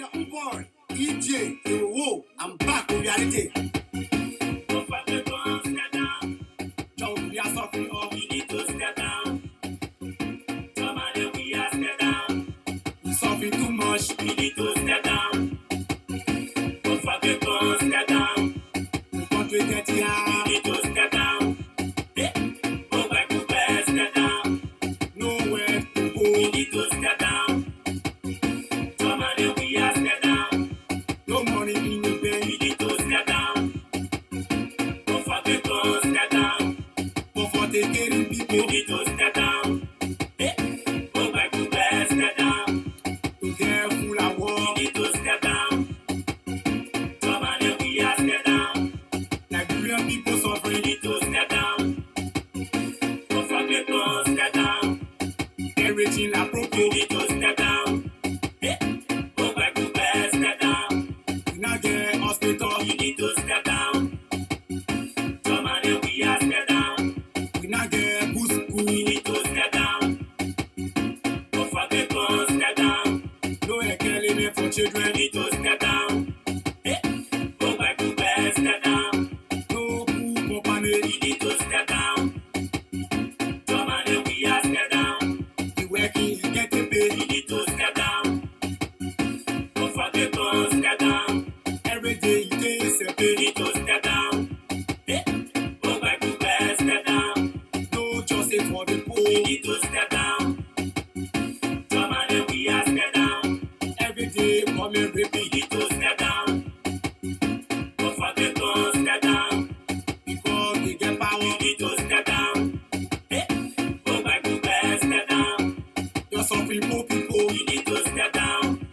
your own boy, EJ, whoa, I'm back with reality. Don't fuck the guns, step down. John, we are suffering, or we need to step down. Somebody, we are step down. We suffering too much, we need to step down. Don't fuck the guns, step down. We want to get here, we need to step down. Go back to bed, step down. Nowhere to go, we need to step down. Somebody, we are step down. No money in the bank, we need to step down. Don't fuck the guns, step down. Go for the getting people, we need to step down. Go back to bed, step down. To get full of war, we need to step down. Somebody, we are step down. Liberian people suffering, we need to step down. Don't fuck the guns, step down. Everything la propos, we need to step down. Go back to bed, step down. We not get hospital, we need to step down. Somebody, we are step down. We not get good school, we need to step down. Don't fuck the guns, step down. No academy for children, we need to step down. Go back to bed, step down. No cool company, we need to step down. Somebody, we are step down. We working, getting paid, we need to step down. Don't fuck the guns, step down. Every day you day, step in, need to step down. Go back to bed, step down. No justice for the poor, we need to step down. Somebody, we are step down. Every day, come and repeat, we need to step down. Don't fuck the guns, step down. Because we get power, we need to step down. Go back to bed, step down. You're suffering poor people, we need to step down.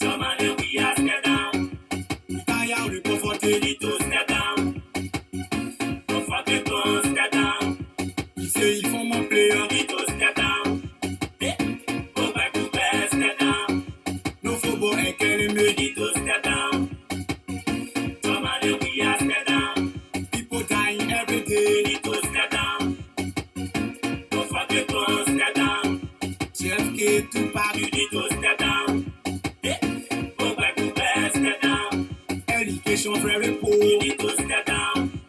Somebody, we are step down. We tired, we comfort, we need to step down. Don't fuck the guns, step down. We say if I'm a player, we need to step down. Go back to bed, step down. No football academy, we need to step down. Somebody, we are step down. People dying every day, we need to step down. Don't fuck the guns, step down. JFK to back, you need to step down. Go back to bed, step down. Education very poor, you need to step down.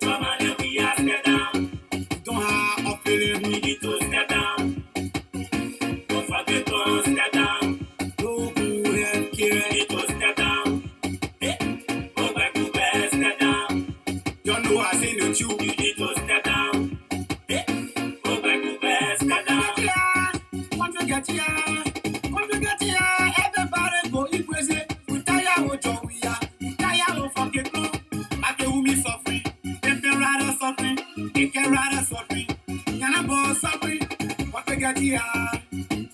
Somebody, we are step down. Don't have a feeling, we need to step down. Don't fuck the guns, step down. No good healthcare, we need to step down. Go back to bed, step down. You know I say no you, we need to step down. Go back to bed, step down. Want to get here, want to get here. Everybody go eat crazy. We tired of joy, we are. We tired of fucking blow. I can me suffering. They can rather suffering. They can rather suffering. Cannibal suffering. Want to get here.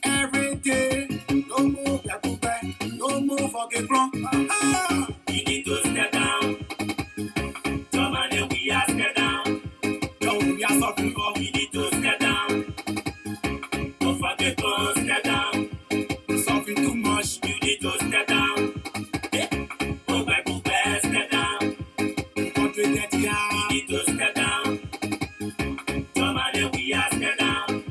Every day. No more get to bed. No more fucking blow. We need to step down. Somebody, we are step down. Yo, we are suffering, but we need to step down. Don't fuck the guns, step down. Suffering too much, you need to step down. Go back to bed, step down. Country get here, we need to step down. Somebody, we are step down.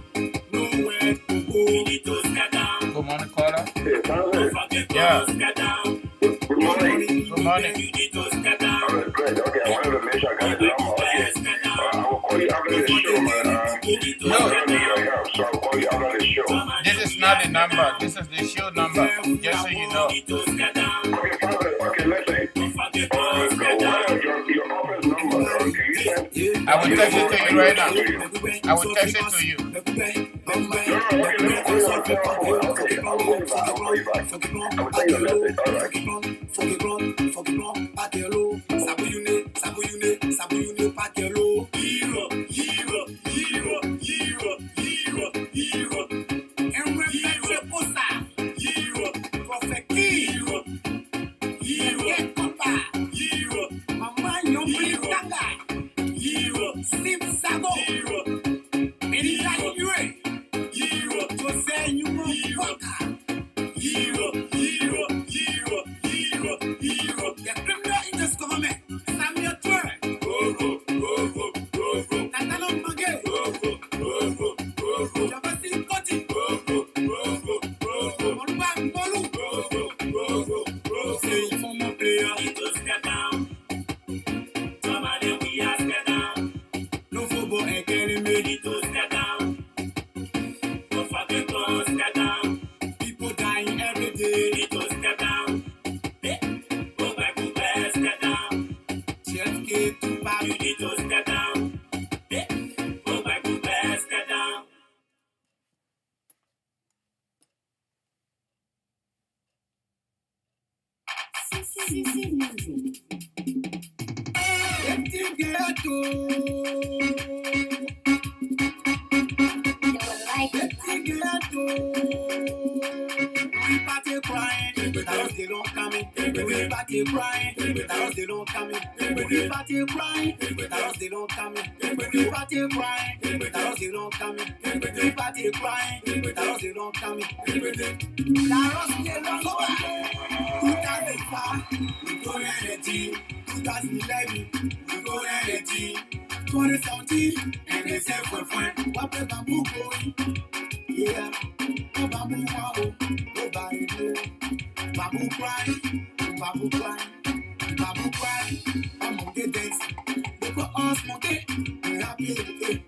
Nowhere to go, we need to step down. Good morning, Carter. Don't fuck the guns, step down. Good morning. Good morning. You need to step down. Great. Okay, I wanted to make sure I got the number. Okay. I will call you after the show, man. So I'll call you after the show. This is not the number. This is the show number. Just so you know. Okay, fine. Okay, listen. Your office number, can you send? I will text it to you right now. I will text it to you. Bolu. CCC Music. Everybody crying, because they don't come in. Everybody crying, because they don't come in. Everybody crying, because they don't come in. Everybody crying, because they don't come in. Everybody crying, because they don't come in. La Roche long away. 2005, we go energy. 2011, we go energy. 2017, and they say for friend, what the bamboo going? Yeah, no bamboo wow, nobody know. Bamboo crying, bamboo crying, bamboo crying. I'm on the dance. Look at us, monkey, we happy with it.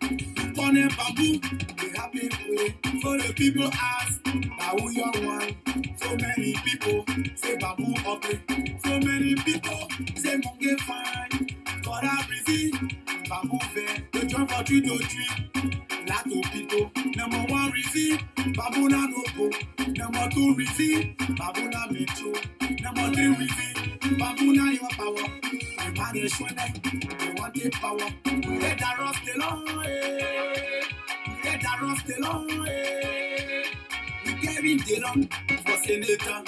On a bamboo, we happy with it. So the people ask, now who you want? So many people say bamboo ugly. So many people say monkey fine. For that reason, bamboo fair. The jump for 3 to 3. Lot of people. Number 1 reason, Babuna no go. Number 2 reason, Babuna metro. Number 3 reason, Babuna your power. The man is showing they want the power. We let that rust alone. We let that rust alone. We carry the long for senator.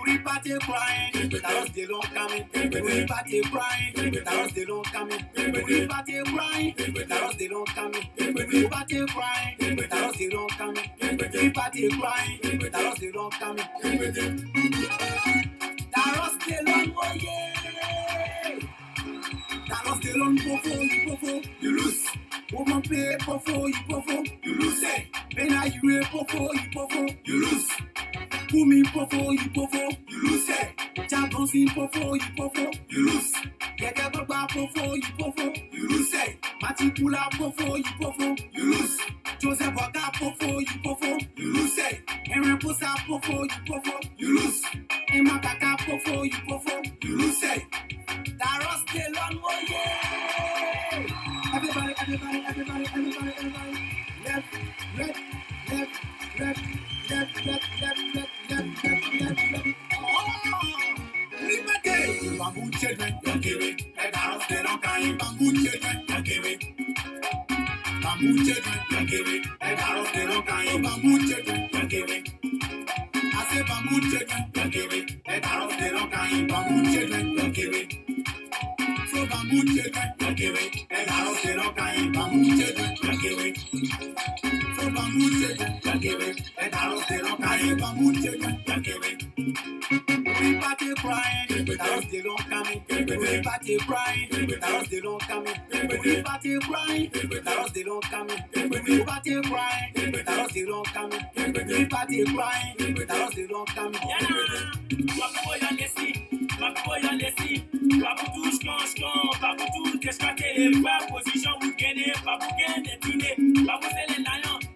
We party crying, that was the long coming. We party crying, that was the long coming. We party crying, that was the long coming. We party crying, that was the long coming. We party crying, that was the long coming. That was the long, oh yeah. That was the long, pofo, you lose. Woman play pofo, you lose. When are you a pofo, you lose. Kumi pofo, you lose. Chagonsi pofo, you lose. Yeke baba pofo, you lose. Matikula pofo, you lose. Joseph Waka pofo, you lose. Ereposa pofo, you lose. Emma Kaka pofo, you lose. Daros Delon, oh yeah. Everybody. Left. Oh, Liberty. Bamboo children, give it. And Daros Delon can bamboo children, give it. Bamboo children, give it. And Daros Delon can bamboo children, give it. I say bamboo children, give it. And Daros Delon can bamboo children, give it. So bamboo children, give it. And Daros Delon can bamboo children, give it. So bamboo children, give it. And Daros Delon can bamboo children, give it. We party crying, Daros Delon coming. We party crying, Daros Delon coming. We party crying, Daros Delon coming. We party crying, Daros Delon coming. We party crying, Daros Delon coming. Babou qu'est-ce que t'es pas position vous gagnez, Babou gagne dîner, Babou c'est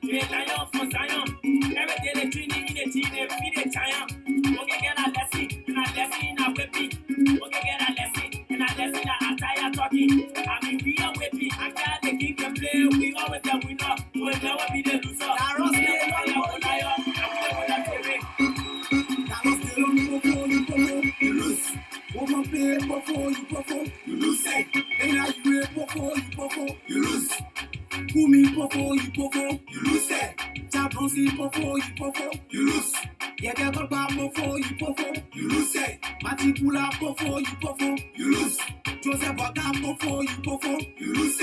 les lions font saillant, every day training in a team, feed a giant, okay get a lesson, a whippy, okay get a lesson, a attire talking, I mean we are whippy, I can't keep them play, we always the winner, we'll never be the loser, Daros Delon, you lose. Woman play pofo, you lose. Then I you a pofo, you lose. Kumi pofo, you lose. Chagonsi pofo, you lose. Yeke baba pofo, you lose. Matikula pofo, you lose. Joseph Waka pofo, you lose.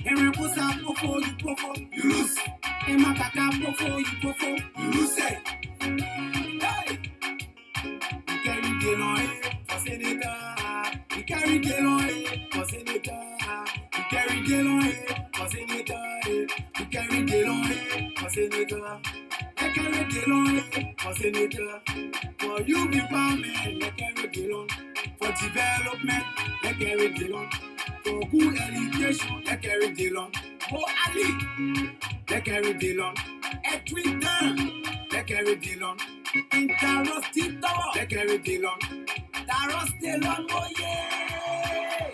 Ereposa pofo, you lose. Emma Kaka pofo, you lose. Hey! We carry the line for senator. We carry the line for senator. We carry the line for senator. We carry the line for senator. I carry the line for senator. For you be farming, I carry the line. For development, I carry the line. For good education, I carry the line. For Ali, I carry the line. Every time, I carry the line. In Daros Delon, they carry Delon. Daros Delon, oh yeah.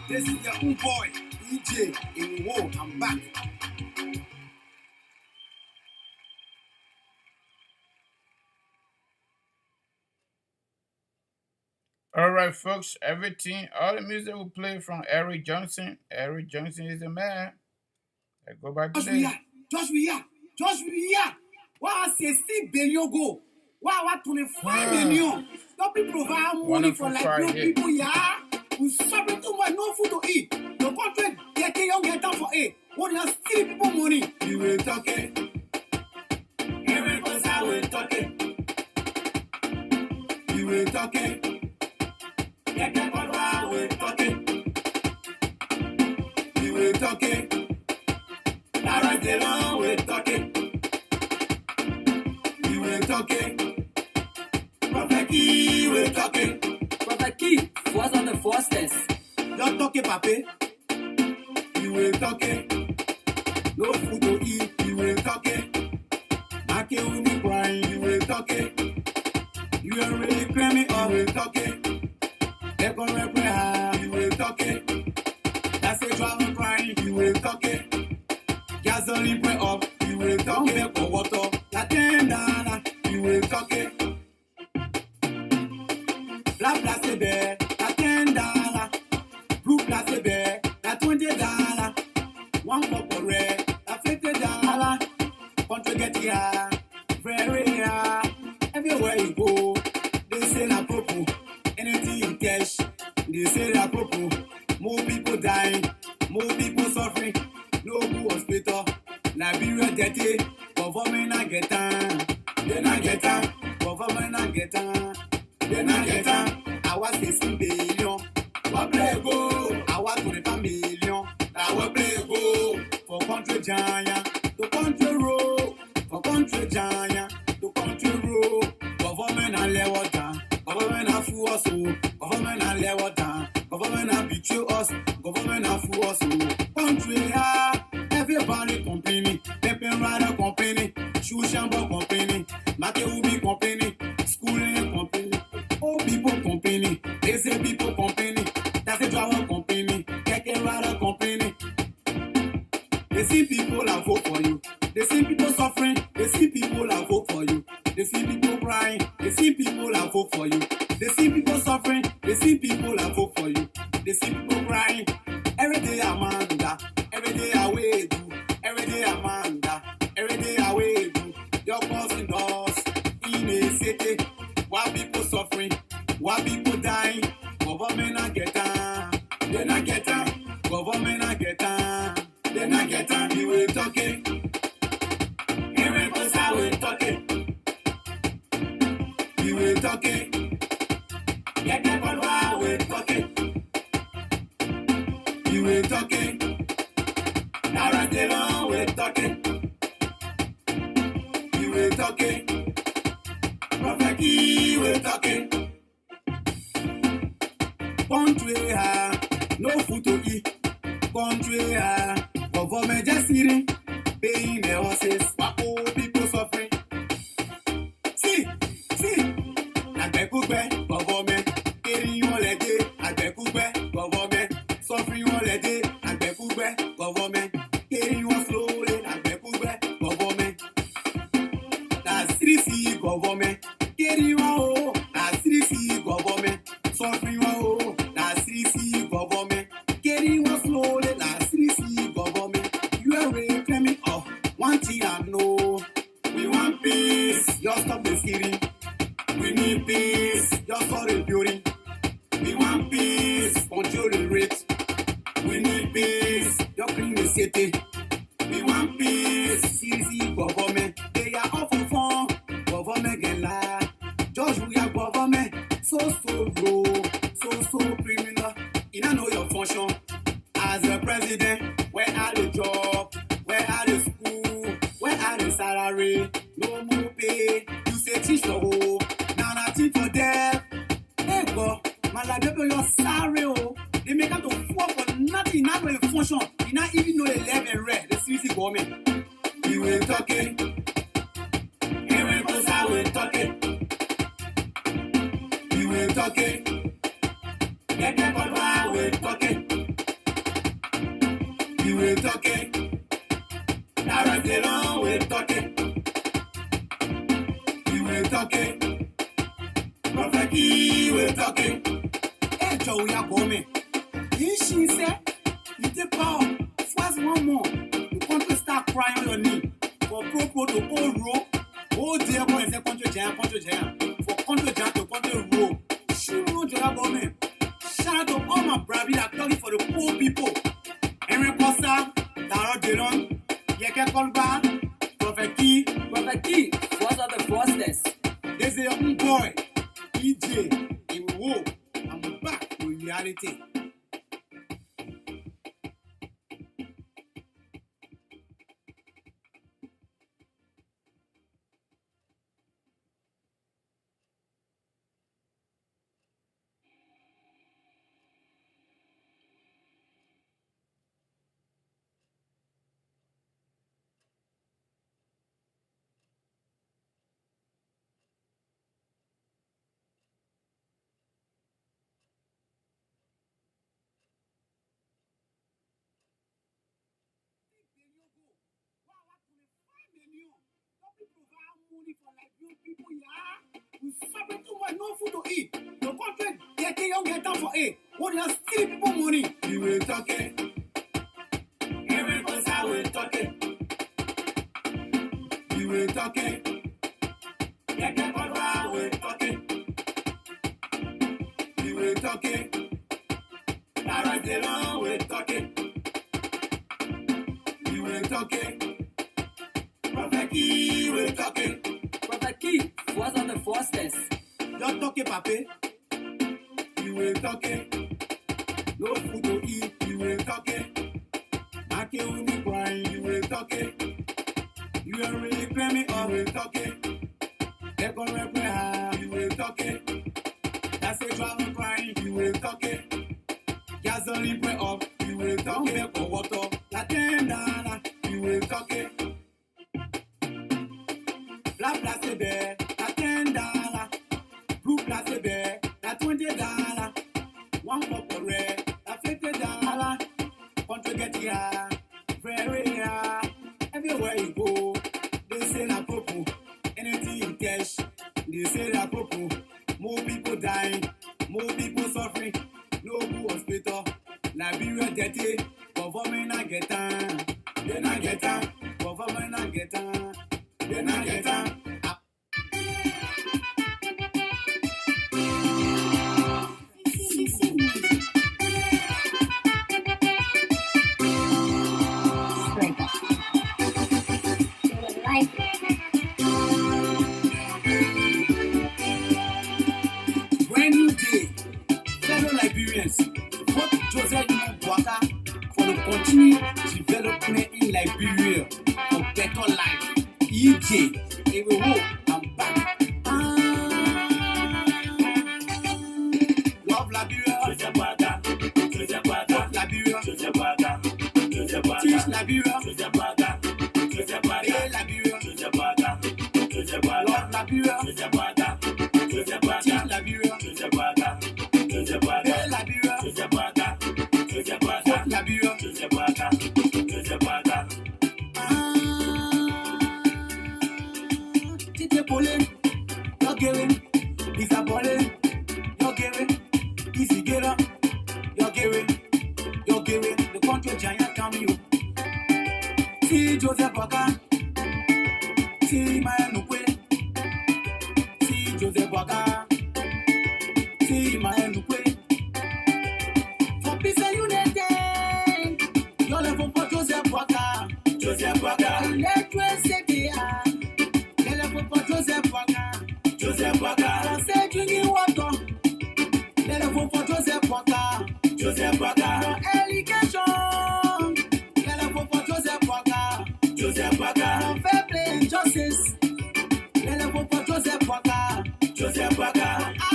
This is your own boy, EJ in War. I'm back. All right, folks. Everything, all the music we play from Eric Johnson. Eric Johnson is the man. Let's go back to this. Just we are. Why 60 billion go? Why 25 million? Don't people provide money for like no people here? We suffering too much, no food to eat. The country getting young, get down for it. What you steal people money? You will talk it. Every person will talk it. You will talk it. Get the power, will talk it. You will talk it. Direct the law, will talk it. You will talk it. Prophet Key will talk it. Prophet Key was on the fastest. Don't talk it, papi. You will talk it. No food to eat, you will talk it. Make you be crying, you will talk it. You are really cramming, or will talk it. They're gonna pray, you will talk it. That's a drama crying, you will talk it. Gasoline pray up, you will talk it. For water, la you will talk it. Black plastic bear, la $10. Blue plastic bear, la $20. One cup of red, la $50. Country get here, very here. Everywhere you go, they say la propo. Anything in cash, they say la propo. More people dying, more people suffering. No good hospital. Liberia dirty, government not get time. They not get time, government not get time. They not get time. I was 16 billion. What play go? I was 25 million. I will play go for country giant, to country road, for country giant, to country road. Government and level down, government and fool us, government and level down, government and betray us, government and fool us. Country everybody complaining, Pepe Rider complaining, Shoe Shambo complaining, Make Ubi complaining, schooling complaining, old people complaining, they say people complaining, that's a driver complaining, Keke Rider complaining. They see people that vote for you, they see people suffering, they see people that vote for you, they see people crying, they see people that vote for you, they see people suffering, they see people that vote for you, they see people crying. Every day Amanda, every day I wait you, every day Amanda, every day I wait you. Your cousin does in a city, why people suffering, why people dying, government not get time, they not get time, government not get time, they not get time, you will talk it. Every person will talk it. You will talk it. Get the power, will talk it. You will talk it. Direct the law, will talk it. You will talk it. Prophet Key will talk it. Country no food to eat. Country government just sitting, paying the horses, while old people suffering. See, Agbekugbe, government, carrying on the day, Agbekugbe, government, suffering on the day, Agbekugbe, government, carrying on slowly, Agbekugbe, government. That's 3C government, carrying on, that's 3C government, suffering on, that's 3C government, carrying on slowly, that's 3C government. You are reclaiming of one thing I know. We want peace, just stop the stealing. We need peace, just for the building. We want peace, control the rate. We need peace, just clean the city. We want peace, CC government. They are all for fun, government can lie. Judge we are government, so low, so criminal. You don't know your function as a president. Where are the job? Where are the school? Where are the salary? No more pay. You say teach the whole. Now nothing for them. Hey God, my life you're sorry. They make up to work for nothing, not for a function. You not even know the level red. The CC government. You will talk it. Every person will talk it. You will talk it. Get the power will talk it. You will talk it. Direct the law will talk it. You will talk it. Prophet Key will talk it. future we are coming. If she said, you take power, first one more, the country start crying on your knee. For pro to all row, oh dear boy, say country jam. For country jam to country row. She won't your government. Shout out to all my bravi that talking for the poor people. Henry Costa, Taro Delon, Yeke Kolba, Prophet Key, What's on the fastest? there's a young boy, EJ, Whoa, I'm back to reality. Money for like young people, yeah. We suffer too much, no food to eat. The country get young get down for it. What you steal people money? We will talk it. Every person will talk it. We will talk it. Get the will talk it. We will talk it. Tara Delon will talk it. We will talk it. Prophet Key will talk it. Prophet Key, what's on the fastest? Don't talk it, papi. You will talk it. No food to eat, you will talk it. I can't be crying, you will talk it. You are really pay me, I will talk it. They're gonna reply, you will talk it. That's a travel crying, you will talk it. Gasoline pay up, you will talk it. For water, la tenda, you will talk it. Black place there, la $10. Blue place there, la $20. One cup of red, la $50. Country get here, very here. Everywhere you go, they say la popo. Anything in cash, they say la popo. More people dying, more people suffering. No good hospital. Liberia dirty, government not get time. They not get time, government not get time. They not get time. Brand new day, fellow Liberians, vote Joseph Boaka for the continued development in Liberia for better life. EJ, I'm back. Love Liberia, Joseph Boaka. Love Liberia, Joseph Boaka. Teach Liberia, Joseph Boaka. Hey Liberia, Joseph Boaka. Love Liberia, Joseph Boaka. Teach Liberia, Joseph Boaka. Hey Liberia, Joseph Boaka. Vote Liberia, Joseph Boaka. Tite Pole, you're giving. Isa Pole, you're giving. Easy get up, you're giving. The country giant coming you. See Joseph Boaka. See my Nukwe. See Joseph Boaka. See my Nukwe. For peace and unity, you're level for Joseph Boaka. Electricity, you're level for Joseph Boaka. I said drinking water, you're level for Joseph Boaka. For education, you're level for Joseph Boaka. For fair play and justice, you're level for Joseph Boaka. For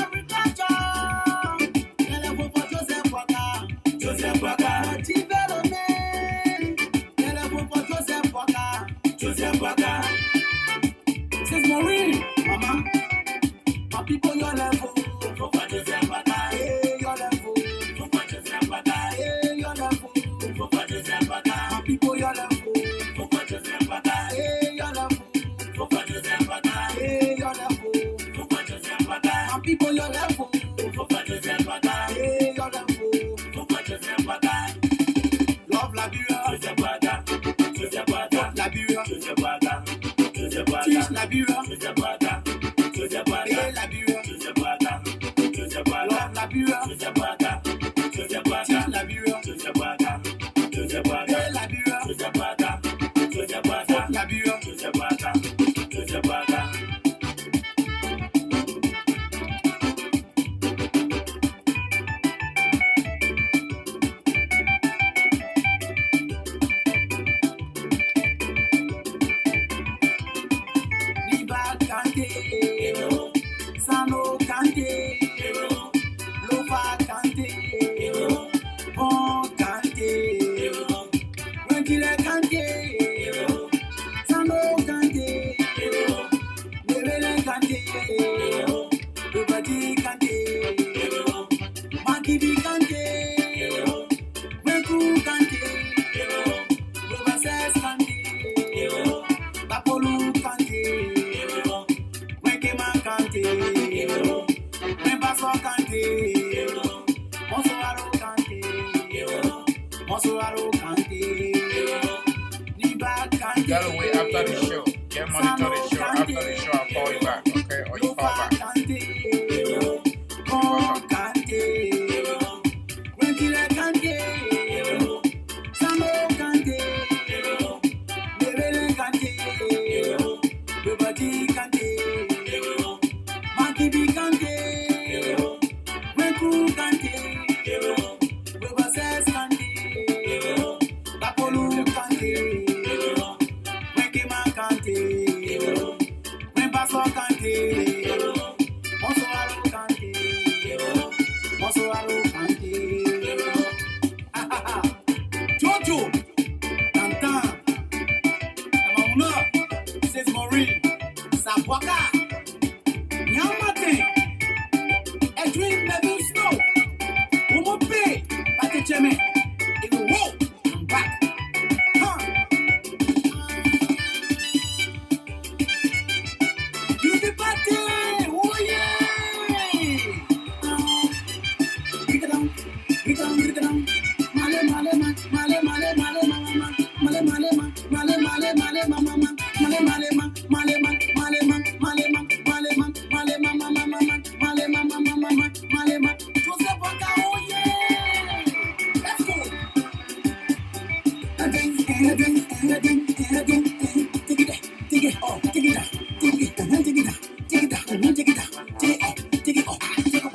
agriculture, you're level for Joseph Boaka. For development, you're level for Joseph Boaka. Says Maureen, Mama, my people, your level. Hey, your level. Hey, your level. My people, your level. Hey, your level. Hey, your level. My people, your level. Hey, your level. Liberia, Liberia, love Liberia, teach Liberia, Liberia. Sano Kante, Lofa Kante, Bon Kante, Wentile Kante, Sano Kante, Bebele Kante, Bebadi Kante, Makibi Kante, Wenku Kante, Bobases Kante, Bapolu Kante, Wenkema Kante, Wembaso Kante, Monsoaro Kante, Monsoaro Kante, Niba Kante. Gotta wait after the show. Get monitor the show. After the show, I'll call you back, okay? Or you call back. Kante, Kante, Wenkile Kante, Samo Kante, Bebele Kante, Bebadi Kante, Makibi Kante, Wenku Kante, Bobases Kante, Bapolu Kante, Wenkema Kante, Wembaso Kante, Monsoaro Kante, Monsoaro Kante. Jojo, Tantan, Amauna, says Maureen, Sabwaka, Nyamate, Edwin Neville Snow, Umope, Patecheme, Iwo, I'm back. Huh. You the party, oh yeah! Break it down, break it down, break it down. Male, male, male, male, male, male, mama, male, male, male, male, male, male, mama, male, male, male, male, male, male, male, male, mama, male, mama. Joseph Waka, oh yeah! Let's go. Take it, oh, take it out, take it, take it out, take it out, take it out, take it out, take it off, take it off.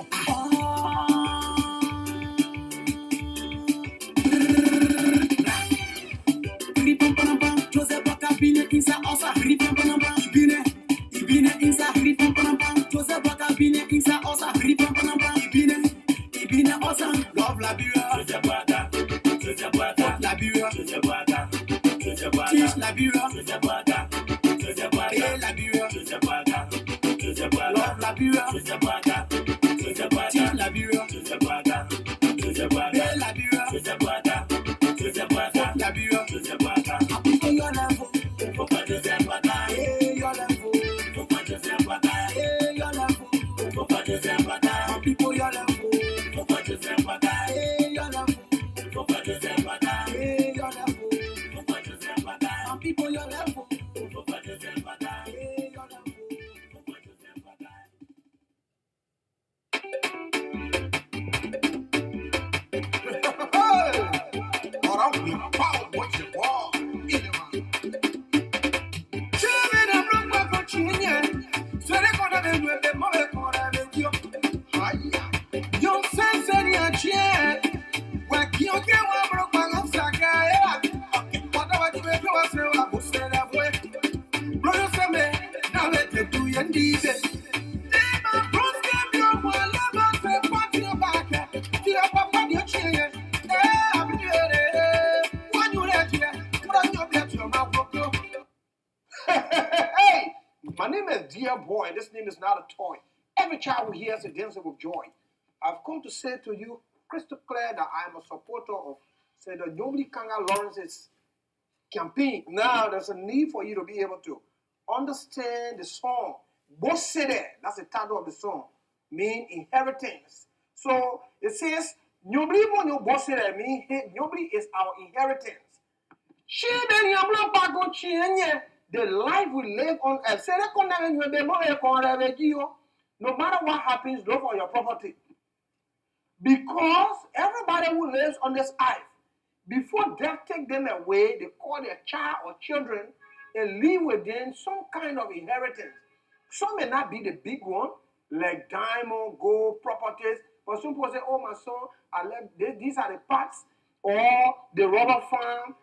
Joseph Waka bine insa osa ibine insa Joseph Waka bine insa osa ibine osa love Liberia Liberia teach Liberia Liberia love Liberia teach Liberia Liberia appliquer your level your level your level people your level your level people your level My name is Dear Boy, and this name is not a toy. Every child who hears it dances with joy. I've come to say to you crystal clear that I am a supporter of Senator Nobly Kanga Lawrence's campaign. Now, there's a need for you to be able to understand the song. Bosede, that's the title of the song, mean inheritance. So it says, Nobly Monyo Bosede, mean nobly is our inheritance. She been yamlo pago chienye. the life we live on earth. No matter what happens, look for your property. Because everybody who lives on this earth, before death take them away, they call their child or children and leave with them some kind of inheritance. Some may not be the big one, like diamond, gold, properties, but some people say, oh, my son, I left these are the parts, or the rubber farm,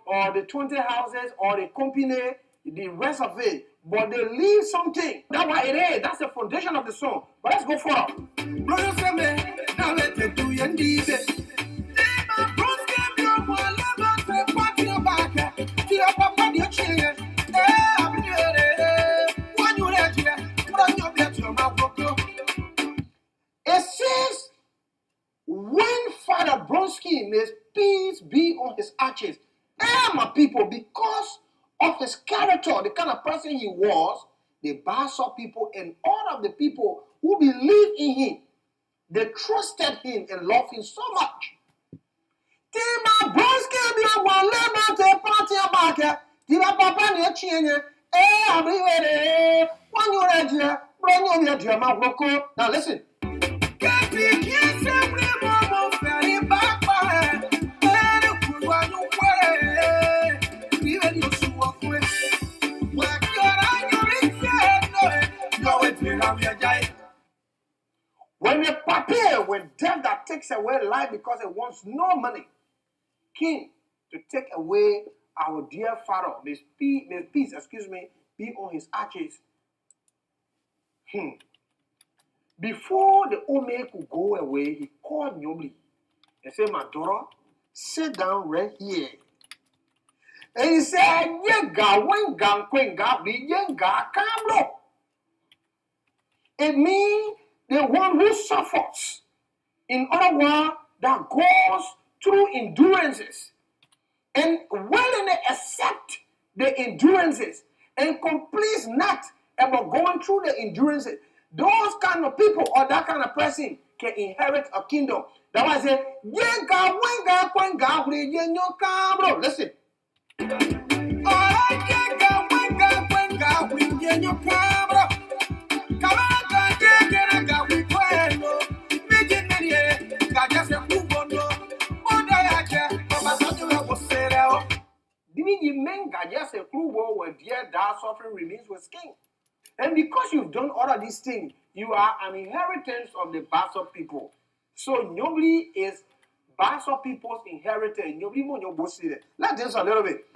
or the 20 houses, or the company, the rest of it. But they leave something. That's what it is. That's the foundation of the song. But let's go forward. It says, when Father Bronski, may peace be on his arches, my people, because of his character, the kind of person he was, the Bassa people and all of the people who believe in him, they trusted him and loved him so much. Now listen. When death that takes away life because it wants no money, came to take away our dear father, may peace, be on his arches. Before the old man could go away, he called Nyobli and said, my daughter, sit down right here. And he said, it means the one who suffers. In other words, that goes through endurances and willingly accept the endurances and completes not about going through the endurances. Those kind of people or that kind of person can inherit a kingdom. That was it. Listen. Suffering remains with king. And because you've done all of these things, you are an inheritance of the Bassa people. So Nyobli is Bassa people's inheritance. Let's dance a little bit.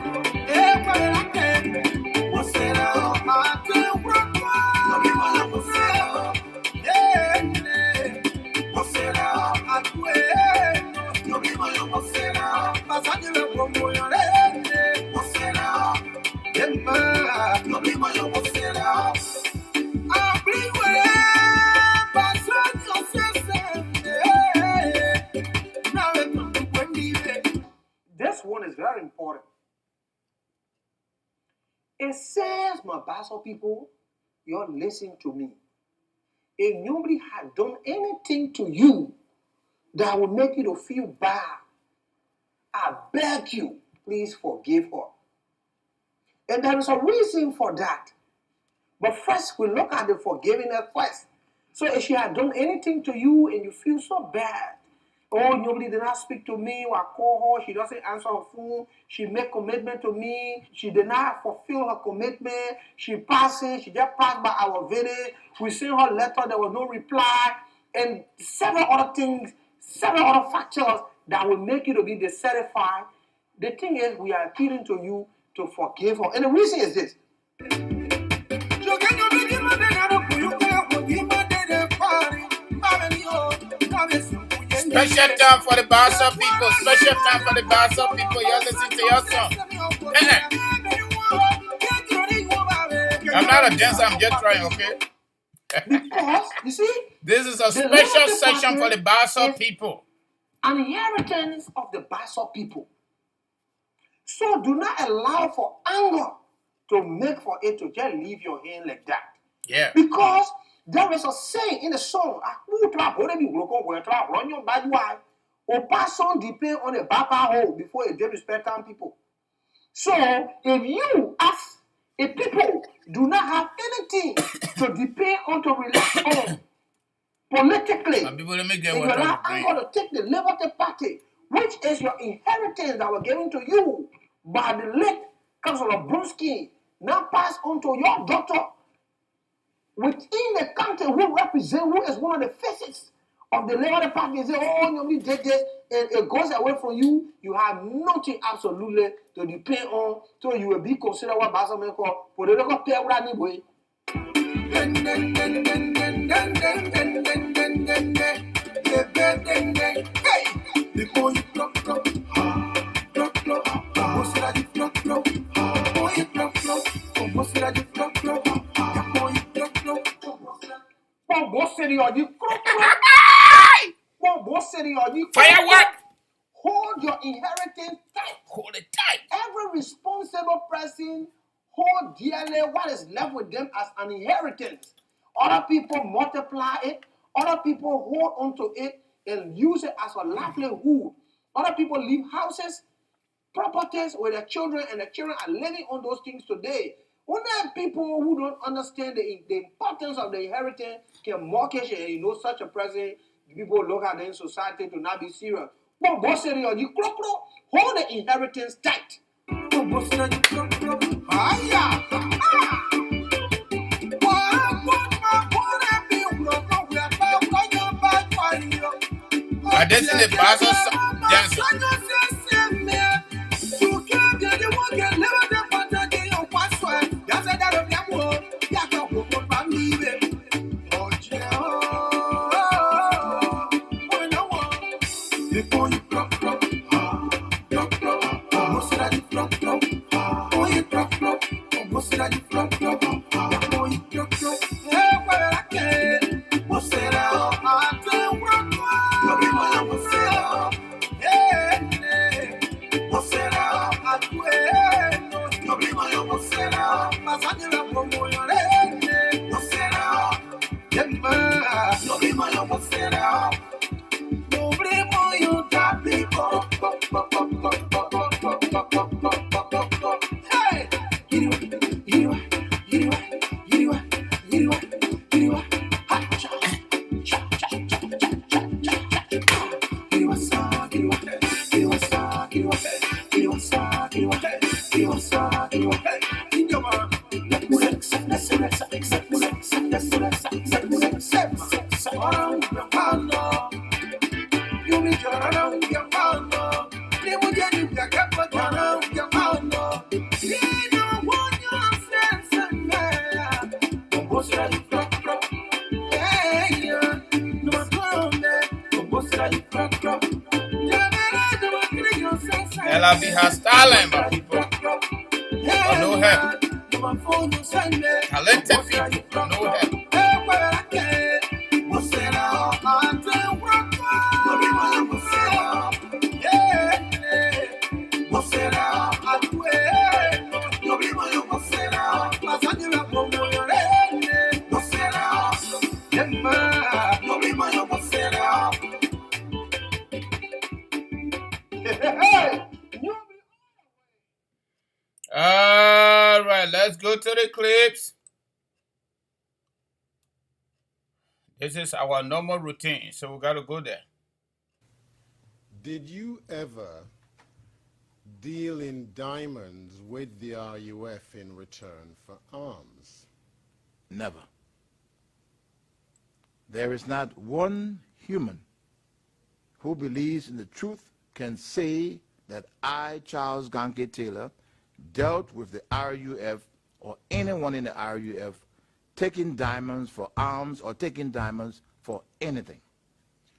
This one is very important. It says, my Bassa people, you're listening to me. If nobody had done anything to you that would make you to feel bad, I beg you, please forgive her. And there is a reason for that. But first, we look at the forgiveness first. So if she had done anything to you and you feel so bad, oh, nobody did not speak to me, or I call her, she doesn't answer her phone, she made commitment to me, she did not fulfill her commitment, she just passed by our village, we sent her letter, there was no reply, and several other things, several other factors that will make you to be dissatisfied. The thing is, we are appealing to you to forgive her. And the reason is this. Special time for the Bassa people. Special time for the Bassa people. Y'all listen to your song. I'm not a dancer. I'm just trying, okay? Because, you see, this is a special session for the Bassa people. An inheritance of the Bassa people. So do not allow for anger to make for it to just leave your hand like that. Yeah. Because there is a saying in the song, depend on the Bapa hole before a disrespect people. So if you, as If people do not have anything to depend on, to rely on politically, My people, let me get if what you're I'm not praying. going to take the Liberty Party, which is your inheritance that was given to you by the late Councillor Brunski, now pass on to your daughter within the country who represent, who is one of the faces of the Liberty Party. Say, oh, nobody did this, and it goes away from you. You have nothing absolutely to depend on, so you will be considered what Basaman call political pair anyway. Before you plop, plop, plop, plop, what's that you plop, plop, before you plop, plop, what's that you plop, plop, before you plop, plop, Firework! Hold your inheritance tight. Hold it tight. Every responsible person hold dearly what is left with them as an inheritance. Other people multiply it. Other people hold onto it and use it as a livelihood. Other people leave houses, properties with their children, and the children are living on those things today. When there are people who don't understand the importance of the inheritance can mortgage it, and you know such a person, people look at in society to not be serious. But boss hold the inheritance tight. This is the Basel dancer. Before you plop, plop, plop, plop, what's that you plop, plop, before you plop, plop, what's that you plop, plop, before you plop, plop, hey, where I can, what's that I don't want, what's that, hey, what's that I do, what's that, what's that, LRB has talent, my people. But no help. Talented people, but no help. All right, let's go to the clips. This is our normal routine, so we got to go there. Did you ever deal in diamonds with the RUF in return for arms? Never. There is not one human who believes in the truth can say that I, Charles Ganke Taylor, dealt with the RUF or anyone in the RUF taking diamonds for arms or taking diamonds for anything.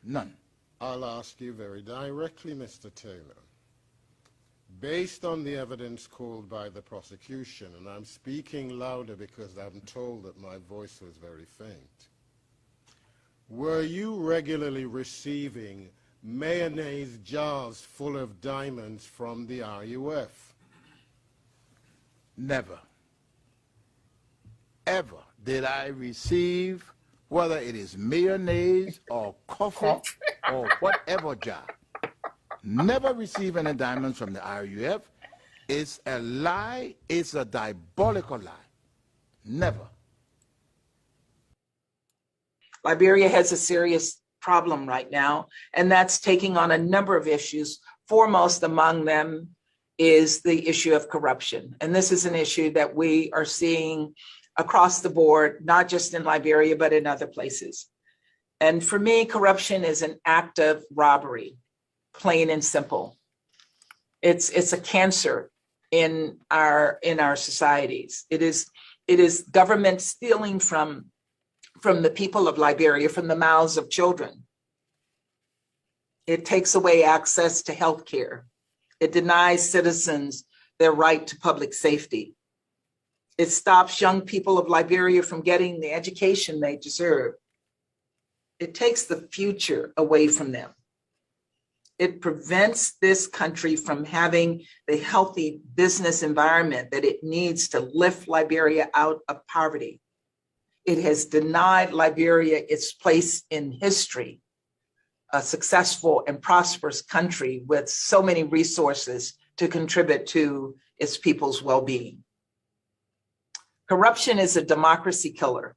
None. I'll ask you very directly, Mr. Taylor. Based on the evidence called by the prosecution, and I'm speaking louder because I'm told that my voice was very faint, were you regularly receiving mayonnaise jars full of diamonds from the RUF? Never. Ever did I receive, whether it is mayonnaise or coffee or whatever jar, never receive any diamonds from the RUF. is a lie, it's a diabolical lie. Never. Liberia has a serious problem right now, and that's taking on a number of issues. Foremost among them is the issue of corruption. And this is an issue that we are seeing across the board, not just in Liberia, but in other places. And for me, corruption is an act of robbery, plain and simple. It's a cancer in our societies. It is government stealing from the people of Liberia, from the mouths of children. It takes away access to health care. It denies citizens their right to public safety. It stops young people of Liberia from getting the education they deserve. It takes the future away from them. It prevents this country from having the healthy business environment that it needs to lift Liberia out of poverty. It has denied Liberia its place in history, a successful and prosperous country with so many resources to contribute to its people's well-being. Corruption is a democracy killer,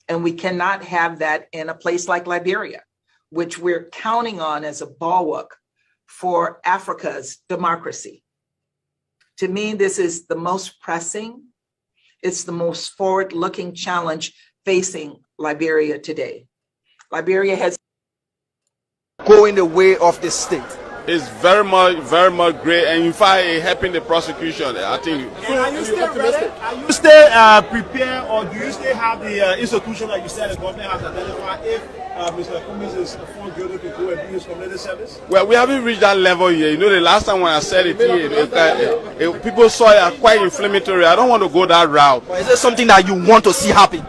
and we cannot have that in a place like Liberia, which we're counting on as a bulwark for Africa's democracy. To me, this is the most pressing, it's the most forward-looking challenge facing Liberia today. Liberia has going the way of the state. It's very much great, and in fact, it helping the prosecution. I think. And are you still ready? Are you still prepared, or do you still have the institution that you said the government has identified if Mr. Cummings is found guilty to go and do his community service? Well, we haven't reached that level yet. You know, the last time when I said it here, people saw it quite inflammatory. I don't want to go that route. But is it something that you want to see happen?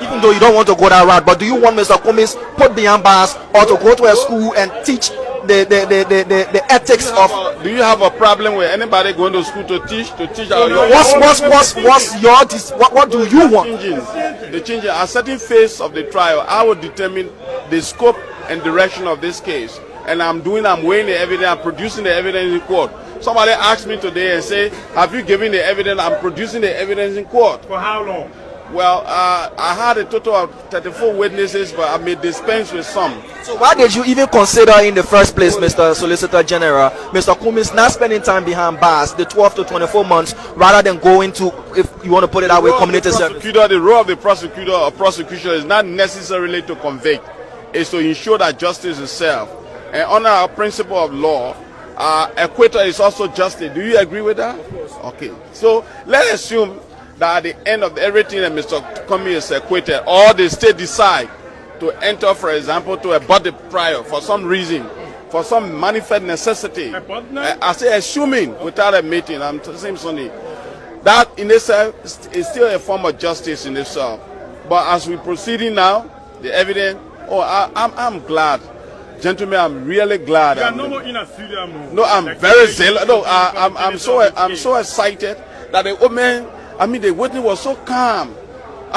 Even though you don't want to go that route, but do you want Mr. Cummings put behind bars or to go to a school and teach the ethics of? Do you have a problem with anybody going to school to teach? What do you want? The changing at a certain phase of the trial, I will determine the scope and direction of this case, and I'm weighing the evidence, I'm producing the evidence in court. Somebody asked me today and say, "Have you given the evidence?" I'm producing the evidence in court. For how long? Well, I had a total of 34 witnesses, but I may dispense with some. So why did you even consider in the first place, Mr. Solicitor General, Mr. Cummings not spending time behind bars, the 12 to 24 months, rather than going to, if you want to put it that way, community service? The role of the prosecutor or prosecution is not necessarily to convict. It's to ensure that justice is served. And under our principle of law, acquittal is also justice. Do you agree with that? Of course. Okay. So let's assume that at the end of everything that Mr. Cummings is acquitted, or the state decide to enter, for example, to abort the trial for some reason, for some manifest necessity. I say assuming without a meeting, I'm saying Sunday, that in itself is still a form of justice in itself. But as we're proceeding now, the evidence, I'm glad. Gentlemen, I'm really glad. No, I'm very zealous. No, I'm so excited that the woman, the witness was so calm.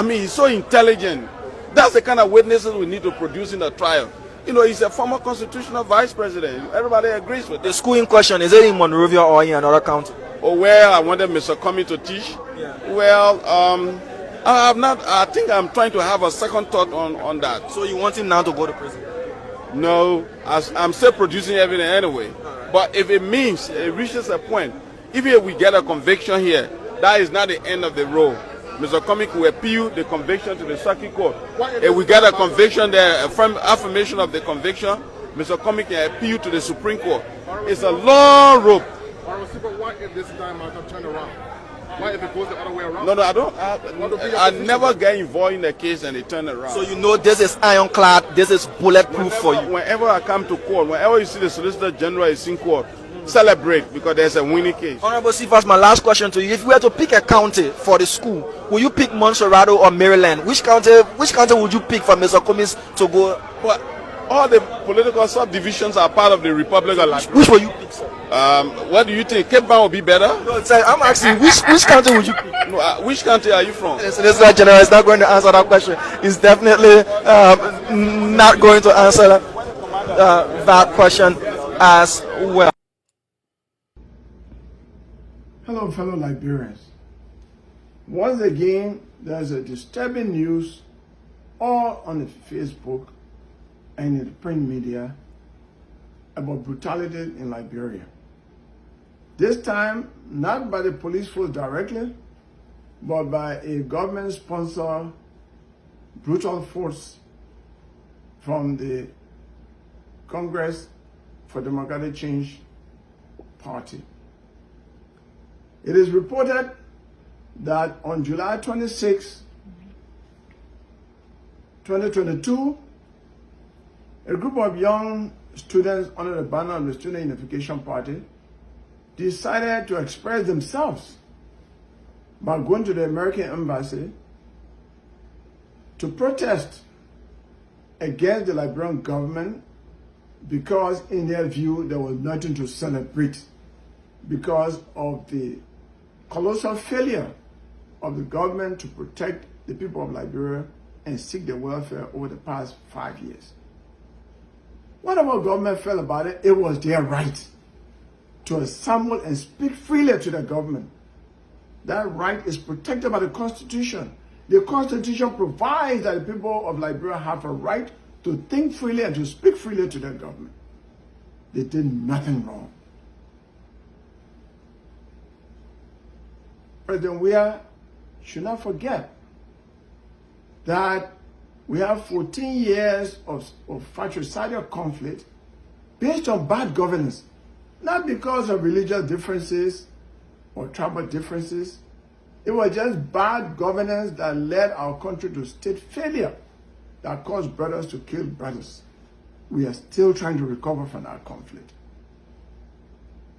He's so intelligent. That's the kind of witnesses we need to produce in the trial. You know, he's a former constitutional vice president. Everybody agrees with that. The school in question, is it in Monrovia or in another county? Oh, well, I wanted Mr. Cummings to teach. Yeah. Well, I have not. I think I'm trying to have a second thought on that. So you want him now to go to prison? No, I'm still producing evidence anyway. Right. But if it means it reaches a point, even if we get a conviction here, that is not the end of the road. Mr. Cummings will appeal the conviction to the circuit court. If we get a conviction there, affirmation of the conviction, Mr. Cummings can appeal to the Supreme Court. It's a long rope. What if this time I turn around? What if it goes the other way around? No, I don't. I never get involved in the case and they turn it around. So you know this is ironclad, this is bulletproof for you. Whenever I come to court, whenever you see the Solicitor General is in court, celebrate because there's a winning case. Honorable Sifas, my last question to you: if you were to pick a county for the school, will you pick Montserrado or Maryland? Which county would you pick for Mr. Cummings to go? Well, all the political subdivisions are part of the Republic of Liberia. Which will you pick, sir? What do you think? Cape Town will be better? No, sir, I'm asking which county would you pick? No, which country are you from? The Solicitor General is not going to answer that question. He's definitely not going to answer that question as well. Hello, fellow Liberians. Once again, there's a disturbing news all on the Facebook and in the print media about brutality in Liberia. This time, not by the police force directly, but by a government-sponsored brutal force from the Congress for Democratic Change Party. It is reported that on July 26, 2022, a group of young students under the banner of the Student Unification Party decided to express themselves by going to the American embassy to protest against the Liberian government because, in their view, there was nothing to celebrate because of the colossal failure of the government to protect the people of Liberia and seek their welfare over the past 5 years. Whatever government felt about it, it was their right to assemble and speak freely to the government. That right is protected by the Constitution. The Constitution provides that the people of Liberia have a right to think freely and to speak freely to their government. They did nothing wrong. President Weah should not forget that we have 14 years of fratricidal conflict based on bad governance, not because of religious differences or tribal differences. It was just bad governance that led our country to state failure that caused brothers to kill brothers. We are still trying to recover from that conflict.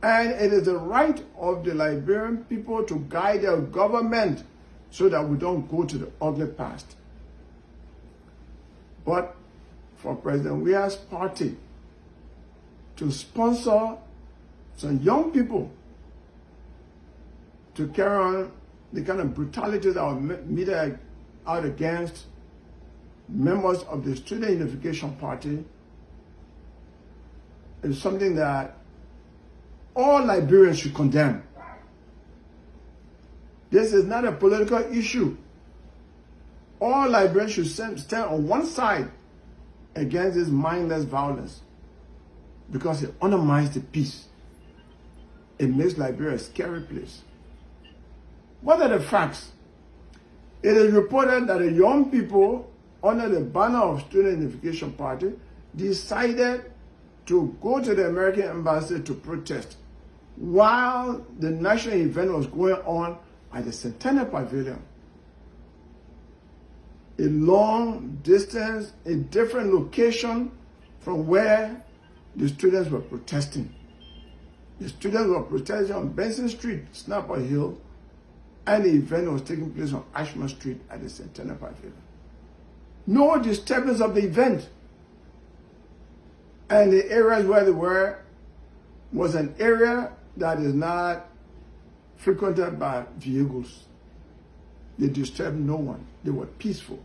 And it is the right of the Liberian people to guide their government so that we don't go to the ugly past. But for President Weah's party to sponsor some young people to carry on the kind of brutality that was meted out against members of the Student Unification Party is something that all Liberians should condemn. This is not a political issue. All Liberians should stand on one side against this mindless violence because it undermines the peace. It makes Liberia a scary place. What are the facts? It is reported that the young people under the banner of Student Unification Party decided to go to the American embassy to protest while the national event was going on at the Centennial Pavilion. A long distance, a different location from where the students were protesting. The students were protesting on Benson Street, Snapper Hill, and the event was taking place on Ashman Street at the Centennial Pavilion. No disturbance of the event. And the areas where they were was an area that is not frequented by vehicles. They disturbed no one. They were peaceful.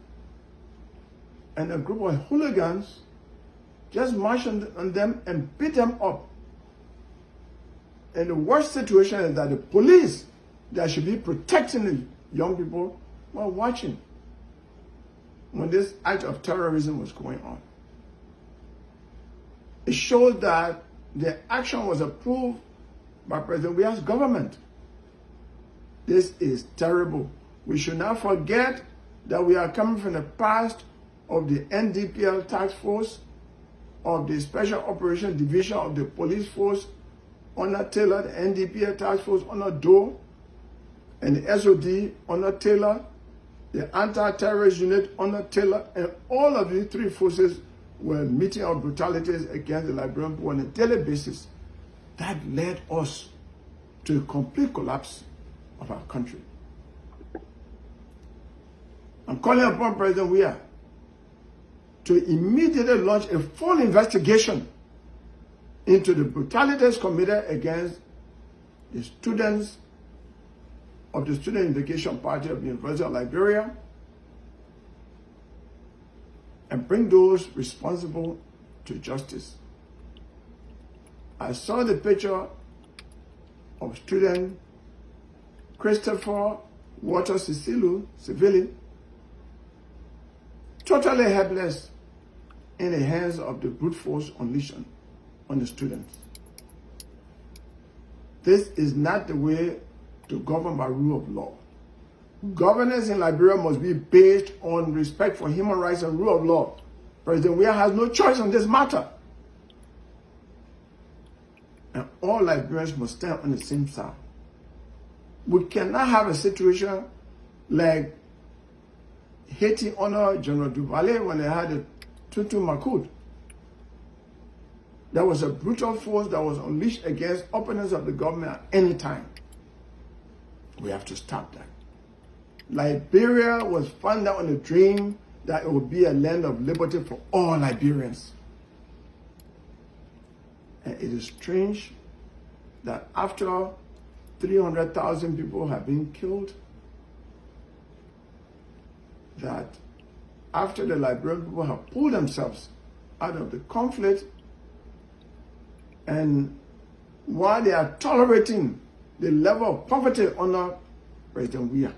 And a group of hooligans just marched on them and beat them up. And the worst situation is that the police that should be protecting the young people were watching when this act of terrorism was going on. It shows that the action was approved by President Weah's government. This is terrible. We should not forget that we are coming from the past of the NDPL task force, of the Special Operations Division of the Police Force under Taylor, the NDPL task force under Doe, and the SOD under Taylor, the anti-terrorist unit under Taylor, and all of these three forces were meeting out brutalities against the Liberian people on a daily basis. That led us to a complete collapse of our country. I'm calling upon President Weah to immediately launch a full investigation into the brutalities committed against the students of the Student Unification Party of the University of Liberia and bring those responsible to justice. I saw the picture of students Christopher Water Civilian, totally helpless in the hands of the brute force unleashed on the students. This is not the way to govern by rule of law. Governance in Liberia must be based on respect for human rights and rule of law. President Weah has no choice on this matter. And all Liberians must stand on the same side. We cannot have a situation like Haiti under General Duvalier when they had the Tutu Makud. There was a brutal force that was unleashed against opponents of the government at any time. We have to stop that. Liberia was founded on a dream that it would be a land of liberty for all Liberians. And it is strange that after 300,000 people have been killed, that after the Liberian people have pulled themselves out of the conflict, and while they are tolerating the level of poverty under President Weah,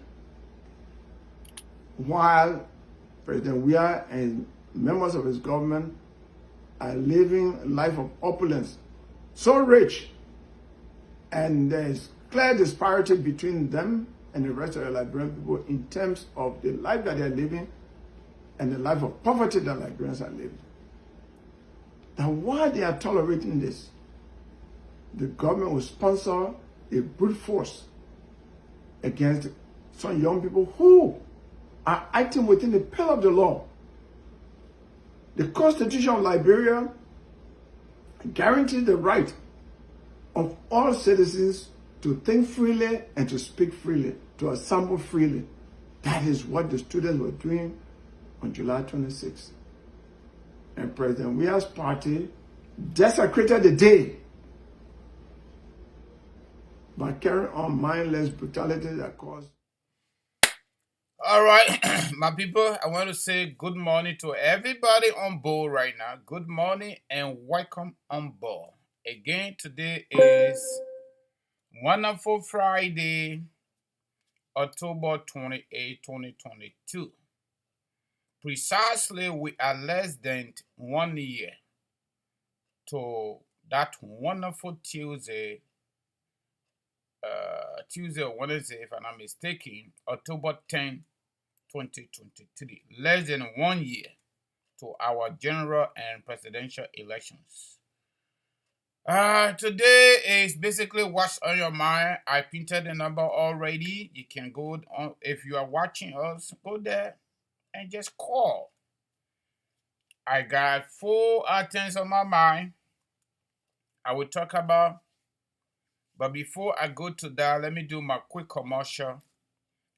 while President Weah and members of his government are living a life of opulence, so rich, and there is clear disparity between them and the rest of the Liberian people in terms of the life that they are living and the life of poverty that Liberians are living. Now, while they are tolerating this, the government will sponsor a brute force against some young people who are acting within the pale of the law. The Constitution of Liberia guarantees the right of all citizens to think freely and to speak freely, to assemble freely. That is what the students were doing on July 26th. And President Weah's party desecrated the day by carrying on mindless brutality that caused. All right, my people, I want to say good morning to everybody on board right now. Good morning and welcome on board. Again, today is Wonderful Friday, October 28, 2022. Precisely, we are less than 1 year to that wonderful Tuesday or Wednesday, if I'm not mistaken, October 10, 2023. Less than 1 year to our general and presidential elections. Today is basically what's on your mind. I printed the number already. You can go on, if you are watching us, go there and just call. I got 4 items on my mind I will talk about. But before I go to that, let me do my quick commercial.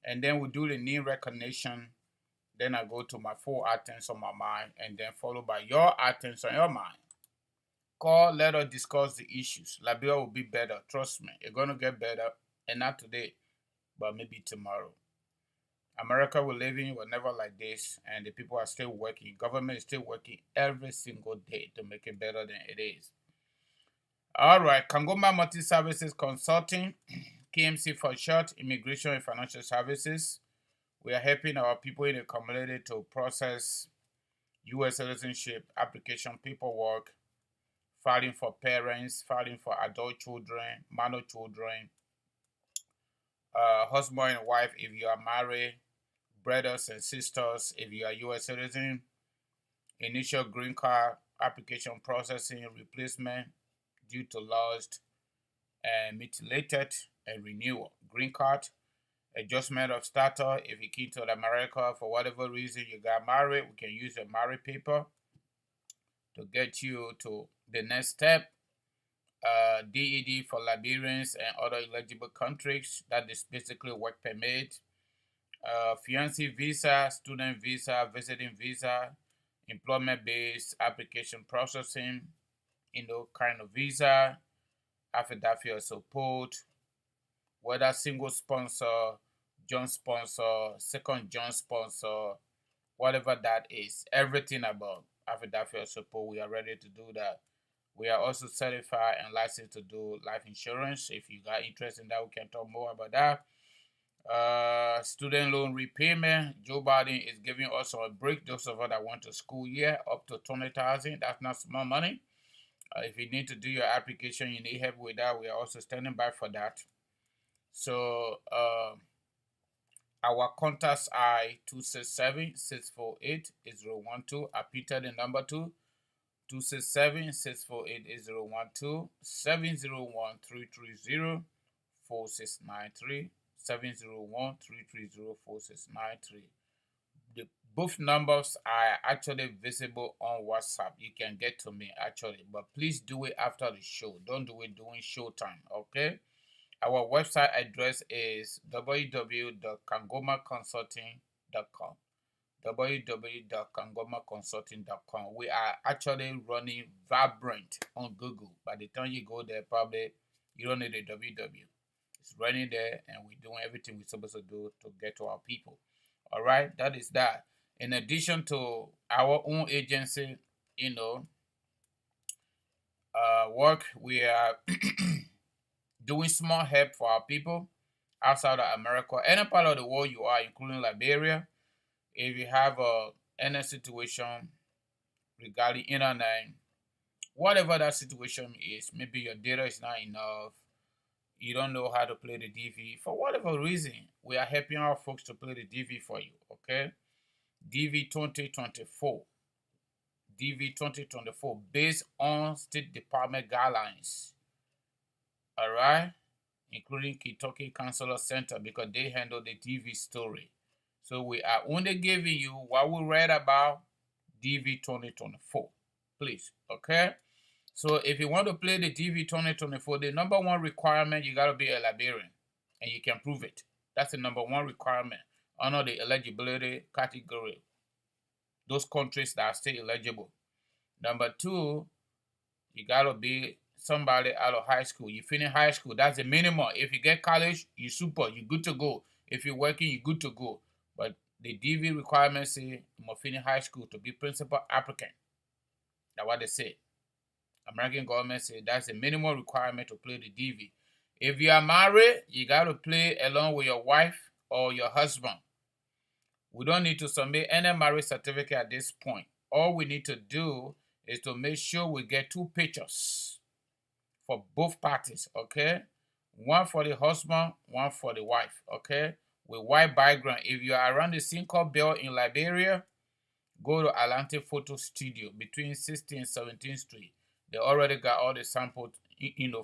And then we'll do the name recognition. Then I go to my 4 items on my mind. And then followed by your items on your mind. Call, let us discuss the issues. Liberia will be better. Trust me. It's going to get better. And not today, but maybe tomorrow. America we're living was never like this. And the people are still working. Government is still working every single day to make it better than it is. All right. Kangoma Multi-Services Consulting. KMC for short. Immigration and Financial Services. We are helping our people in the community to process U.S. citizenship application paperwork, filing for parents, filing for adult children, minor children, husband and wife if you are married, brothers and sisters if you are U.S. citizen, initial green card application processing, replacement due to lost and mutilated and renewal, green card, adjustment of status if you came to America for whatever reason you got married, we can use your marriage paper to get you to the next step. DED for Liberians and other eligible countries, that is basically work permit, fiancé visa, student visa, visiting visa, employment-based application processing, kind of visa, affidavit of support, whether single sponsor, joint sponsor, second joint sponsor, whatever that is, everything about affidavit of support, we are ready to do that. We are also certified and licensed to do life insurance. If you got interest in that, we can talk more about that. Student loan repayment. Joe Biden is giving us a break. Those of us that went to school year up to 20,000. That's not small money. If you need to do your application, you need help with that. We are also standing by for that. So our contacts are 267-648-8012. I repeated the number 267-648-8012, 701-330-4693, 701-330-4693. Both numbers are actually visible on WhatsApp. You can get to me actually, but please do it after the show. Don't do it during show time, okay? Our website address is www.kangomaconsulting.com. www.kangomaconsulting.com. We are actually running Vibrant on Google. By the time you go there, probably you don't need a www. It's running there, and we're doing everything we're supposed to do to get to our people. All right, that is that. In addition to our own agency, work, we are doing small help for our people outside of America, any part of the world you are, including Liberia. If you have any situation regarding internet, whatever that situation is, maybe your data is not enough, you don't know how to play the DV, for whatever reason, we are helping our folks to play the DV for you, okay? DV 2024. DV 2024, based on State Department guidelines, all right? Including Kentucky Counselor Center, because they handle the DV story. So we are only giving you what we read about DV 2024, please, okay? So if you want to play the DV 2024, the number one requirement, you got to be a Liberian, and you can prove it. That's the number one requirement under the eligibility category. Those countries that are still eligible. Number two, you got to be somebody out of high school. You finish high school, that's the minimum. If you get college, you're super, you're good to go. If you're working, you're good to go. But the DV requirements say you must finish high school to be principal applicant. That's what they say. American government say that's the minimum requirement to play the DV. If you are married, you got to play along with your wife or your husband. We don't need to submit any marriage certificate at this point. All we need to do is to make sure we get 2 pictures for both parties, okay? One for the husband, one for the wife, okay? With white background. If you are around the Cinco Bell in Liberia, go to Atlantic Photo Studio between 16th and 17th Street. They already got all the sample,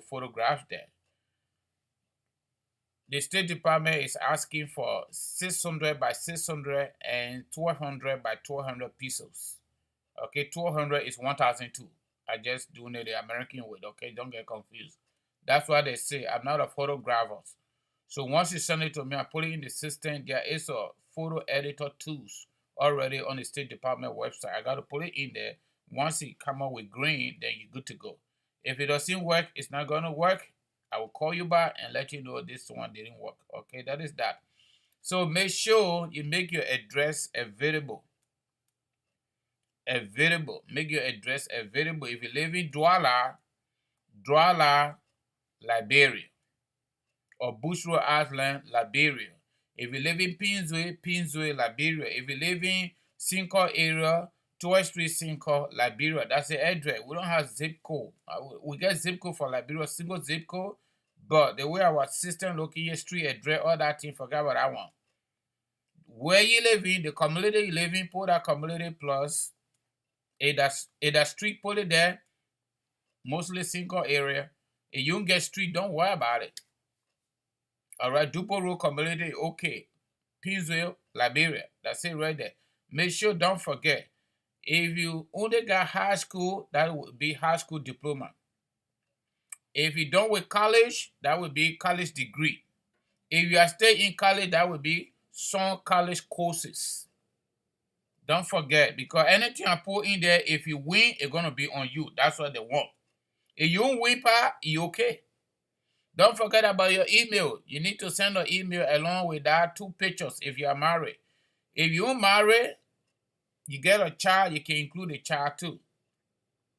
photographs there. The State Department is asking for 600 by 600 and 1200 by 1200 pixels. Okay, 1200 is 1002. I just doing it the American way, okay? Don't get confused. That's why they say I'm not a photographer. So once you send it to me, I put it in the system. There is a photo editor tools already on the State Department website. I got to put it in there. Once it come up with green, then you're good to go. If it doesn't work, it's not going to work. I will call you back and let you know this one didn't work. Okay, that is that. So make sure you make your address available. Make your address available. If you live in Douala, Liberia, or Bushro Island, Liberia. If you live in Pinzway, Liberia. If you live in Cinco area, 12th Street, Cinco, Liberia, that's the address. We don't have zip code. We get zip code for Liberia, single zip code, but the way our system looking here, street address, all that thing, forget about that one. Where you live in, the community you live in, put that community plus. Either street, put it there, mostly Cinco area. If you don't get street, don't worry about it. All right, Dupo Road community, okay. Pinsville, Liberia, that's it right there. Make sure, don't forget, if you only got high school, that would be high school diploma. If you done with college, that would be college degree. If you are still in college, that would be some college courses. Don't forget, because anything I put in there, if you win, it's going to be on you. That's what they want. If you don't win, you okay. Don't forget about your email. You need to send an email along with that 2 pictures if you are married. If you are married, you get a child, you can include the child too.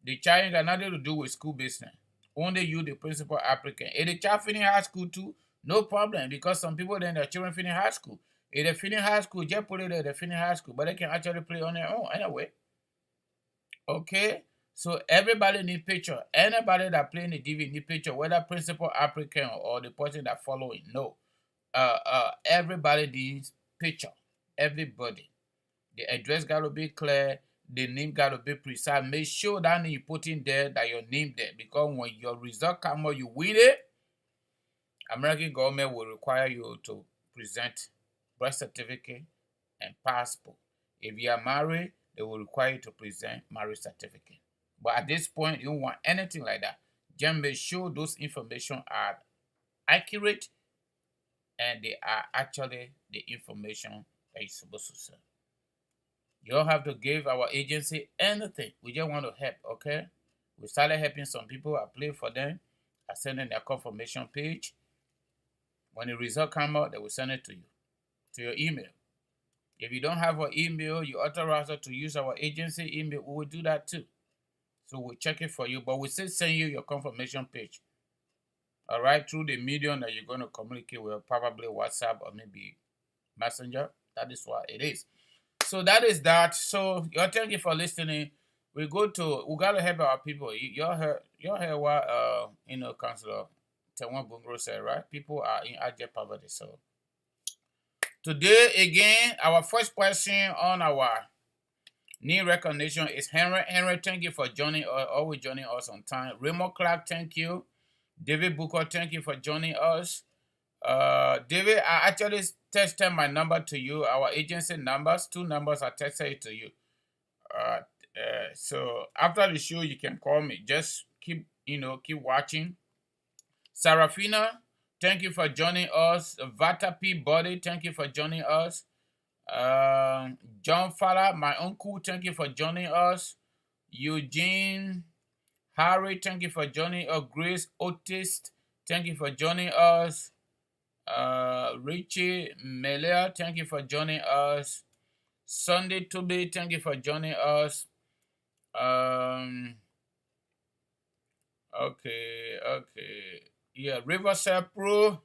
The child ain't got nothing to do with school business. Only you, the principal applicant. If the child finish high school too, No problem, because some people then their children finish high school. If they finish high school, just put it there, they finish high school, but they can actually play on their own anyway. Okay? So everybody need picture. Anybody that play in the DV need picture, whether principal applicant or the person that following. No. Everybody needs picture. Everybody. The address gotta be clear. The name gotta be precise. Make sure that name you put in there that your name there. Because when your result come out, you win it. American government will require you to present birth certificate and passport. If you are married, they will require you to present marriage certificate. But at this point, you don't want anything like that. Just make sure those information are accurate and they are actually the information that you're supposed to send. You don't have to give our agency anything. We just want to help, okay? We started helping some people. I play for them. I send them their confirmation page. When the result comes out, they will send it to you, to your email. If you don't have our email, you authorize us to use our agency email, we will do that too. So we'll check it for you, but we still send you your confirmation page. All right, through the medium that you're going to communicate with, probably WhatsApp or maybe Messenger. That is what it is. So that is that. So thank you for listening. We gotta help our people. Y'all heard what Councilor Tewan Bungro said, right? People are in abject poverty. So today again, our first question on our need recognition is Henry. Henry, thank you for joining us, always joining us on time. Raymond Clark, thank you. David Booker, thank you for joining us. David, I actually texted my number to you, our agency numbers, 2 numbers I texted it to you. So after the show, you can call me. Just keep watching. Sarafina, thank you for joining us. Vata P. Body, thank you for joining us. John Fowler, my uncle, thank you for joining us. Eugene Harry, thank you for joining us. Grace Otis, thank you for joining us. Richie Melia, thank you for joining us. Sunday Toby, thank you for joining us. Okay. Yeah, Riverside Pro,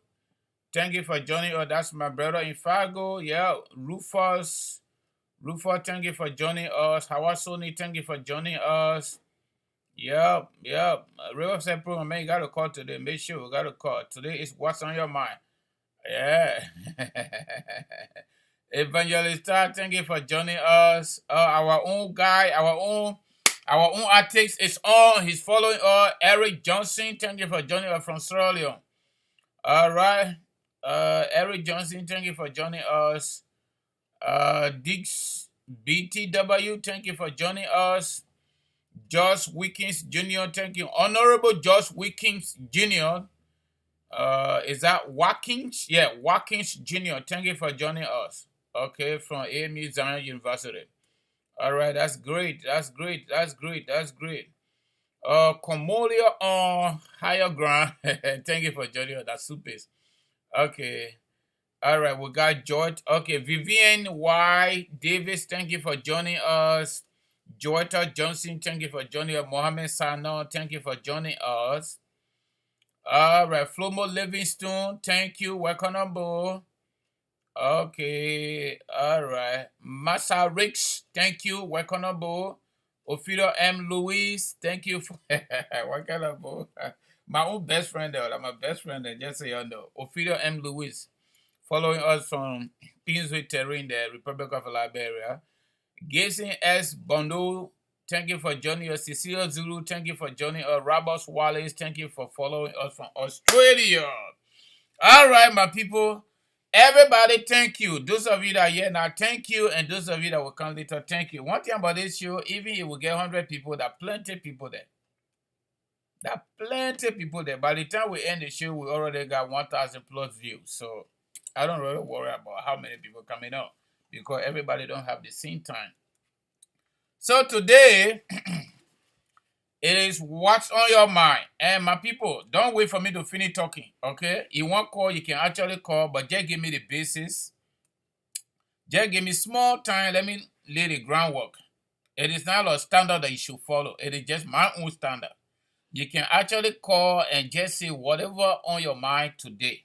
thank you for joining us. That's my brother in Fargo. Yeah, Rufus, thank you for joining us. Hawasoni, thank you for joining us. Yep. Riverside Pro, man, you got to call today. Make sure you got to call. Today is what's on your mind. Yeah. Evangelist, thank you for joining us. Our own guy, our own artist is on. He's following us. Eric Johnson, thank you for joining us from Sierra Leone. All right. Eric Johnson, thank you for joining us. Dix BTW, thank you for joining us. Josh Wickens Jr., thank you. Honorable Josh Wickens Jr. Is that Watkins? Yeah, Watkins Jr., thank you for joining us. Okay, from AMU Zion University. All right, that's great. Comolia on higher ground. Thank you for joining us. That's super. Okay. All right, we got George. Okay, Vivian Y. Davis, thank you for joining us. Joyta Johnson, thank you for joining us. Mohammed Sano, thank you for joining us. All right, Flomo Livingstone, thank you. Welcome on board. Okay, all right. Massa Ricks, thank you. Welcome on board. Ophido M. Louise, thank you for welcome on board. My own best friend there, my best friend there, just so you know. Ophido M. Louise, following us from Kingsway Terrain, the Republic of Liberia. Jason S. Bondo, thank you for joining us. Cecilia Zulu, thank you for joining us. Robert Wallace, thank you for following us from Australia. All right, my people. Everybody, thank you. Those of you that are here now, thank you. And those of you that will come later, thank you. One thing about this show, even if we get 100 people, there are plenty people there. By the time we end the show, we already got 1,000 plus views. So I don't really worry about how many people coming up because everybody don't have the same time. So today, it is what's on your mind. And my people, don't wait for me to finish talking, okay? You want to call, you can actually call, but just give me the basis. Just give me small time. Let me lay the groundwork. It is not a standard that you should follow. It is just my own standard. You can actually call and just say whatever on your mind today.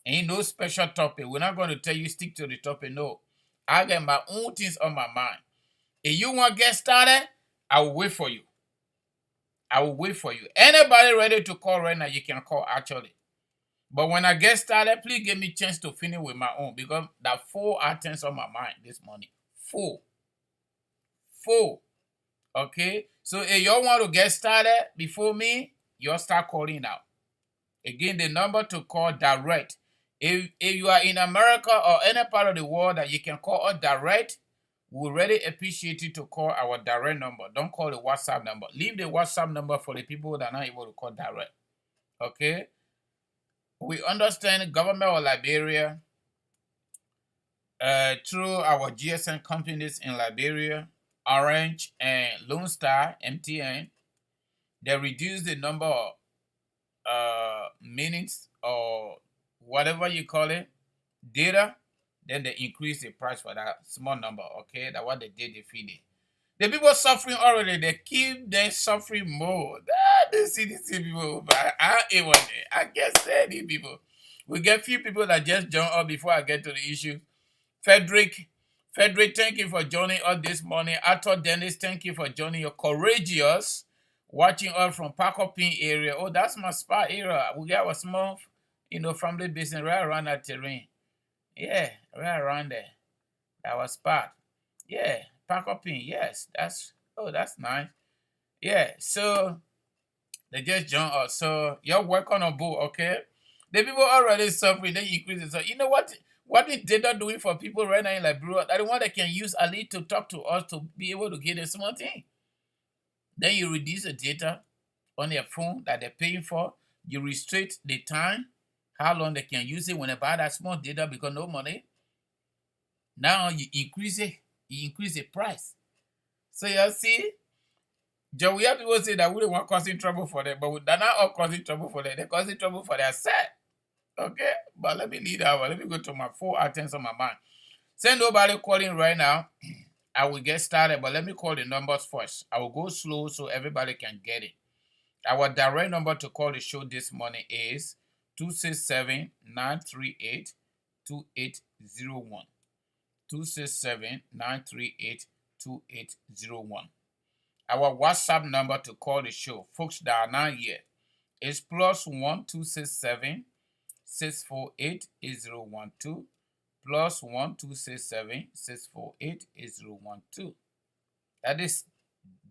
Ain't no special topic. We're not going to tell you stick to the topic. No. I got my own things on my mind. If you want to get started, I will wait for you. I will wait for you. Anybody ready to call right now, you can call actually. But when I get started, please give me a chance to finish with my own because that 4 items on my mind this morning. 4. Okay? So if you want to get started before me, you'll start calling now. Again, the number to call direct. If you are in America or any part of the world that you can call us direct, we really appreciate you to call our direct number. Don't call the WhatsApp number. Leave the WhatsApp number for the people that are not able to call direct. Okay? We understand the government of Liberia through our GSM companies in Liberia, Orange and Lone Star, MTN, they reduce the number of minutes or whatever you call it, data, then they increase the price for that small number, okay? That's what they did, they feed it. The people suffering already, they keep them suffering more. The CDC people, but I can't say these people. We get few people that just join up before I get to the issue. Frederick, thank you for joining us this morning. Arthur Dennis, thank you for joining. You're courageous. Watching us from Pacopin area. Oh, that's my spot area. We got a small, family business right around that terrain. Yeah, right around there. Our spot. Yeah, Pacopin. Yes, that's nice. Yeah, so they just joined us. So you're welcome on board, okay? The people already suffering, they increase it. So you know what? What is data doing for people right now in Liberia? That the one that can use at least to talk to us to be able to get a small thing. Then you reduce the data on their phone that they're paying for. You restrict the time, how long they can use it when they buy that small data because no money. Now you increase it. You increase the price. So you see, we have people say that we don't want causing trouble for them, but they're not all causing trouble for them. They're causing trouble for themselves. Okay? But let me lead that one. Let me go to my 4 items on my mind. Send nobody calling right now. I will get started, but let me call the numbers first. I will go slow so everybody can get it. Our direct number to call the show this morning is 267-938-2801. 267-938-2801. Our WhatsApp number to call the show, folks that are not here, is +1 267 648 8012. +1 267 648 8012.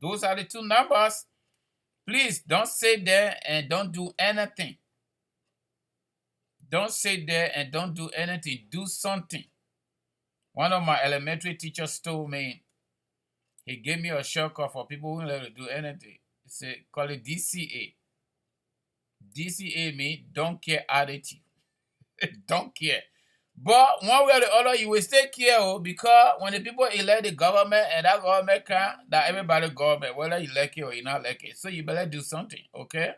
Those are the 2 numbers. Please don't sit there and don't do anything. Don't sit there and don't do anything. Do something. One of my elementary teachers told me, he gave me a shortcut for people who don't like to do anything. He said, call it DCA. DCA means don't care attitude. Don't care. But one way or the other, you will stay care because when the people elect the government and that government that everybody government, whether you like it or you not like it. So you better do something, okay?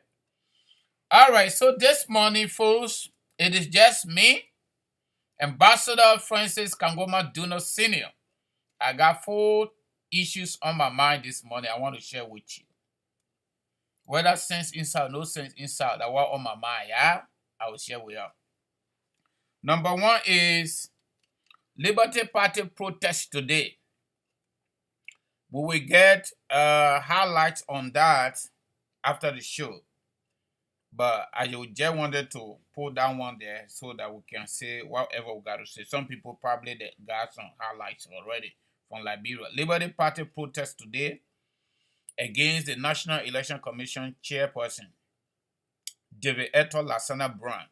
All right, so this morning, folks, it is just me, Ambassador Francis Kangoma Duno Sr. I got 4 issues on my mind this morning I want to share with you. Whether sense inside or no sense inside, that was on my mind, yeah? I will share with you. Number 1 is Liberty Party protest today. We will get highlights on that after the show. But I just wanted to put that one there so that we can say whatever we got to say. Some people probably got some highlights already from Liberia. Liberty Party protest today against the National Election Commission chairperson, David Eto Lasana Brown.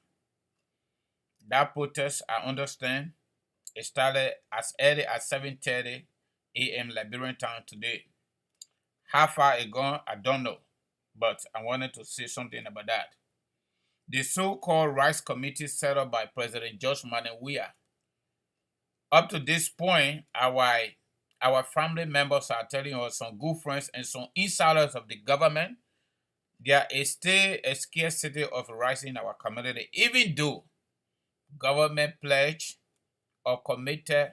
That protest, I understand, it started as early as 7:30 a.m. Liberian time today. How far it gone, I don't know. But I wanted to say something about that. The so-called Rights Committee set up by President George Manewia. Up to this point, our family members are telling us, some good friends and some insiders of the government, there is still a scarcity of rights in our community, even though government pledge or committed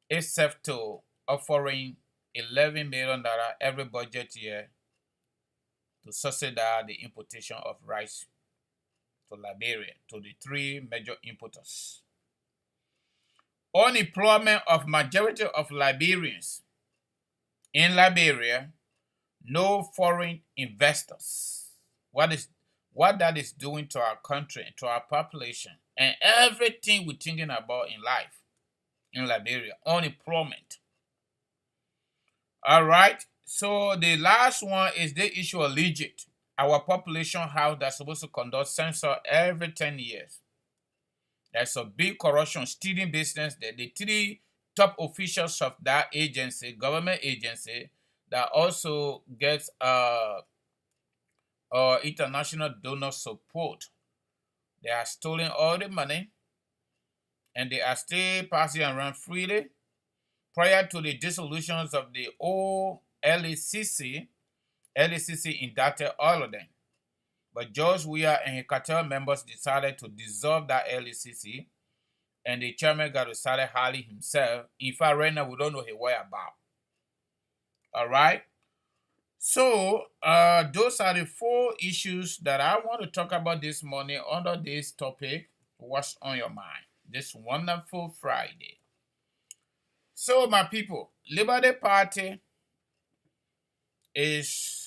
itself to offering $11 million every budget year to subsidize the importation of rice to Liberia, to the three major importers. Unemployment of majority of Liberians in Liberia, no foreign investors. What that is doing to our country, to our population, and everything we're thinking about in life in Liberia. Unemployment. All right. So the last one is the issue of legit. Our population house that's supposed to conduct census every 10 years. There's a big corruption, stealing business. The three top officials of that agency, government agency, that also gets international donor support. They are stealing all the money, and they are still passing around freely. Prior to the dissolutions of the old LACC indicted all of them. But George Weah and his cartel members decided to dissolve that LACC, and the chairman got decided highly himself. In fact, right now we don't know his whereabouts. All right. So those are the 4 issues that I want to talk about this morning under this topic. What's on your mind? This wonderful Friday. So my people, Liberty Party is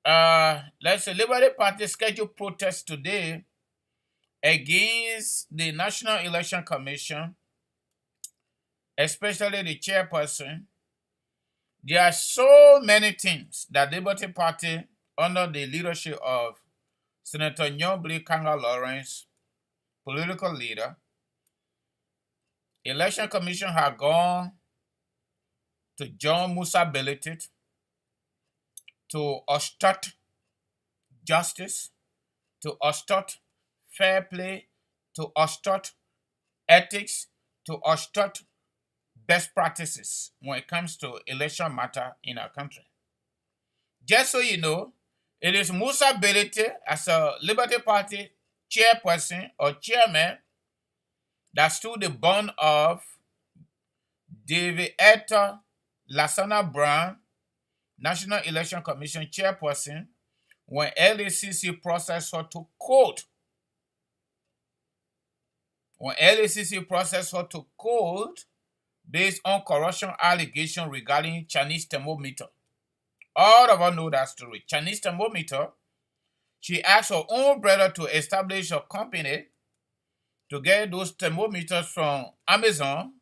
let's say Liberty Party scheduled protest today against the National Election Commission, especially the chairperson. There are so many things that Liberty Party, under the leadership of Senator Nyobli Kanga Lawrence, political leader, Election Commission had gone to John Musa Billeted to obstruct justice, to obstruct fair play, to obstruct ethics, to obstruct best practices when it comes to election matter in our country. Just so you know, it is Musa Belete as a Liberty Party chairperson or chairman that stood the bond of David Etta Lasana Brown, National Election Commission chairperson, when LACC processed her to court. When LACC processed her to court based on corruption allegation regarding Chinese thermometer. All of us know that story. Chinese thermometer. She asked her own brother to establish a company to get those thermometers from Amazon,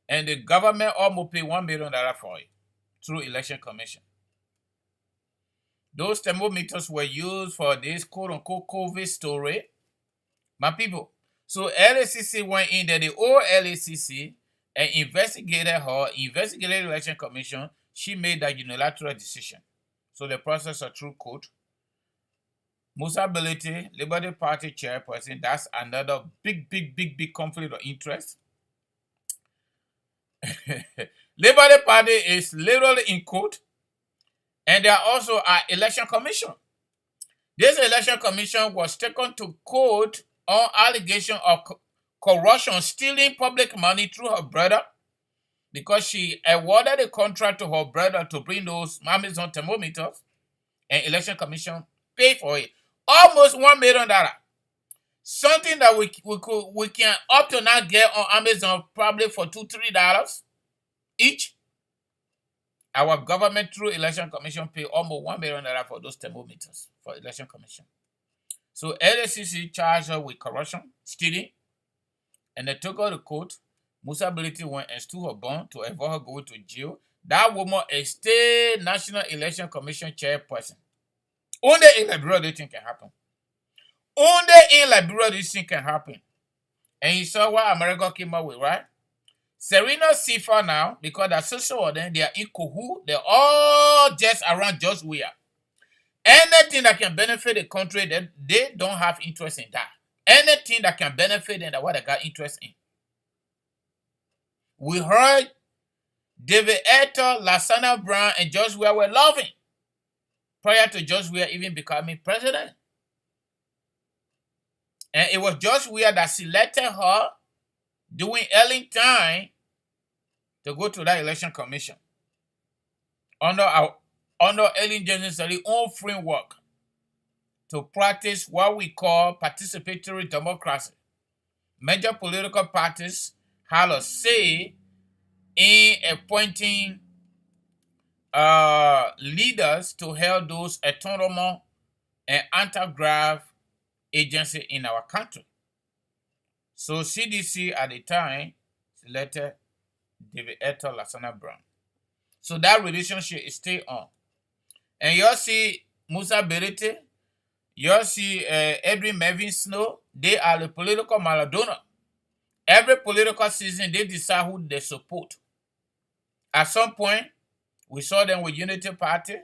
and the government almost paid $1 million for it through Election Commission. Those thermometers were used for this quote-unquote COVID story. My people, so LACC went in there, the old LACC, and investigated the Election Commission. She made that unilateral decision. So the process of through court. Musa Belete, Liberty Party chairperson, that's another big conflict of interest. Liberty Party is literally in court, and there are also an election commission. This election commission was taken to court on allegation of corruption, stealing public money through her brother, because she awarded a contract to her brother to bring those Amazon thermometers, and election commission paid for it. Almost $1 million. Something that we can up to now get on Amazon probably for $2-3 each. Our government through election commission pay almost $1 million for those thermometers for election commission. So LACC charged her with corruption, stealing, and they took her to court. Musa Belete went and stood her bond to avoid her going to jail. That woman is still National Election Commission chairperson. Only in Liberia this thing can happen. Only in Liberia this thing can happen. And you saw what America came up with, right? Serena Sifa now, because the social order, they are in cahoots. They're all just around George Weah. Anything that can benefit the country, they don't have interest in that. Anything that can benefit them, that's what they got interest in. We heard David Etta, Lasana Brown, and George Weah were loving prior to George Weah even becoming president. And it was George Weah that selected her during early time to go to that election commission under under Ellen Johnson Sirleaf's own framework to practice what we call participatory democracy. Major political parties have a say in appointing leaders to help those autonomous and anti-graft agency in our country. So CDC at the time selected David Ethel Lasana Brown. So that relationship is still on. And you see Musa Berete, you see Edwin Melvin Snow, they are the political Maradona. Every political season, they decide who they support. At some point, we saw them with Unity Party.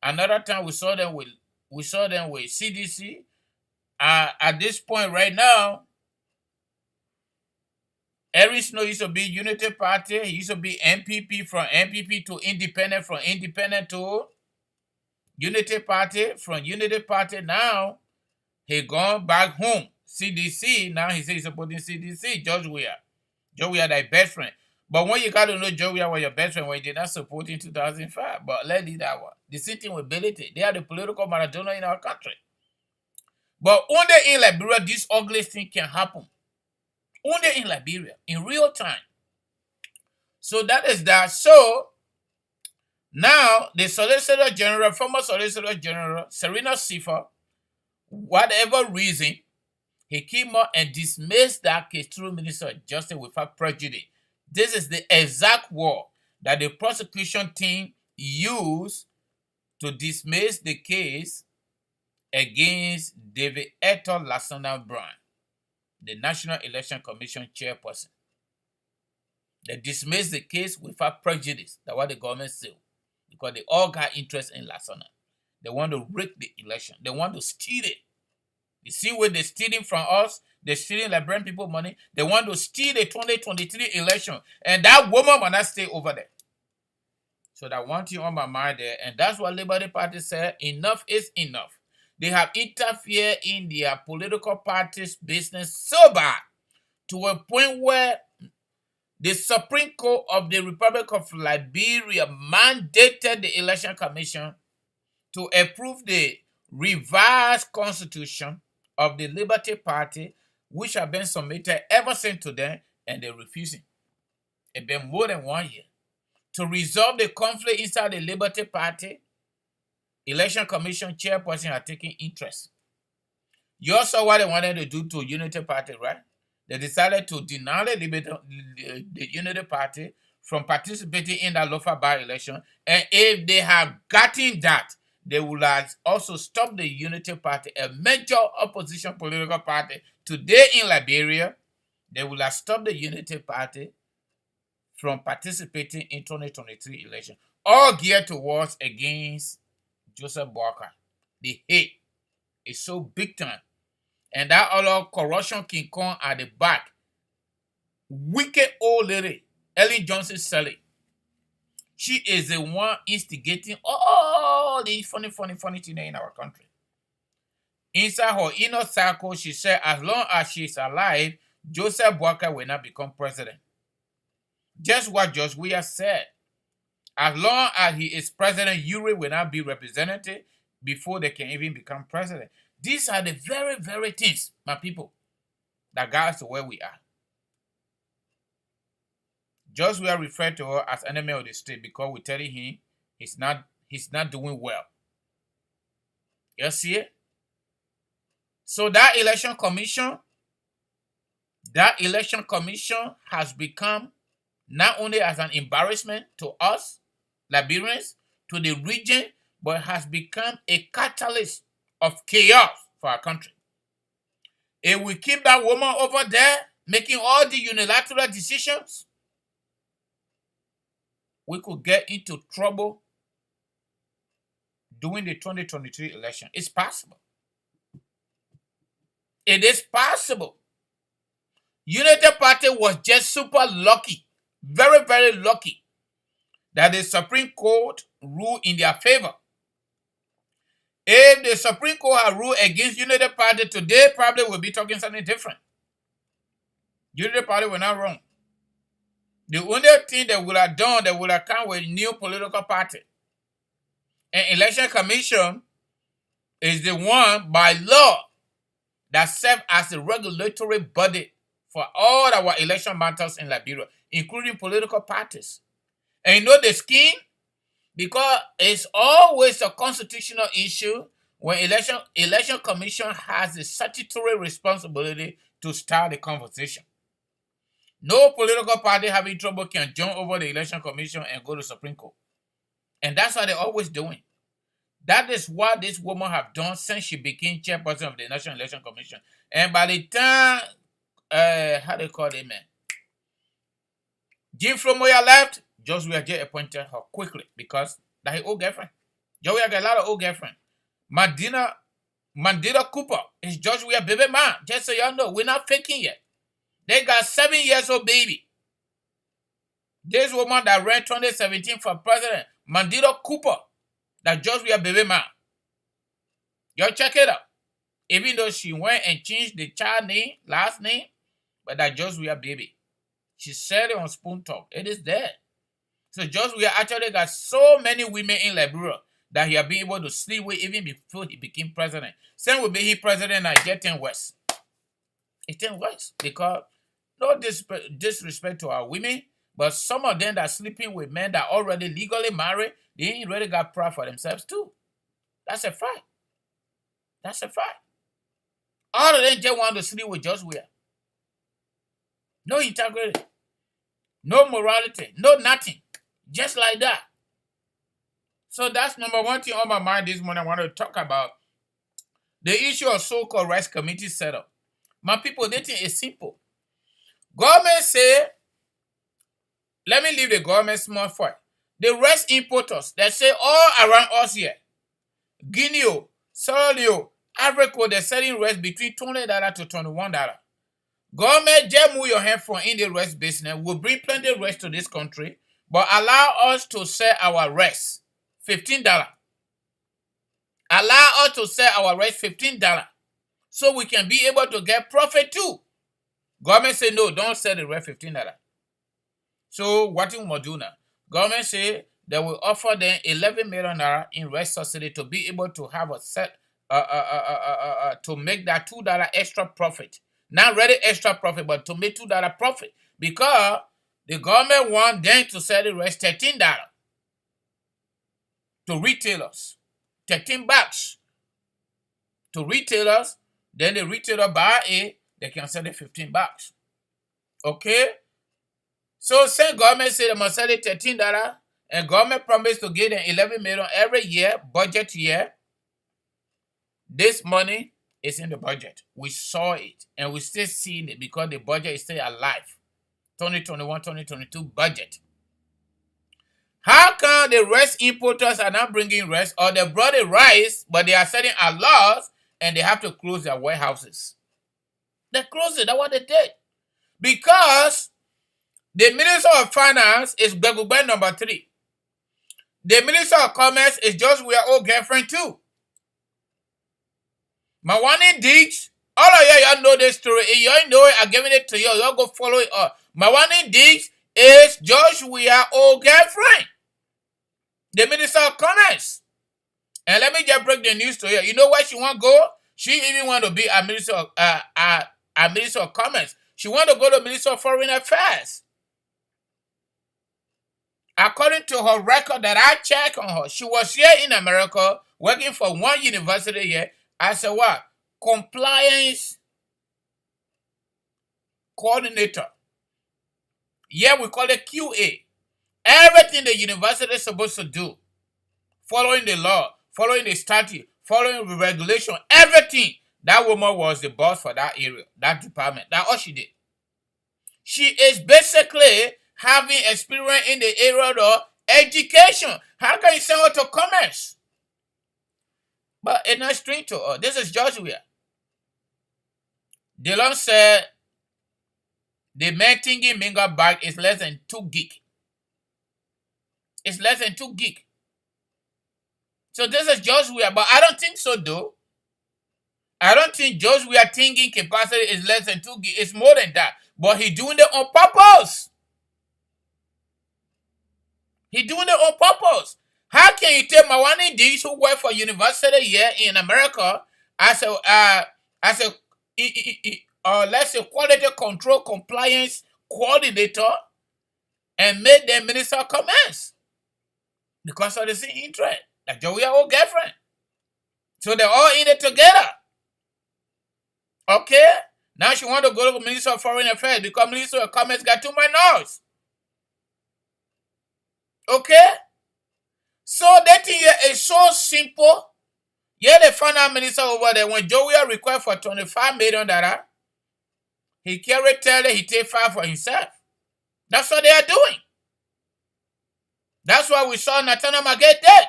Another time, we saw them with CDC. At this point right now, Eric Snow used to be Unity Party. He used to be MPP, from MPP to independent, from independent to Unity Party, from Unity Party. Now, he gone back home. CDC, now he says he's supporting CDC, George Weah. George Weah, thy best friend. But when you got to know George Weah was your best friend, when you did not support in 2005. But let's leave that one. The same thing with Belete. They are the political Maradona in our country. But only in Liberia, this ugly thing can happen. Only in Liberia, in real time. So that is that. So now the Solicitor General, former Solicitor General, Serena Sifa, whatever reason, he came out and dismissed that case through Minister of Justice without prejudice. This is the exact word that the prosecution team used to dismiss the case against David Ethel Lasana Brown, the National Election Commission chairperson. They dismissed the case without prejudice. That's what the government said. Because they all got interest in Lasana. They want to rig the election. They want to steal it. You see where they're stealing from us? They're stealing Liberian people money. They want to steal the 2023 election. And that woman will not stay over there. So that one thing on my mind there. And that's what Liberty Party said. Enough is enough. They have interfered in their political party's business so bad to a point where the Supreme Court of the Republic of Liberia mandated the Election Commission to approve the revised constitution of the Liberty Party, which have been submitted ever since to them, and they're refusing. It's been more than 1 year. To resolve the conflict inside the Liberty Party, Election Commission chairperson are taking interest. You saw what they wanted to do to Unity Party, right? They decided to deny the Unity Party from participating in that local by-election. And if they have gotten that, they will have also stopped the Unity Party, a major opposition political party today in Liberia. They will have stopped the Unity Party from participating in 2023 election. All geared towards against Joseph Boakai. The hate is so big time. And that other corruption King Kong at the back. Wicked old lady, Ellen Johnson Sirleaf. She is the one instigating all these funny things in our country. Inside her inner circle, she said, as long as she's alive, Joseph Boakai will not become president. Just what George Weah said. As long as he is president, Yuri will not be represented before they can even become president. These are the very, very things, my people, that got us to where we are. Just we are referred to her as enemy of the state because we're telling him he's not doing well. You see it? So that election commission has become not only as an embarrassment to us, Liberians, to the region, but has become a catalyst of chaos for our country. If we keep that woman over there making all the unilateral decisions, we could get into trouble during the 2023 election. It's possible. It is possible. Unity Party was just super lucky, very, very lucky, that the Supreme Court ruled in their favor. If the Supreme Court had ruled against Unity Party today, probably we'll be talking something different. Unity Party were not wrong. The only thing they would have done, they would have come with a new political party. And election commission is the one by law that serves as the regulatory body for all our election matters in Liberia, including political parties. And you know the scheme? Because it's always a constitutional issue when election commission has the statutory responsibility to start the conversation. No political party having trouble can jump over the election commission and go to Supreme Court. And that's what they're always doing. That is what this woman have done since she became chairperson of the National Election Commission. And by the time, how they call it, man? Jim Flomoya left, Joshua J appointed her quickly because that's his old girlfriend. Joshua got a lot of old girlfriend. Mandela Cooper is Joshua baby man. Just so y'all know, we're not faking yet. They got 7 years old baby. This woman that ran 2017 for president, Mandela Cooper, that Joshua baby man. Y'all check it out. Even though she went and changed the child name, last name, but that Joshua baby. She said it on Spoon Talk. It is there. So Joshua actually got so many women in Liberia that he had been able to sleep with even before he became president. Same with being president at Jeton West. It's 10 West because no disrespect to our women, but some of them that are sleeping with men that are already legally married, they ain't really got pride for themselves too. That's a fact. That's a fact. All of them just want to sleep with Joshua. No integrity. No morality. No nothing. Just like that. So that's number one thing on my mind this morning. I want to talk about the issue of so-called rice committee setup. My people, they think it's simple. Government say, let me leave the government small for it. The rice importers that say all around us here, Guinea, Sierra Leone, Ivory Coast, they're selling rice between $20 to $21. Government just move your hand from in the rice business. Will bring plenty of rice to this country, but allow us to sell our rice $15. Allow us to sell our rice $15 so we can be able to get profit too. Government say no, don't sell the rice $15. So what you must do now? Government say they will offer them $11 million in rice subsidy to be able to have a set to make that $2 extra profit. Not really extra profit, but to make $2 profit. Because the government want them to sell the rice $13 to retailers. 13 bucks to retailers. Then the retailer buy it, they can sell it 15 bucks. Okay? So same government say they must sell it $13, and government promised to give them $11 million every year, budget year. This money is in the budget. We saw it, and we still seeing it because the budget is still alive. 2021-2022 budget. How come the rice importers are not bringing rice, or they brought the rice, but they are selling at loss, and they have to close their warehouses? They closed it. That's what they did. Because the Minister of Finance is Begugbe number 3. The Minister of Commerce is just our old girlfriend too. Mawani Diggs, all of y'all know this story. If y'all know it, I'm giving it to you. Y'all go follow it up. Mawani Diggs is Joshua old girlfriend, the Minister of Commerce. And let me just break the news to you. You know where she want to go? She even want to be a Minister of Commerce. She want to go to Minister of Foreign Affairs. According to her record that I checked on her, she was here in America working for one university here as a what? Compliance coordinator. Yeah, we call it QA. Everything the university is supposed to do, following the law, following the statute, following the regulation, everything. That woman was the boss for that area, that department. That's all she did. She is basically having experience in the area of education. How can you send her to commerce? But it's not strange to her. This is Joshua. Dylan said the man thinking Minga bag is less than 2 gig. It's less than 2 gig. So this is Joshua, but I don't think so though. I don't think Joshua thinking capacity is less than 2 gig. It's more than that. But he doing it on purpose. He doing it on purpose. How can you tell Mawani D's who work for university here in America as a let's say quality control compliance coordinator and make them minister of commerce because of the same interest? Like Joey are all girlfriend. So they're all in it together. Okay? Now she want to go to the Minister of Foreign Affairs because Minister of Commerce got too much noise. Okay? So that thing here is so simple. Yeah, the finance minister over there, when Joey request for $25 million, he can't tell that he take 5 for himself. That's what they are doing. That's why we saw Nathaniel Maget dead.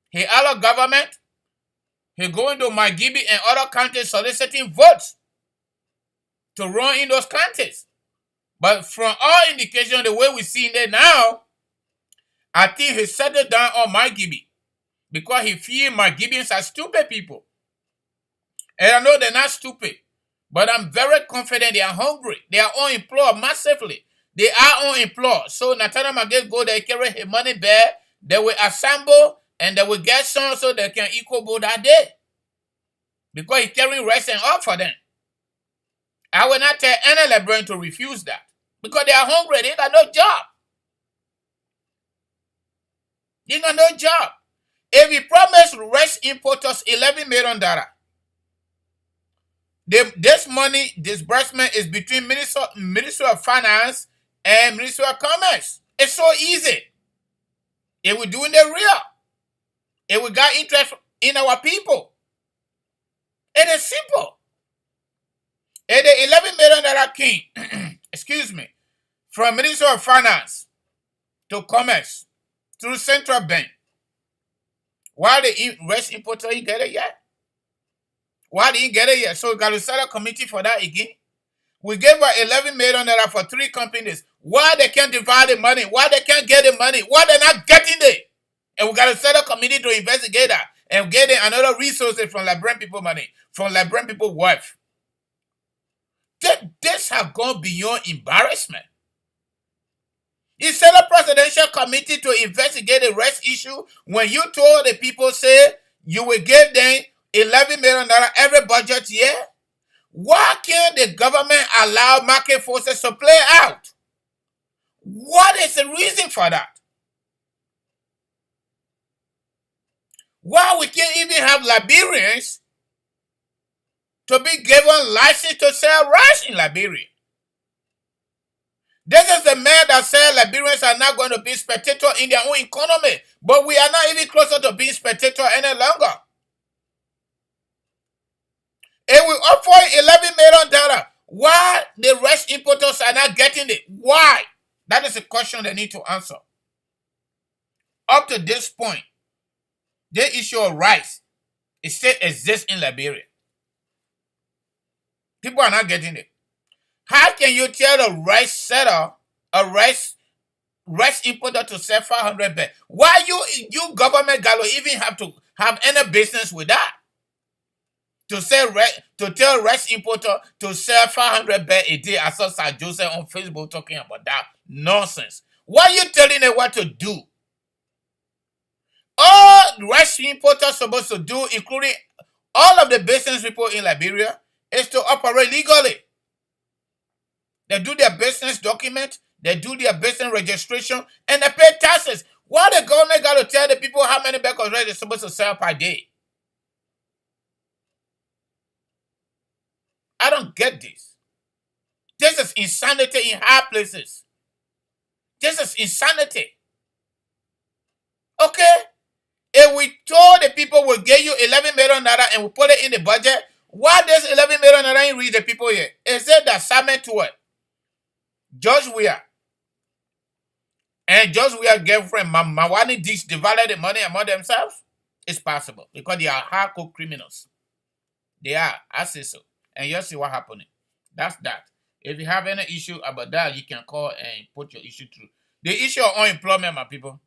He out of government. He going to Margibi and other counties soliciting votes to run in those counties. But from all indication, the way we see it now, I think he settled down on Margibi because he feels Margibians are stupid people. And I know they're not stupid, but I'm very confident they are hungry. They are unemployed massively. They are unemployed. So Nathaniel Maget go there, carry his money back. They will assemble and they will get some so they can equal vote that day. Because he's carrying rice and all for them. I will not tell any Liberian to refuse that. Because they are hungry, they got no job. They got no job. If we promise rice importers $11 million, this money disbursement is between Ministry of Finance and Ministry of Commerce. It's so easy. If we're doing the real, if we got interest in our people, it is simple. If the $11 million came, excuse me, from Ministry of Finance to Commerce through Central Bank, why the rice importer ain't get it yet? Why didn't get it yet? So we got to set a committee for that again. We gave her $11 million for 3 companies. Why they can't divide the money? Why they can't get the money? Why they're not getting it? And we got to set a committee to investigate that and get another resources from Liberian people money, from Liberian people wealth. This have gone beyond embarrassment. You set a presidential committee to investigate the rest issue when you told the people, say, you will give them $11 million every budget year. Why can't the government allow market forces to play out? What is the reason for that? Why we can't even have Liberians to be given license to sell rice in Liberia? This is the man that said Liberians are not going to be spectators in their own economy, but we are not even closer to being spectators any longer. If we offer $11 million, why the rice importers are not getting it? Why? That is a question they need to answer. Up to this point, the issue of rice, it still exists in Liberia. People are not getting it. How can you tell a rice seller, a rice importer to sell 500 bed? Why you government gallo even have to have any business with that? To tell rice importer to sell 500 bed a day. I saw Sir Joseph on Facebook talking about that nonsense. Why are you telling them what to do? All rice importers supposed to do, including all of the business people in Liberia, is to operate legally. They do their business document, they do their business registration, and they pay taxes. Why the government got to tell the people how many bags of rice they're supposed to sell per day? I don't get this. This is insanity in high places. This is insanity. Okay? If we told the people we'll give you $11 million and we put it in the budget, why does $11 million ain't reach the people here? Is it the assignment to what? George Weah. And George Weah's girlfriend, Mawani Dix, divided the money among themselves? It's possible because they are hardcore criminals. They are. I say so. And you see what happened. That's that. If you have any issue about that, you can call and put your issue through. The issue of unemployment, my people.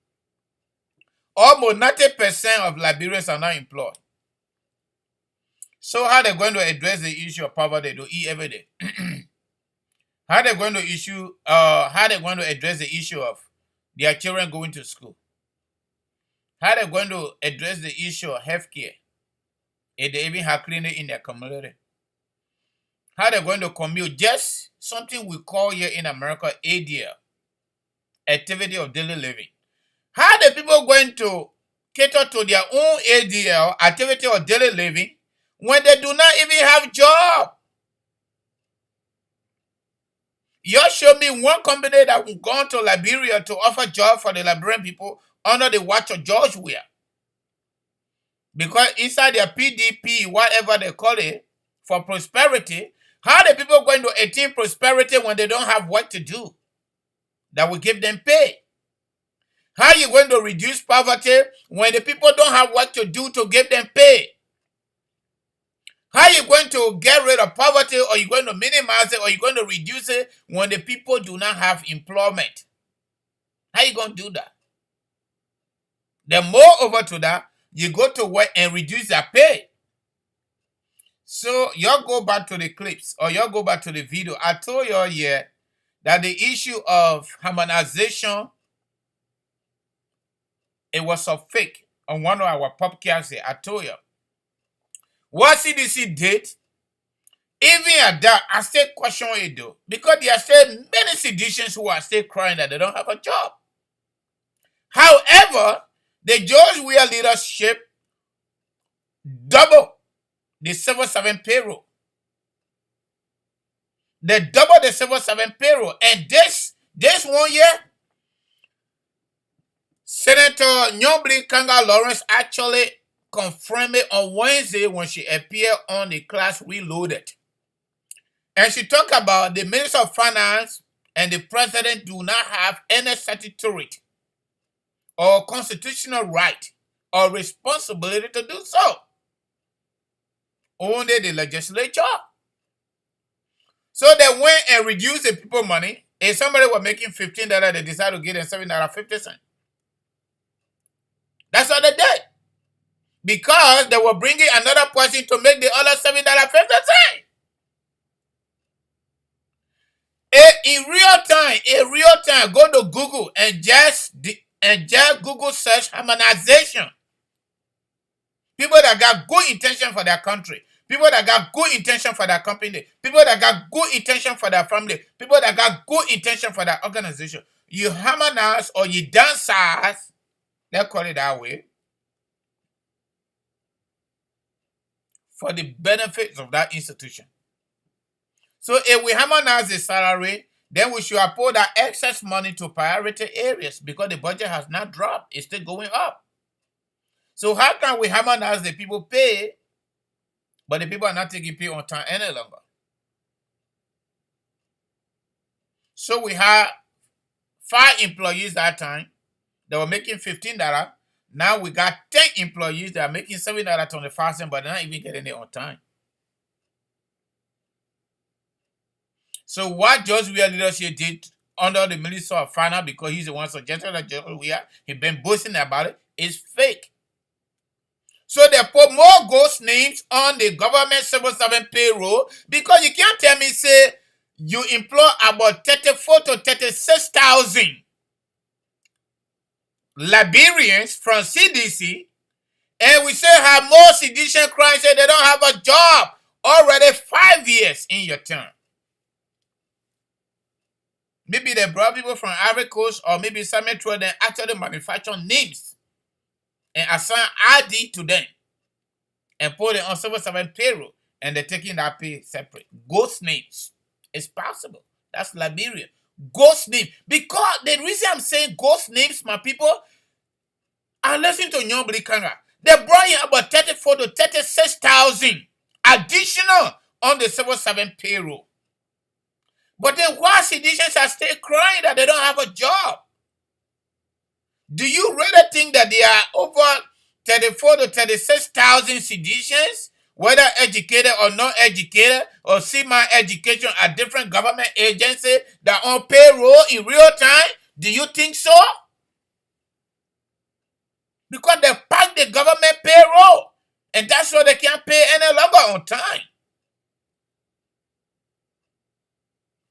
Almost 90% of Liberians are not employed. So how are they going to address the issue of poverty to eat every day? How are they going to address the issue of their children going to school? How they going to address the issue of healthcare if they even have clinic in their community? How they going to commute? Just something we call here in America ADL, activity of daily living. How the people going to cater to their own ADL, activity of daily living, when they do not even have job? You show me one company that will go to Liberia to offer job for the Liberian people under the watch of George Weah. Because inside their PDP, whatever they call it, for prosperity, how the people going to attain prosperity when they don't have work to do that will give them pay? How are you going to reduce poverty when the people don't have work to do to give them pay? How are you going to get rid of poverty, or are you going to minimize it, or are you going to reduce it when the people do not have employment? How are you going to do that? Then moreover to that, you go to work and reduce their pay. So y'all go back to the clips, or y'all go back to the video. I told y'all here that the issue of harmonization, it was a fake on one of our podcasts here. I told you. What CDC did, even at that, I still question it though. Because there are still many citizens who are still crying that they don't have a job. However, the George Weah leadership double the civil servant payroll. They double the civil servant payroll. And this 1 year, Senator Nyobli Kanga Lawrence actually confirmed it on Wednesday when she appeared on the Class Reloaded. And she talked about the Minister of Finance and the President do not have any statutory or constitutional right or responsibility to do so. Only the legislature. So they went and reduced the people money. If somebody was making $15, they decided to give them $7.50. That's what they did. Because they were bringing another person to make the other $7.50. In real time, go to Google and just Google search harmonization. People that got good intention for their country, people that got good intention for their company, people that got good intention for their family, people that got good intention for their organization. You harmonize or you downsize, let's call it that way, for the benefits of that institution. So if we harmonize the salary, then we should apply that excess money to priority areas because the budget has not dropped. It's still going up. So how can we harmonize the people pay, but the people are not taking pay on time any longer? So we had 5 employees that time that were making $15. Now we got 10 employees that are making $7.25, but they're not even getting it on time. So what George Weah leadership did under the Minister of Finance, because he's the one suggested that George Weah, he's been boasting about it, is fake. So they put more ghost names on the government civil servant payroll, because you can't tell me, say, you employ about 34 to 36,000 Liberians from CDC, and we say have more sedition crimes, say they don't have a job already 5 years in your term. Maybe they brought people from Ivory Coast, or maybe some metro then actually manufacture names and assign ID to them and put it on civil servant payroll, and they're taking that pay separate. Ghost names. It's possible. That's Liberia. Ghost name. Because the reason I'm saying ghost names, my people, I listen to Nyobli Kanga. They brought in about 34 to 36,000 additional on the civil servant payroll. But then why citizens are still crying that they don't have a job? Do you really think that there are over 34 to 36,000 citizens, whether educated or not educated, or semi-education at different government agencies that are on payroll in real time? Do you think so? Because they pack the government payroll, and that's why they can't pay any longer on time.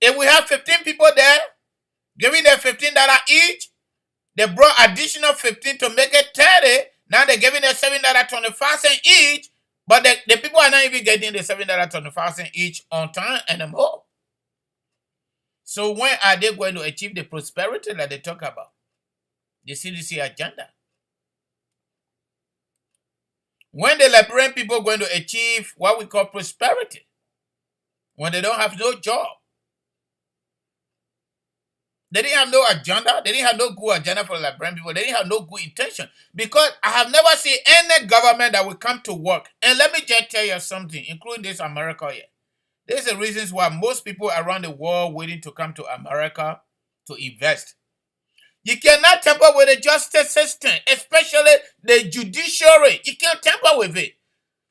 If we have 15 people there, giving them $15 each, They brought additional 15 to make it 30. Now they're giving them $7.25 each, but the people are not even getting the $7.25 each on time anymore. So when are they going to achieve the prosperity that they talk about? The CDC agenda. When the Liberian people are going to achieve what we call prosperity? When they don't have no job. They didn't have no agenda. They didn't have no good agenda for the Liberian people. They didn't have no good intention. Because I have never seen any government that will come to work. And let me just tell you something, including this America here. There's the reasons why most people around the world waiting to come to America to invest. You cannot tamper with the justice system, especially the judiciary. You can't tamper with it.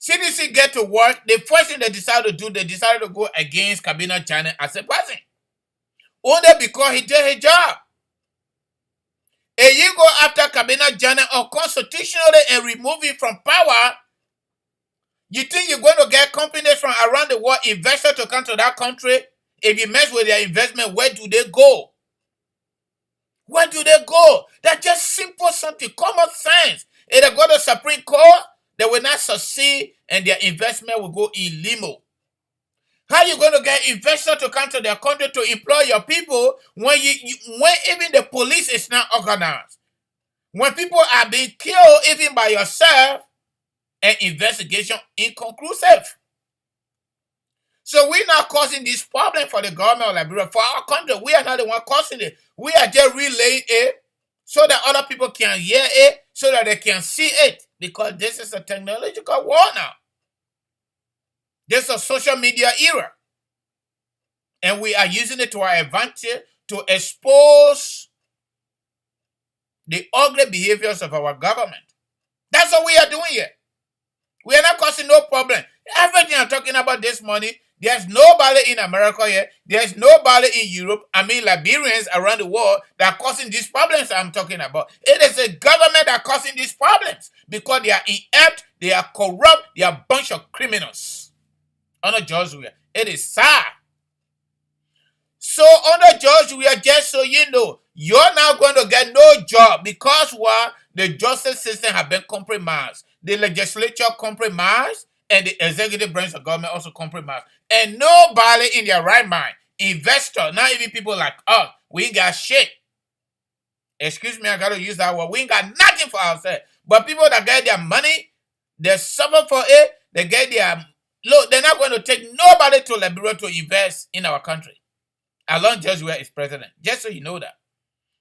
CDC get to work. The first thing they decided to do, they decided to go against Kabina Janet as a person. Only because he did his job. And you go after Kabina Janet unconstitutionally and remove him from power, you think you're going to get companies from around the world, investors to come to that country? If you mess with their investment, where do they go? Where do they go? That's just simple something, common sense. If they go to the Supreme Court, they will not succeed and their investment will go in limo. How are you going to get investors to come to their country to employ your people when when even the police is not organized? When people are being killed even by yourself and investigation inconclusive. So we're not causing this problem for the government of Liberia. For our country, we are not the one causing it. We are just relaying it so that other people can hear it, so that they can see it. Because this is a technological war now. This is a social media era. And we are using it to our advantage to expose the ugly behaviors of our government. That's what we are doing here. We are not causing no problem. Everything I'm talking about this money, there's nobody in America here. There's nobody in Europe, Liberians around the world that are causing these problems I'm talking about. It is the government that are causing these problems because they are inept, they are corrupt, they are a bunch of criminals. Under George Weah, it is sad. So under George Weah, just so you know, you're now going to get no job because what? The justice system has been compromised. The legislature compromised and the executive branch of government also compromised. And nobody in their right mind, investor, not even people like us, we ain't got shit. Excuse me, I got to use that word. We ain't got nothing for ourselves. But people that get their money, they suffer for it, they get their... Look, they're not going to take nobody to Liberia to invest in our country. As long as George Weah is president. Just so you know that.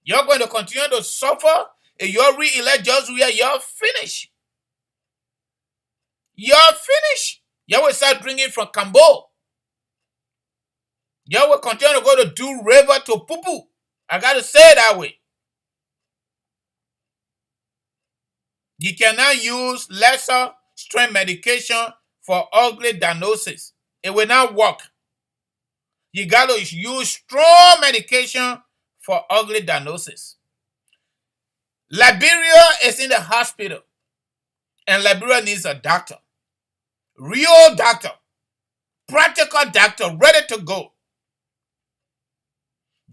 You're going to continue to suffer. If you re-elect George Weah, you're finished. You're finished. You will start drinking from Cambo. You will continue to go to Do River to poo-poo. I got to say it that way. You cannot use lesser strength medication for ugly diagnosis. It will not work. You got to use strong medication for ugly diagnosis. Liberia is in the hospital. And Liberia needs a doctor. Real doctor. Practical doctor ready to go.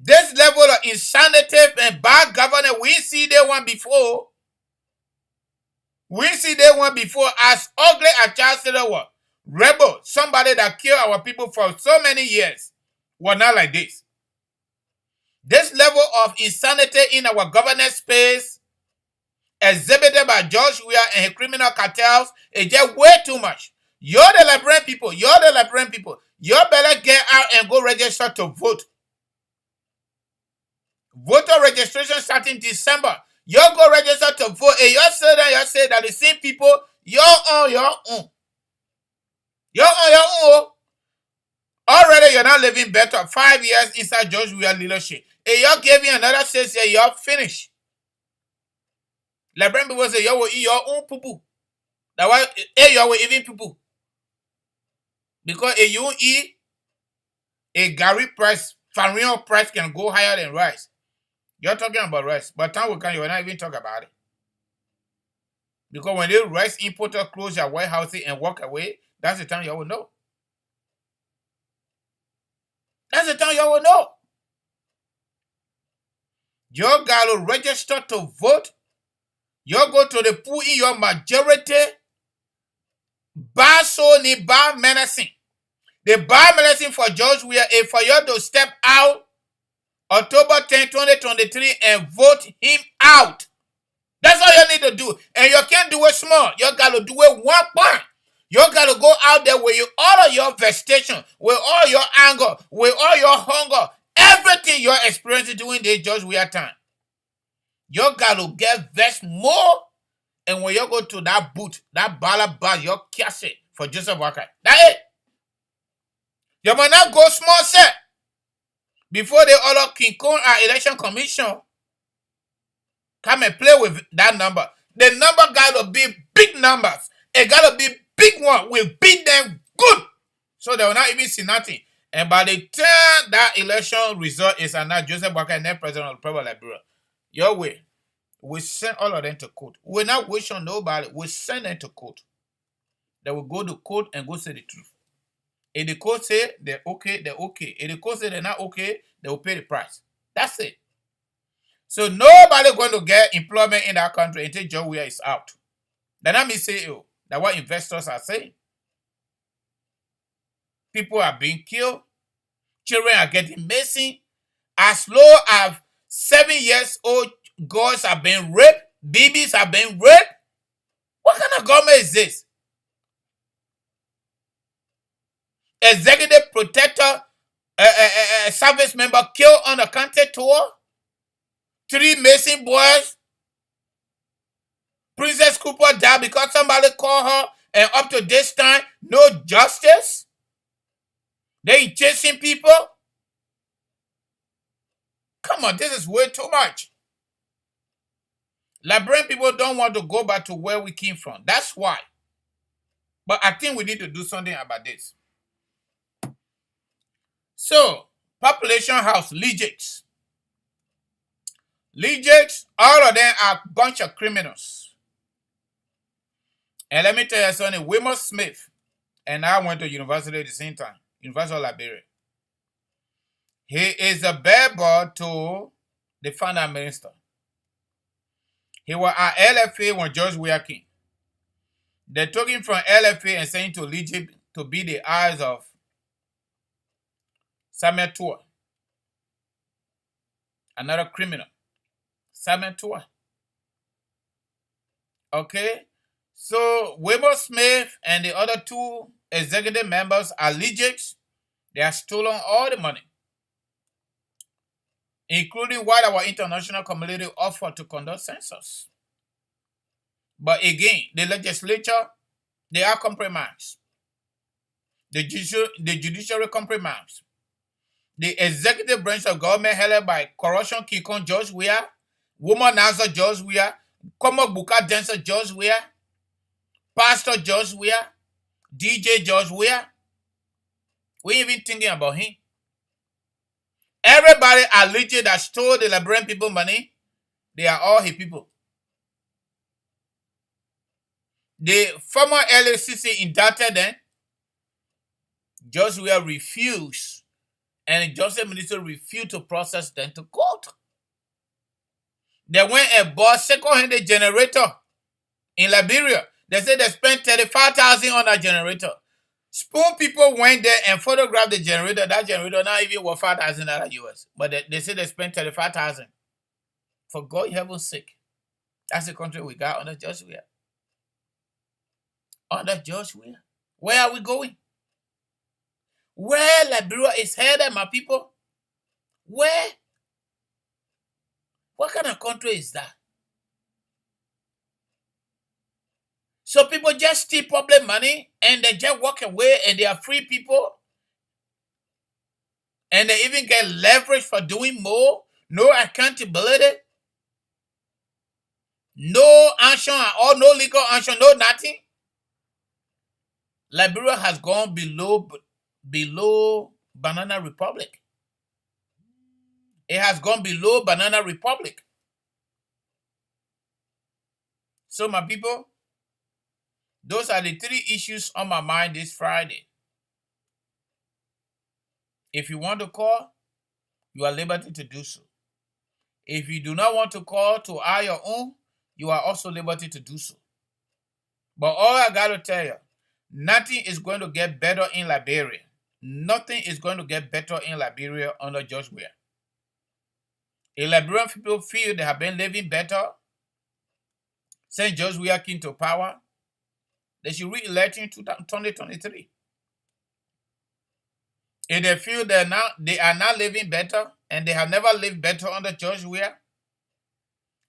This level of insanity and bad governance, we see that one before. We see that one before as ugly as Charles Taylor was. Rebel, somebody that killed our people for so many years, was not like this. This level of insanity in our governance space, exhibited by George Weah and his criminal cartels, is just way too much. You're the Liberian people. You're the Liberian people. You better get out and go register to vote. Voter registration starting December. You go register to vote. And you say that the same people, you're on your own. You're on your own. Already you're not living better. 5 years inside George Weah leadership. And you give you another 6 years, you're finished. Liberian people say you will eat your own poo-poo. That's why you will eat poo-poo. Because if you eat, a Gary price, Farino price can go higher than rice. You're talking about rice, but time will come, you will not even talk about it. Because when the rice importer close your warehouse and walk away, that's the time you will know. That's the time you will know. You got to register to vote. You go to the pool in your majority. Buy so ni buy medicine. The buy medicine for George Weah is for you to step out October 10, 2023 and vote him out. That's all you need to do. And you can't do it small. You got to do it one point. You got to go out there with all of your vestation, with all your anger, with all your hunger, everything you're experiencing during the George Weah time. You got to get vest more. And when you go to that booth, that ballot bar, you cash it for Joseph Walker. That's it. You might not go small set. Before the other King Kong election commission come and play with that number. The number got to be big numbers. It got to be big one. We'll beat them good. So they will not even see nothing. And by the time that election result is announced, Joseph Walker and then president of the Republic of Liberia, your way, we send all of them to court. We're not wishing on nobody. We send them to court. They will go to court and go say the truth. If the court say they're okay, they're okay. If the court say they're not okay, they will pay the price. That's it. So nobody going to get employment in that country until George Weah is out. Then I mean say, oh, that's what investors are saying. People are being killed. Children are getting missing. As low as 7 years old girls are being raped. Babies are being raped. What kind of government is this? Executive protector, service member killed on a country tour. 3 missing boys. Princess Cooper died because somebody called her, and up to this time, no justice. They chasing people. Come on, this is way too much. Liberian people don't want to go back to where we came from. That's why. But I think we need to do something about this. So, population house, Legics. Legics, all of them are a bunch of criminals. And let me tell you something, Wilmer Smith, and I went to university at the same time, University of Liberia. He is a bad boy to the finance minister. He was at LFA when George Weah came. They took him from LFA and sent him to Egypt to be the eyes of Samuel Tua, another criminal. Samuel Tua. Okay? So, Wilbur Smith and the other 2 executive members are Legics. They have stolen all the money, including what our international community offered to conduct census. But again, the legislature, they are compromised. The judiciary compromised. The executive branch of government held by corruption King Kong George Weah, womanizer George Weah, Komobuka dancer George Weah, Pastor George Weah, DJ George Weah. We ain't even thinking about him. Everybody alleged that stole the Liberian people money, they are all his people. The former LACC indicted them. George Weah refused, and the Justice Ministry refused to process them to court. They went and bought second-hand generator in Liberia. They said they spent $35,000 on that generator. Spoon people went there and photographed the generator. That generator not even worth $5,000 US. But they said they spent $35,000. For God, heaven's sake. That's the country we got under George Weah. Under George Weah. Where are we going? Where Liberia is headed, my people? Where? What kind of country is that? So people just steal public money and they just walk away and they are free people. And they even get leverage for doing more. No accountability. No action at all. No legal action. No nothing. Liberia has gone below Banana Republic. It has gone below Banana Republic. So my people, those are the 3 issues on my mind this Friday. If you want to call, you are liberty to do so. If you do not want to call to your own, you are also liberty to do so. But all I got to tell you, nothing is going to get better in Liberia. Nothing is going to get better in Liberia under George Weah. If Liberian people feel they have been living better since George Weah came to power, they should re-elect in 2023. If they feel they are not living better and they have never lived better under George Weah,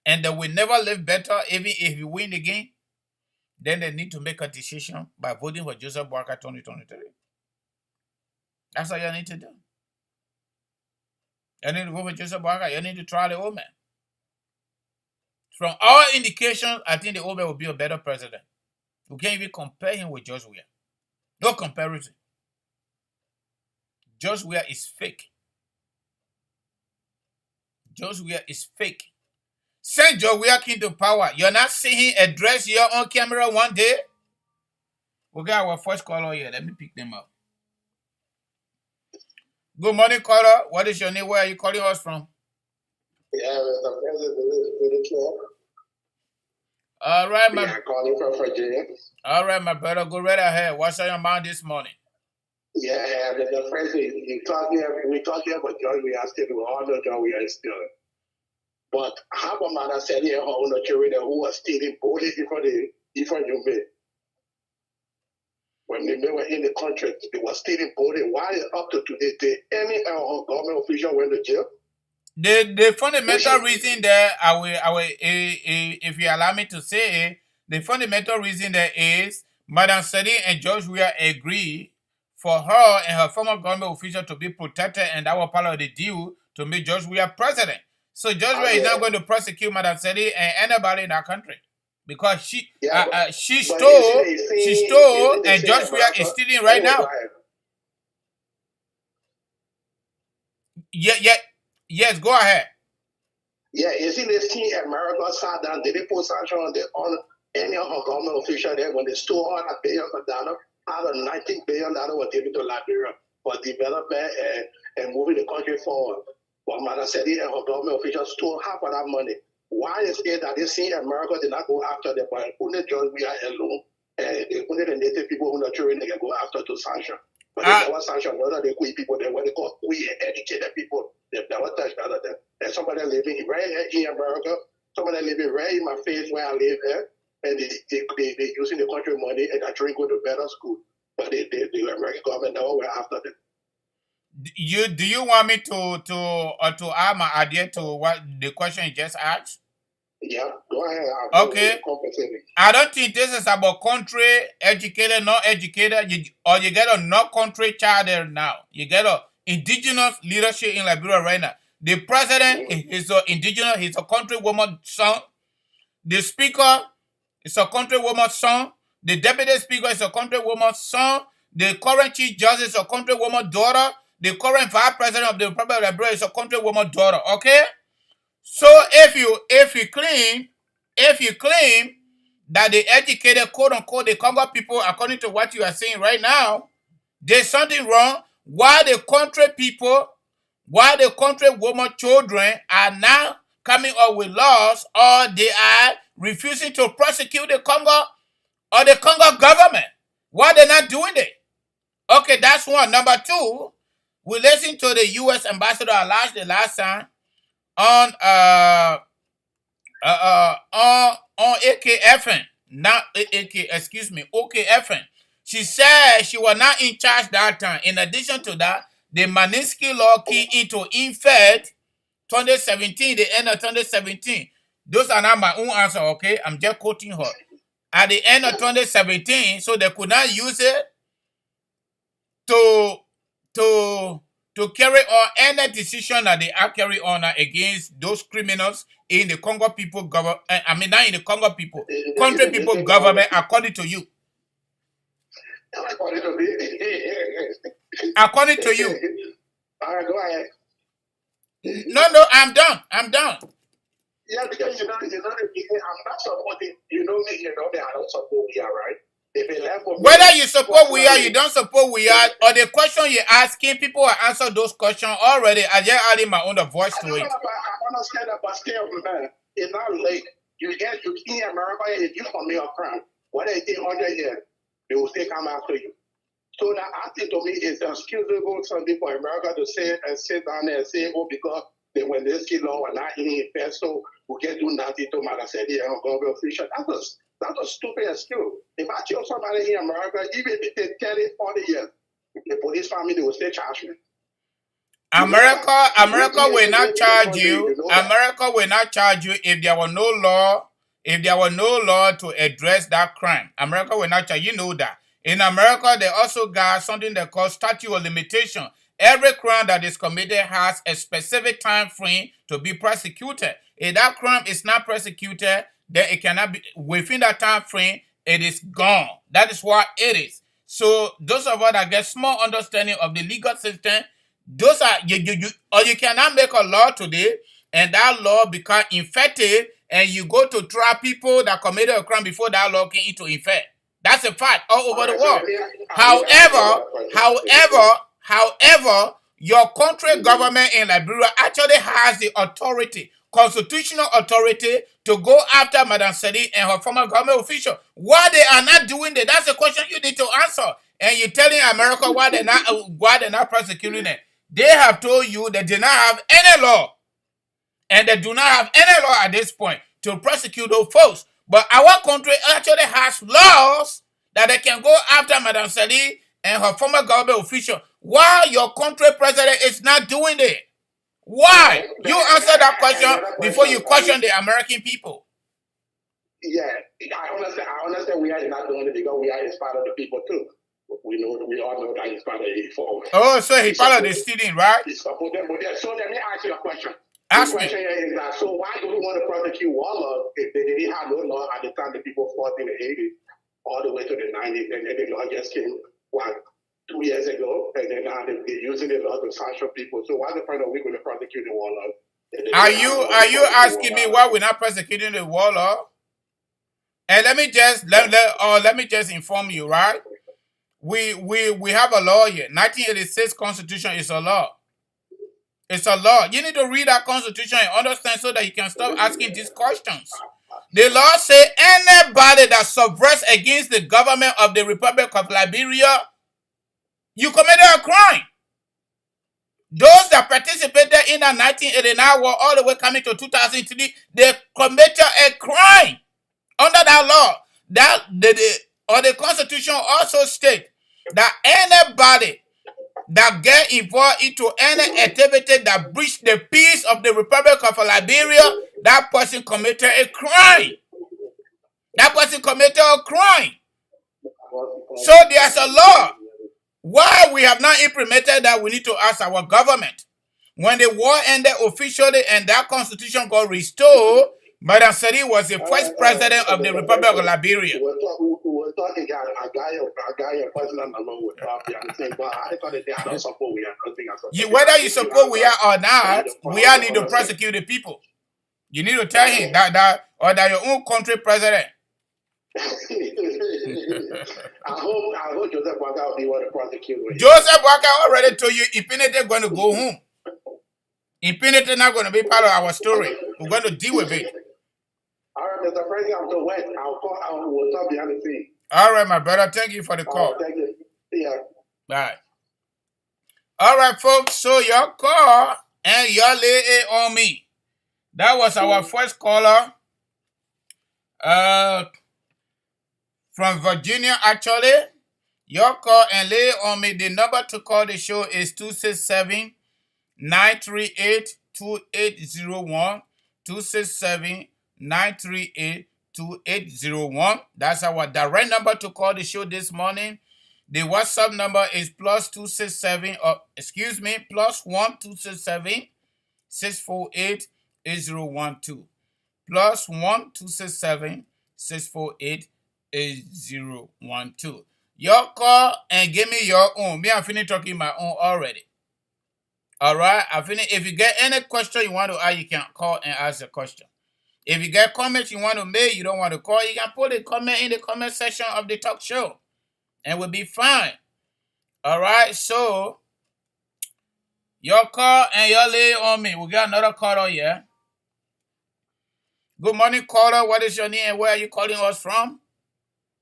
and they will never live better even if you win again, then they need to make a decision by voting for Joseph Boakai 2023. That's all you need to do. You need to vote for Joseph Boakai. You need to try the old man. From all indications, I think the old man will be a better president. You can't even compare him with George Weah. No comparison. George Weah is fake. George Weah is fake. Since George Weah came to power, you're not seeing him address you on camera one day? We got our first caller here. Let me pick them up. Good morning, caller. What is your name? Where are you calling us from? Yeah, Mr. President. All right, I'm calling from Virginia. All right, my brother. Go right ahead. What's on your mind this morning? Yeah, Mr. President, we talking about George Weah still. We all know George Weah is still. But how about Mother said here, who was stealing police for the when they were in the country, they were stealing police. Why up to today, did any government official went to jail? The fundamental reason there, I will, if you allow me to say it, the fundamental reason there is Madam Sadi and George Weah agree for her and her former government official to be protected, and that was part of the deal to make George Weah president. So George Weah is not going to prosecute Madam Sadi and anybody in that country because she stole, and George Weah is stealing right now. Yes, go ahead. Yeah, you see, they see America sat down, they put sanction on any of her government official there when they stole all that billions of dollars. Out of $19 billion was given to Liberia for development and moving the country forward. But Madam Sadi and her government officials stole half of that money. Why is it that they see America did not go after them, but only George Weah alone, and only the native people who are children they can go after to sanction? But they never sanction other the queer people, they what they call queer educated people. They never touch none of them. And somebody living right here in America, somebody living right in my face where I live here, and they using the country money and they're trying to go to better school. But the American government never went after them. Do you want me to add my idea to what the question you just asked? Yeah, go ahead. Okay. I don't think this is about country, educated, not educated, or you get a not country child there now. You get a indigenous leadership in Liberia right now. The president is an indigenous, he's a country woman's son. The speaker is a country woman's son. The deputy speaker is a country woman's son. The current chief justice is a country woman's daughter. The current vice president of the Republic of Liberia is a country woman's daughter. Okay? So if you claim that the educated, quote unquote, the Congo people, according to what you are saying right now, there's something wrong. Why the country people, why the country woman children are now coming up with laws, or they are refusing to prosecute the Congo or the Congo government? Why they're not doing it? Okay, that's one. Number two, we listened to the U.S. ambassador Alash the last time on AKFN, not AK, excuse me, OKFN. She said she was not in charge that time. In addition to that, the Magnitsky Law came into effect 2017, the end of 2017. Those are not my own answer, okay? I'm just quoting her. At the end of 2017, so they could not use it to carry on any decision that they are carrying on against those criminals in the Congo people government. I mean, not in the Congo people, country people government, according to you. According to me. According to you. All right, go ahead. No, I'm done. Yeah, because I'm not supporting, you know me, I don't support we are, right? Whether you support we are, you don't support we are, or the question you're asking, people have answered those questions already. I just added my own voice to it. understand that, but still, man, it's not late. You in America, if you commit a crime, whether it's 100 years, they will still come after you. So now I think to me it's excusable something for America to say and sit down there and say, oh, because when this kid law are not in effect, so we can do nothing to Malasedi and government official. That's a stupid excuse. If I kill somebody in America, even if it take 30, 40 years, the police family they will still charge me. America will not charge you. America will not charge you if there were no law. If there were no law to address that crime, America will not charge. You know that. In America, they also got something they call statute of limitation. Every crime that is committed has a specific time frame to be prosecuted. If that crime is not prosecuted, then it cannot be within that time frame. It is gone. That is what it is. So those of us that get small understanding of the legal system, those are you cannot make a law today and that law become effective and you go to try people that committed a crime before that law came into effect. That's a fact all over the world. However, your country government in Liberia actually has the authority, constitutional authority, to go after Madam Sedi and her former government official. Why they are not doing that? That's a question you need to answer. And you're telling America why they're not prosecuting it. They have told you they do not have any law. And they do not have any law at this point to prosecute those folks. But our country actually has laws that they can go after Madam Sadi and her former government official. Why your country president is not doing it? Why? You answer that question before you question the American people. Yeah, I understand we are not doing it because we are in part of the people too. We all know that he's part of the forward. Oh, so he's part of the student, right? So let me ask you a question. Ask the question is that, so why do we want to prosecute warlords if they didn't have no law at the time the people fought in the 80s all the way to the 90s, and then the law just came, 2 years ago, and then now they're using the law to sanction people. So what's the point of we going to prosecute the warlord? Are you asking me why we're not prosecuting the warlord? And let me just inform you, right? We have a law here. 1986 Constitution is a law. It's a law. You need to read that Constitution and understand so that you can stop asking these questions. The law says anybody that subverts against the government of the Republic of Liberia, you committed a crime. Those that participated in the 1989 war all the way coming to 2003, they committed a crime under that law. That the Constitution also states that anybody that get involved into any activity that breach the peace of the Republic of Liberia, that person committed a crime. That person committed a crime. So there's a law. Why we have not implemented that, we need to ask our government. When the war ended officially and that constitution got restored, Madam Sedi was the first president of the Republic of Liberia. We're talking, I got your president alone with Bobby. I'm saying, but I thought that I don't support we are. Whether you support we are or not, we are need to prosecute the people. You need to tell him that your own country president. I hope Joseph Boakai will be one to prosecute. Joseph Boakai already told you impunity is going to go home. Impunity is not going to be part of our story. We're going to deal with it. All right, Mr. President, I'm so wet. We'll talk behind the scene. All right, my brother. Thank you for the call. Thank you. Yeah. Bye. All right, folks. So your call and your lay it on me. That was our first caller. From Virginia, actually. Your call and lay on me. The number to call the show is 267-938-2801. 267-938-2801. That's our direct number to call the show this morning. The WhatsApp number is +267, +1 267-648-8012. +1 267-648-8012. Your call and give me your own. Me, I finished talking my own already. All right, I finished. If you get any question you want to ask, you can call and ask a question. If you get comments you want to make, you don't want to call, you can put a comment in the comment section of the talk show, and we'll be fine. All right, so your call and your lay on me. We got another caller here. Good morning, caller. What is your name and where are you calling us from?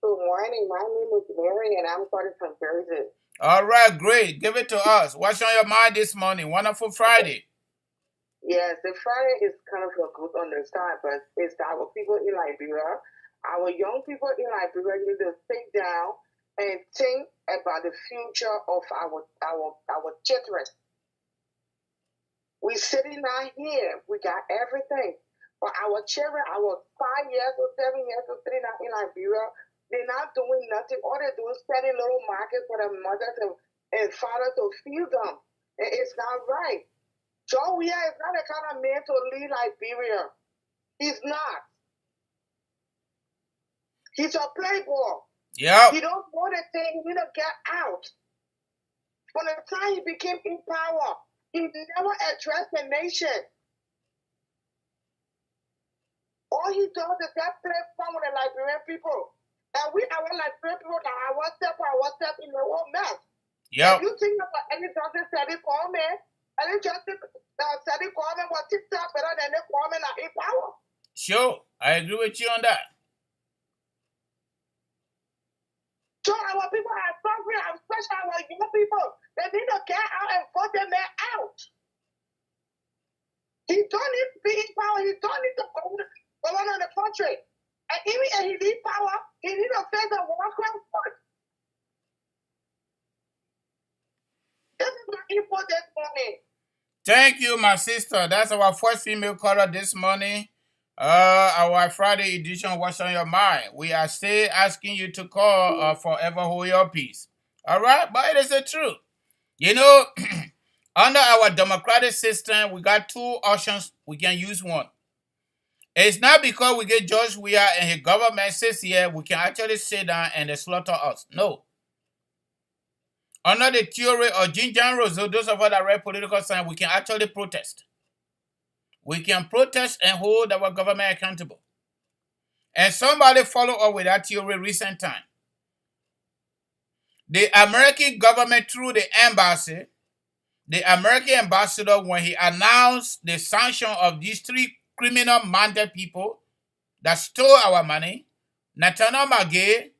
Good morning. My name is Mary, and I'm calling from Jersey. All right, great. Give it to us. What's on your mind this morning? Wonderful Friday. Yes, the Friday is kind of a good on the start, but it's our people in Liberia. Our young people in Liberia need to sit down and think about the future of our children. We sitting down here, we got everything. But our children, our 5 years or 7 years old sitting down in Liberia, they're not doing nothing. All they do is setting little markets for their mothers and fathers to feed them. And it's not right. John Weir is not the kind of man to lead Liberia. He's not. He's a playboy. Yeah. He don't want to think. He need to get out. From the time he became in power, he never addressed the nation. All he does is just play fun with the Liberian people. And we, our Liberian people, that ourselves in the whole mess. Yep. If you think about any Johnson said it for me, any Johnson said it for me was TikTok better than the woman in power. Sure, I agree with you on that. So our people are suffering, especially our young people. They need to get out and vote them out. He don't need to be in power. He don't need to govern the country. And even if he needs power, he needs to face the war crime first. This is my info this morning. Thank you, my sister. That's our first female caller this morning. Our Friday edition, What's on Your Mind? We are still asking you to call Forever Hold Your Peace. All right? But it is the truth. You know, under our democratic system, we got two options. We can use one. It's not because we get George Weah and his government sits here, we can actually sit down and they slaughter us. No. Under the theory of Jinjan Rousseau, those of us that read political science, we can actually protest. We can protest and hold our government accountable. And somebody followed up with that theory recent time. The American government, through the embassy, the American ambassador, when he announced the sanction of these three criminal-minded people that stole our money, Nathaniel Magay,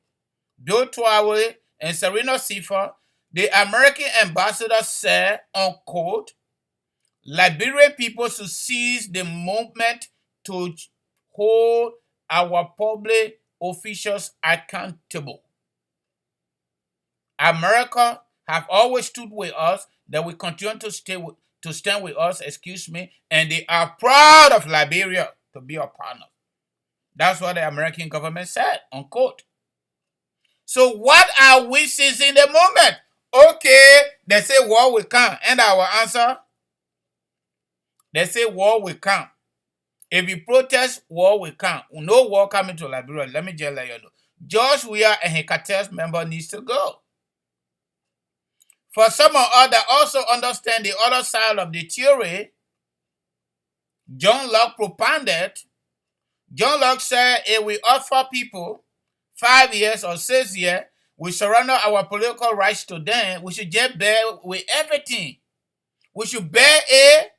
Bill Tuawe, and Serena Sifa, the American ambassador said, unquote, Liberian people should seize the moment to hold our public officials accountable. America have always stood with us, that we continue to stand with us, and they are proud of Liberia to be a partner. That's what the American government said, unquote. So what are we seizing the moment? Okay, they say war will come. And our answer? They say war will come. If you protest, war will come. No war coming to Liberia. Let me just let you know. George Weah and his cartel's member needs to go. For some of us that also understand the other side of the theory, John Locke propounded. John Locke said if we offer people 5 years or 6 years, we surrender our political rights to them, we should just bear with everything. We should bear it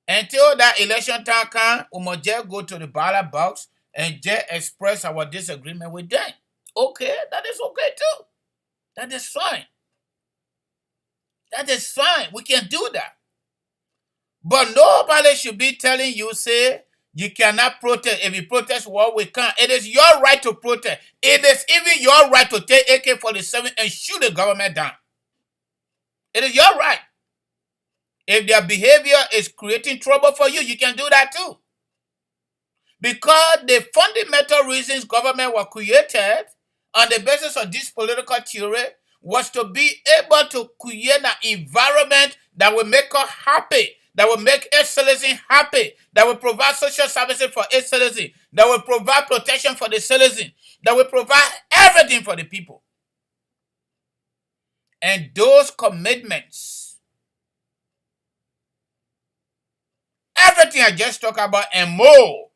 until that election time comes. We must just go to the ballot box and just express our disagreement with them. Okay, that is okay too. That is fine. That is fine. We can do that. But nobody should be telling you, say, you cannot protest. If you protest, war will come. It is your right to protest. It is even your right to take AK-47 and shoot the government down. It is your right. If their behavior is creating trouble for you, you can do that too. Because the fundamental reasons government were created on the basis of this political theory was to be able to create an environment that will make us happy, that will make excellency happy, that will provide social services for excellency, that will provide protection for the citizen, that will provide everything for the people. And those commitments, everything I just talked about and more,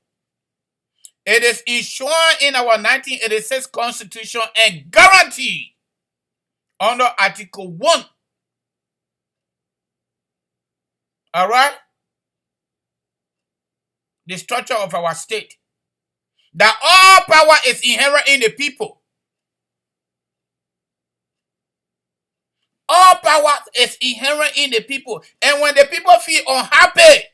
it is enshrined in our 1986 Constitution and guaranteed under Article 1. All right? The structure of our state. That all power is inherent in the people. All power is inherent in the people. And when the people feel unhappy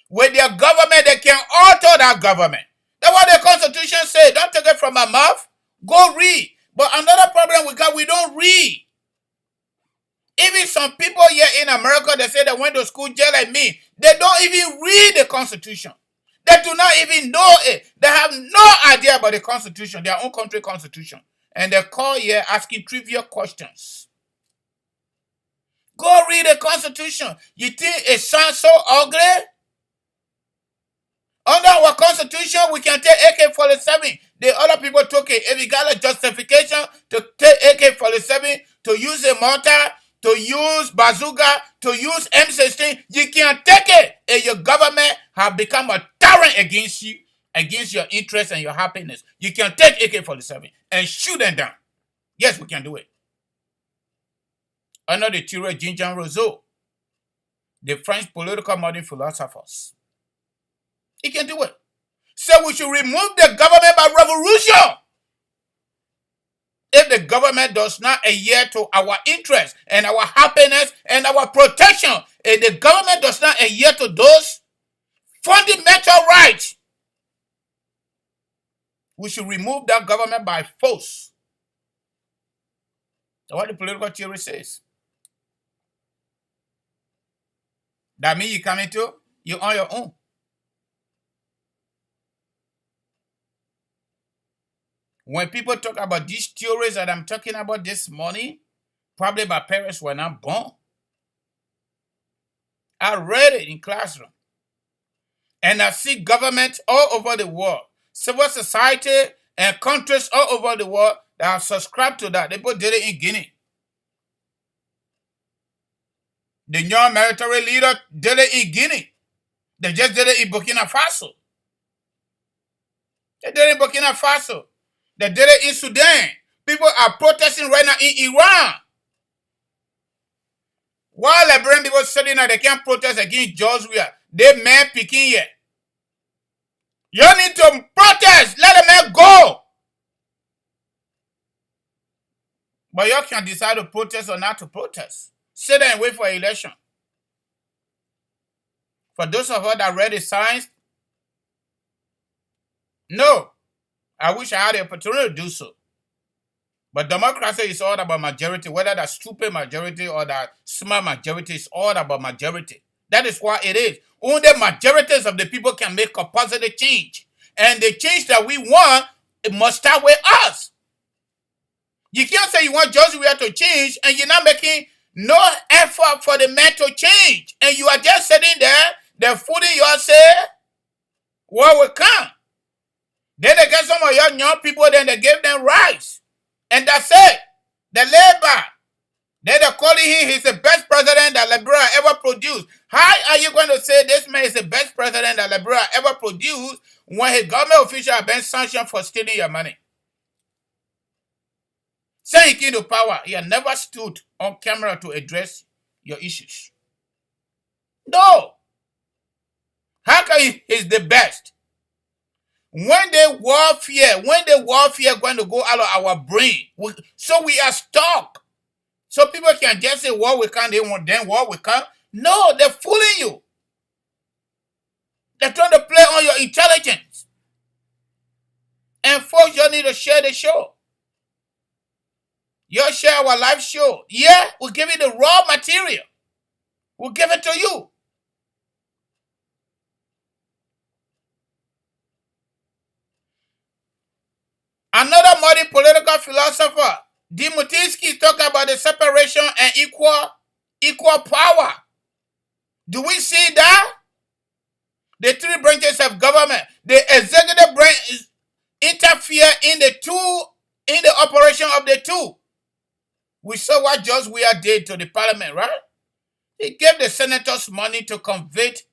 with their government, they can alter that government. That's what the Constitution says. Don't take it from my mouth. Go read. But another problem we got, we don't read. Even some people here in America, they say they went to school just like me. They don't even read the Constitution. They do not even know it. They have no idea about the Constitution, their own country Constitution. And they call here asking trivial questions. Go read the Constitution. You think it sounds so ugly? Under our Constitution, we can take AK-47. The other people took it. If you got a justification to take AK-47, to use a mortar, to use bazooka, to use M16, you can take it. And your government have become a tyrant against you, against your interests and your happiness. You can take AK-47 and shoot them down. Yes, we can do it. Under the theory of Jean-Jean Rousseau, the French political modern philosophers. He can do it. So we should remove the government by revolution. If the government does not adhere to our interests and our happiness and our protection, if the government does not adhere to those fundamental rights, we should remove that government by force. That's what the political theory says. That means you come into, you're on your own. When people talk about these theories that I'm talking about this morning, probably my parents were not born. I read it in classroom. And I see governments all over the world, civil society and countries all over the world that have subscribed to that. They both did it in Guinea. The young military leader did it in Guinea. They just did it in Burkina Faso. They did it in Burkina Faso. They did it in Sudan. People are protesting right now in Iran. While Liberian people sitting there, they can't protest against Georgia. They men picking here. You need to protest. Let the men go. But you can decide to protest or not to protest. Sit there and wait for election. For those of us that read the signs, no. I wish I had the opportunity to do so. But democracy is all about majority, whether that stupid majority or that smart majority, is all about majority. That is what it is. Only majorities of the people can make a positive change. And the change that we want, it must start with us. You can't say you want Joshua to change and you're not making no effort for the man to change. And you are just sitting there, they're fooling yourself. What will come? Then they get some of your young people, then they give them rights. And that's it. The labor. Then they're calling him, he's the best president that Liberia ever produced. How are you going to say this man is the best president that Liberia ever produced when his government official have been sanctioned for stealing your money? Saying he came to power, he had never stood on camera to address your issues. No. How can he's the best? When the warfare going to go out of our brain, so we are stuck. So people can just say war we can't, they want then war we can't. No, they're fooling you. They're trying to play on your intelligence. And folks, you need to share the show. You share our live show. Yeah, we'll give you the raw material. We'll give it to you. Another modern political philosopher, Dimutinsky, talk about the separation and equal power. Do we see that? The three branches of government, the executive branch interfere in the operation of the two. We saw what Judge Weir did to the parliament, right? He gave the senators money to convict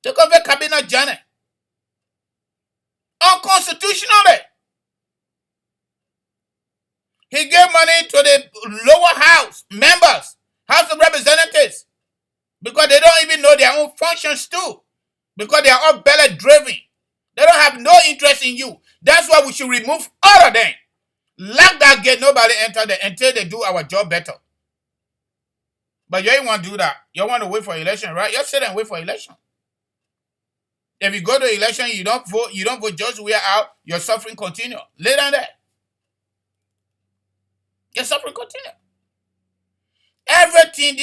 cabinet journey. Unconstitutionally. He gave money to the lower house members, House of Representatives, because they don't even know their own functions too, because they are all belly driven. They don't have no interest in you. That's why we should remove all of them. Lock that gate, nobody enter there until they do our job better. But you ain't want to do that. You want to wait for election, right? You sit and wait for election. If you go to election, you don't vote, just we are out, your suffering continue. Lay down there. Your suffering continue. Everything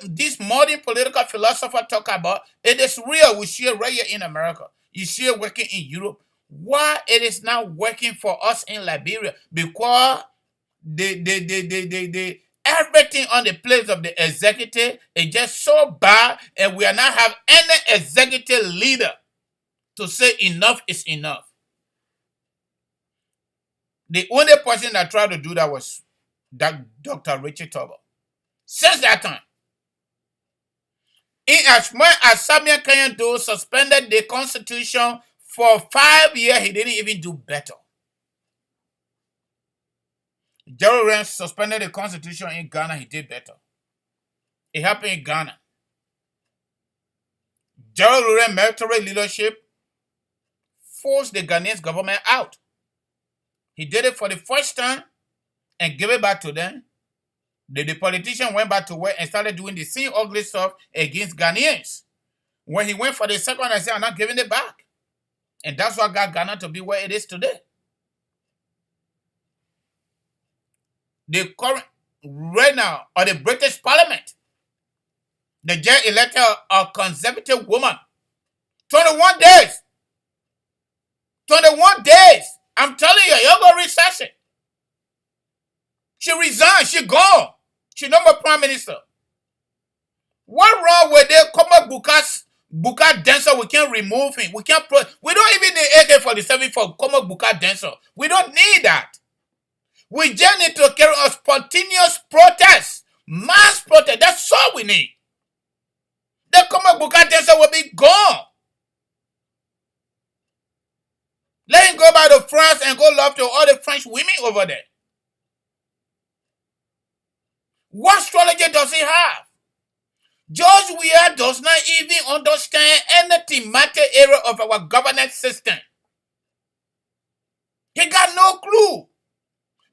this modern political philosopher talk about, it is real. We see it right here in America. You see it working in Europe. Why it is not working for us in Liberia? Because everything on the place of the executive is just so bad, and we are not have any executive leader to say enough is enough. The only person that tried to do that was Dr. Richard Tubber. Since that time, in as much as Samuel Kenyatta suspended the constitution for 5 years, he didn't even do better. Gerald Ren suspended the constitution in Ghana, he did better. It happened in Ghana. Gerald Ren military leadership forced the Ghanaian government out. He did it for the first time and gave it back to them. The politician went back to work and started doing the same ugly stuff against Ghanaians. When he went for the second, I said, I'm not giving it back. And that's what got Ghana to be where it is today. The current, right now, or the British Parliament, they just elected a conservative woman. 21 days. 21 days. I'm telling you, you're going to research it. She resigned. She gone. She no more prime minister. What wrong with the Koma Buka dancer? We can't remove him. We can't. We don't even need AK-47 for Koma Buka dancer. We don't need that. We just need to carry a spontaneous protest, mass protest. That's all we need. The Koma Buka dancer will be gone. Let him go back to France and go love to all the French women over there. What strategy does he have? George Weah does not even understand any thematic area of our governance system. He got no clue.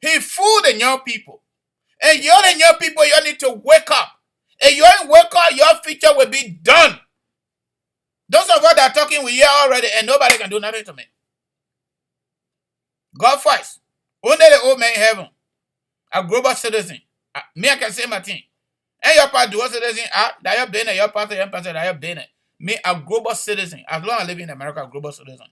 He fooled the young people. And you the young people, you need to wake up. If you ain't wake up, your future will be done. Those of us that are talking, we hear already, and nobody can do nothing to me. God first. Only the old man in heaven. A global citizen. Me, I can say my thing. And your part dual citizen, that you're being your part, your person, that you're being it. Me, a global citizen. As long as I live in America, a global citizen.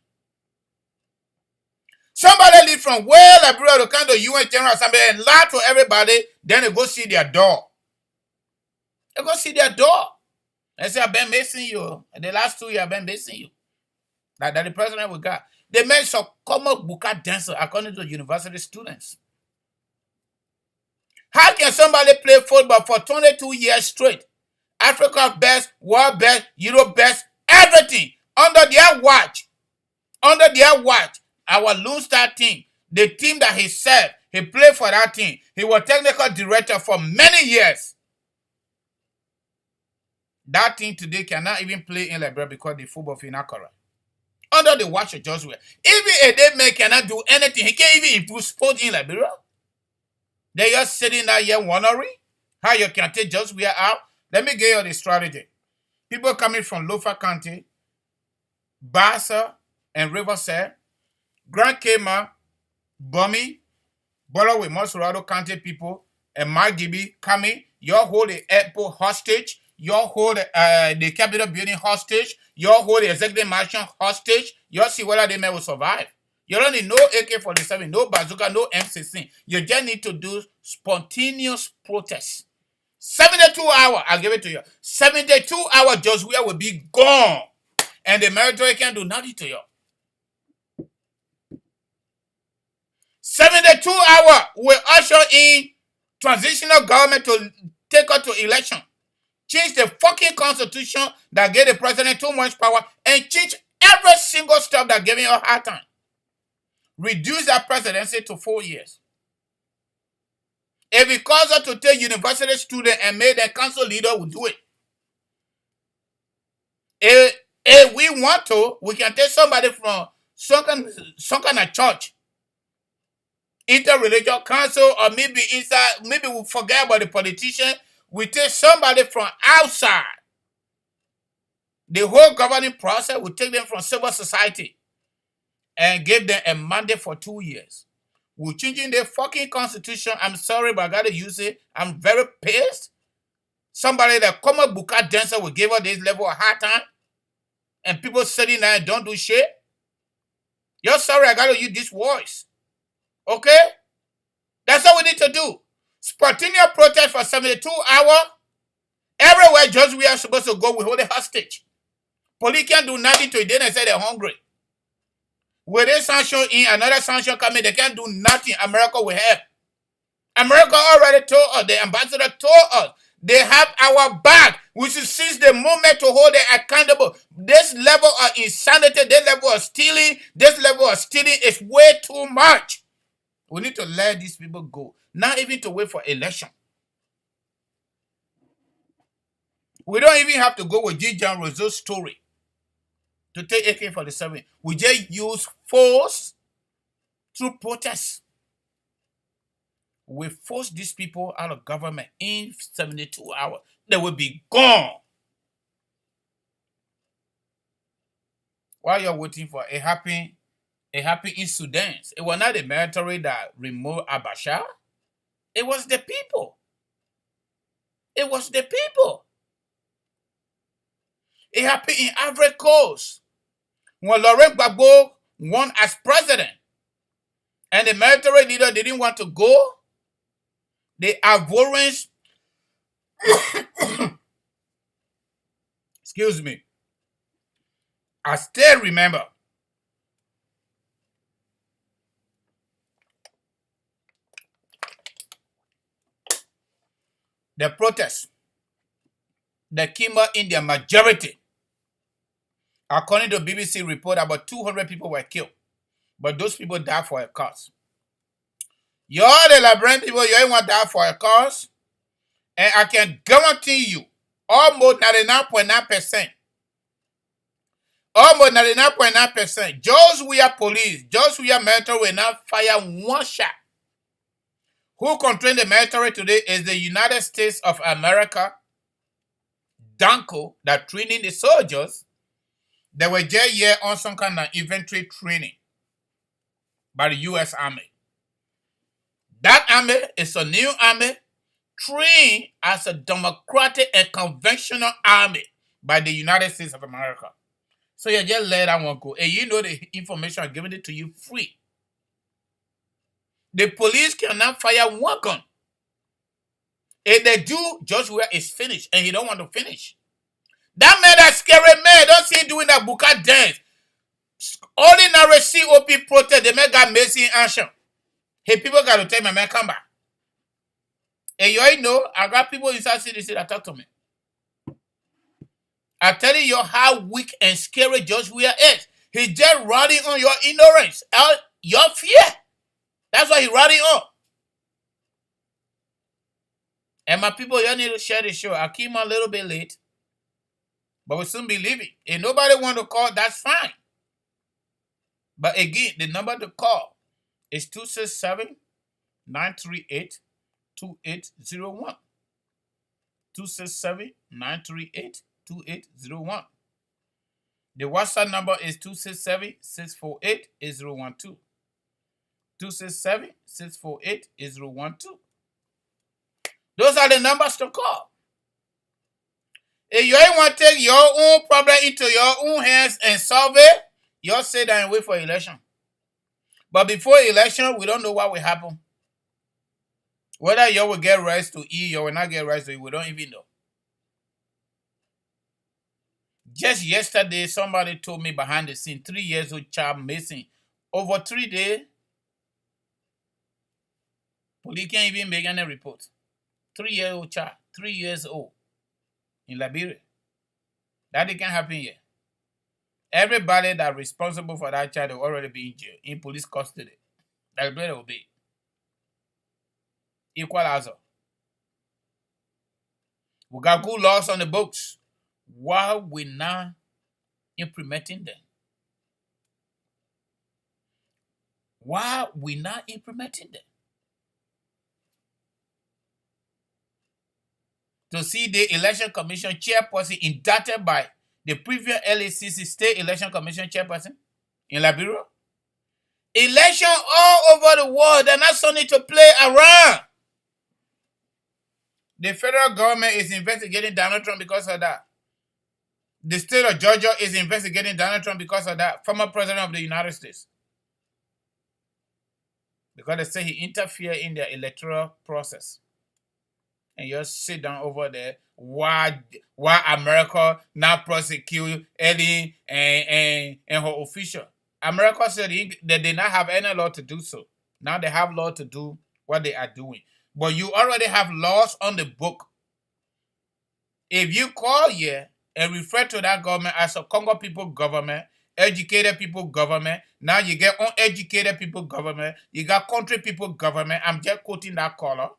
Somebody live from where Liberia to come to UN General Assembly and lie to everybody, then they go see their door. They go see their door. They say, I've been missing you. And the last 2 years, I've been missing you. That the president we got. They made some common buka dancer according to university students. How can somebody play football for 22 years straight? Africa best, world best, Europe best, everything under their watch. Under their watch. Our Lone Star team, the team that he served, he played for that team. He was technical director for many years. That team today cannot even play in Liberia because the football is not correct. Under the watch of Joshua. Even a dead man cannot do anything. He can't even improve sport in Liberia. They just sitting there here wondering how you can take Joshua out. Let me give you the strategy. People coming from Lofa County, Bassa, and Riverside, Grand Cayman, Bummy, Bolawe, Mosurado County people, and Margibi coming. You hold the airport hostage. You hold the Capitol building hostage. You hold the executive mansion hostage. You see whether they may will survive. You don't need no AK-47, no bazooka, no M16. You just need to do spontaneous protests. 72 hours, I'll give it to you. 72 hours, Joshua will be gone. And the military can't do nothing to you. 72 hours will usher in transitional government to take us to election. Change the fucking constitution that gave the president too much power and change every single stuff that gave him a hard time. Reduce that presidency to 4 years. If it calls us to take university students and make them council leader, we'll do it. If we want to, we can take somebody from some kind of church, interreligious council, or maybe inside, maybe we forget about the politician. We take somebody from outside. The whole governing process, we take them from civil society and give them a mandate for 2 years. We're changing the fucking constitution. I'm sorry, but I gotta use it. I'm very pissed. Somebody that common buka dancer will give us this level of hard time, and people sitting there and don't do shit. You're sorry, I gotta use this voice. Okay? That's all we need to do. Spontaneous protest for 72 hours. Everywhere judge we are supposed to go, we hold a hostage. Police can't do nothing to it. Then they say they're hungry. With this sanction in, another sanction coming, they can't do nothing. America will help. America already told us, the ambassador told us, they have our back. We should seize the moment to hold them accountable. This level of insanity, this level of stealing is way too much. We need to let these people go. Not even to wait for election. We don't even have to go with G. John Roseau's story to take AK-47. We just use force through protests. We force these people out of government in 72 hours. They will be gone. While you're waiting for it happened in Sudan. It was not the military that removed al-Bashir. It was the people. It was the people. It happened in Ivory Coast when Laurent Gbagbo won as president and the military leader didn't want to go. The Ivorians, excuse me, I still remember the protests that came out in their majority. According to BBC report, about 200 people were killed. But those people died for a cause. Y'all, the Liberian people, you ain't want to die for a cause. And I can guarantee you, almost 99.9%, those we are police, those we are military will not fire one shot. Who controls the military today is the United States of America, Danco, that training the soldiers. They were just here on some kind of infantry training by the U.S. Army. That army is a new army trained as a democratic and conventional army by the United States of America. So you just let that one go. And you know the information I'm giving it to you free. The police cannot fire one gun. If they do, George Weah is finished and he don't want to finish. That man, that scary man, don't see him doing that buka dance. Ordinary COP protest, the man got messy in action. Hey, people got to tell my man, come back. And you already know, I got people inside CDC that talk to me. I'm telling you how weak and scary George Weah is. He's just riding on your ignorance, your fear. That's why he's riding on. And my people, you need to share the show. I came a little bit late, but we'll soon be leaving. If nobody want to call, that's fine. But again, the number to call is 267-938-2801. 267-938-2801. The WhatsApp number is 267-648-8012. 267-648-8012. Those are the numbers to call. If you ain't want to take your own problem into your own hands and solve it, you'll sit down and wait for election. But before election, we don't know what will happen. Whether you will get rights to eat, you will not get rights to eat, we don't even know. Just yesterday, somebody told me behind the scene, 3 years old child missing. Over 3 days, police can't even make any report. 3-year-old child, 3 years old in Liberia. That can't happen here. Everybody that's responsible for that child will already be in jail, in police custody. That's where they will be. Equalizer. We got good laws on the books. Why we not implementing them? Why we not implementing them? To see the election commission chairperson indicted by the previous LACC State Election Commission chairperson in Liberia. Election all over the world, they're not something to play around. The federal government is investigating Donald Trump because of that. The state of Georgia is investigating Donald Trump because of that, former president of the United States. Because they say he interfered in their electoral process. And you just sit down over there. Why America not prosecute Ellie and her official? America said they did not have any law to do so. Now they have law to do what they are doing. But you already have laws on the book. If you call here and refer to that government as a Congo people government, educated people government, now you get uneducated people government, you got country people government. I'm just quoting that color.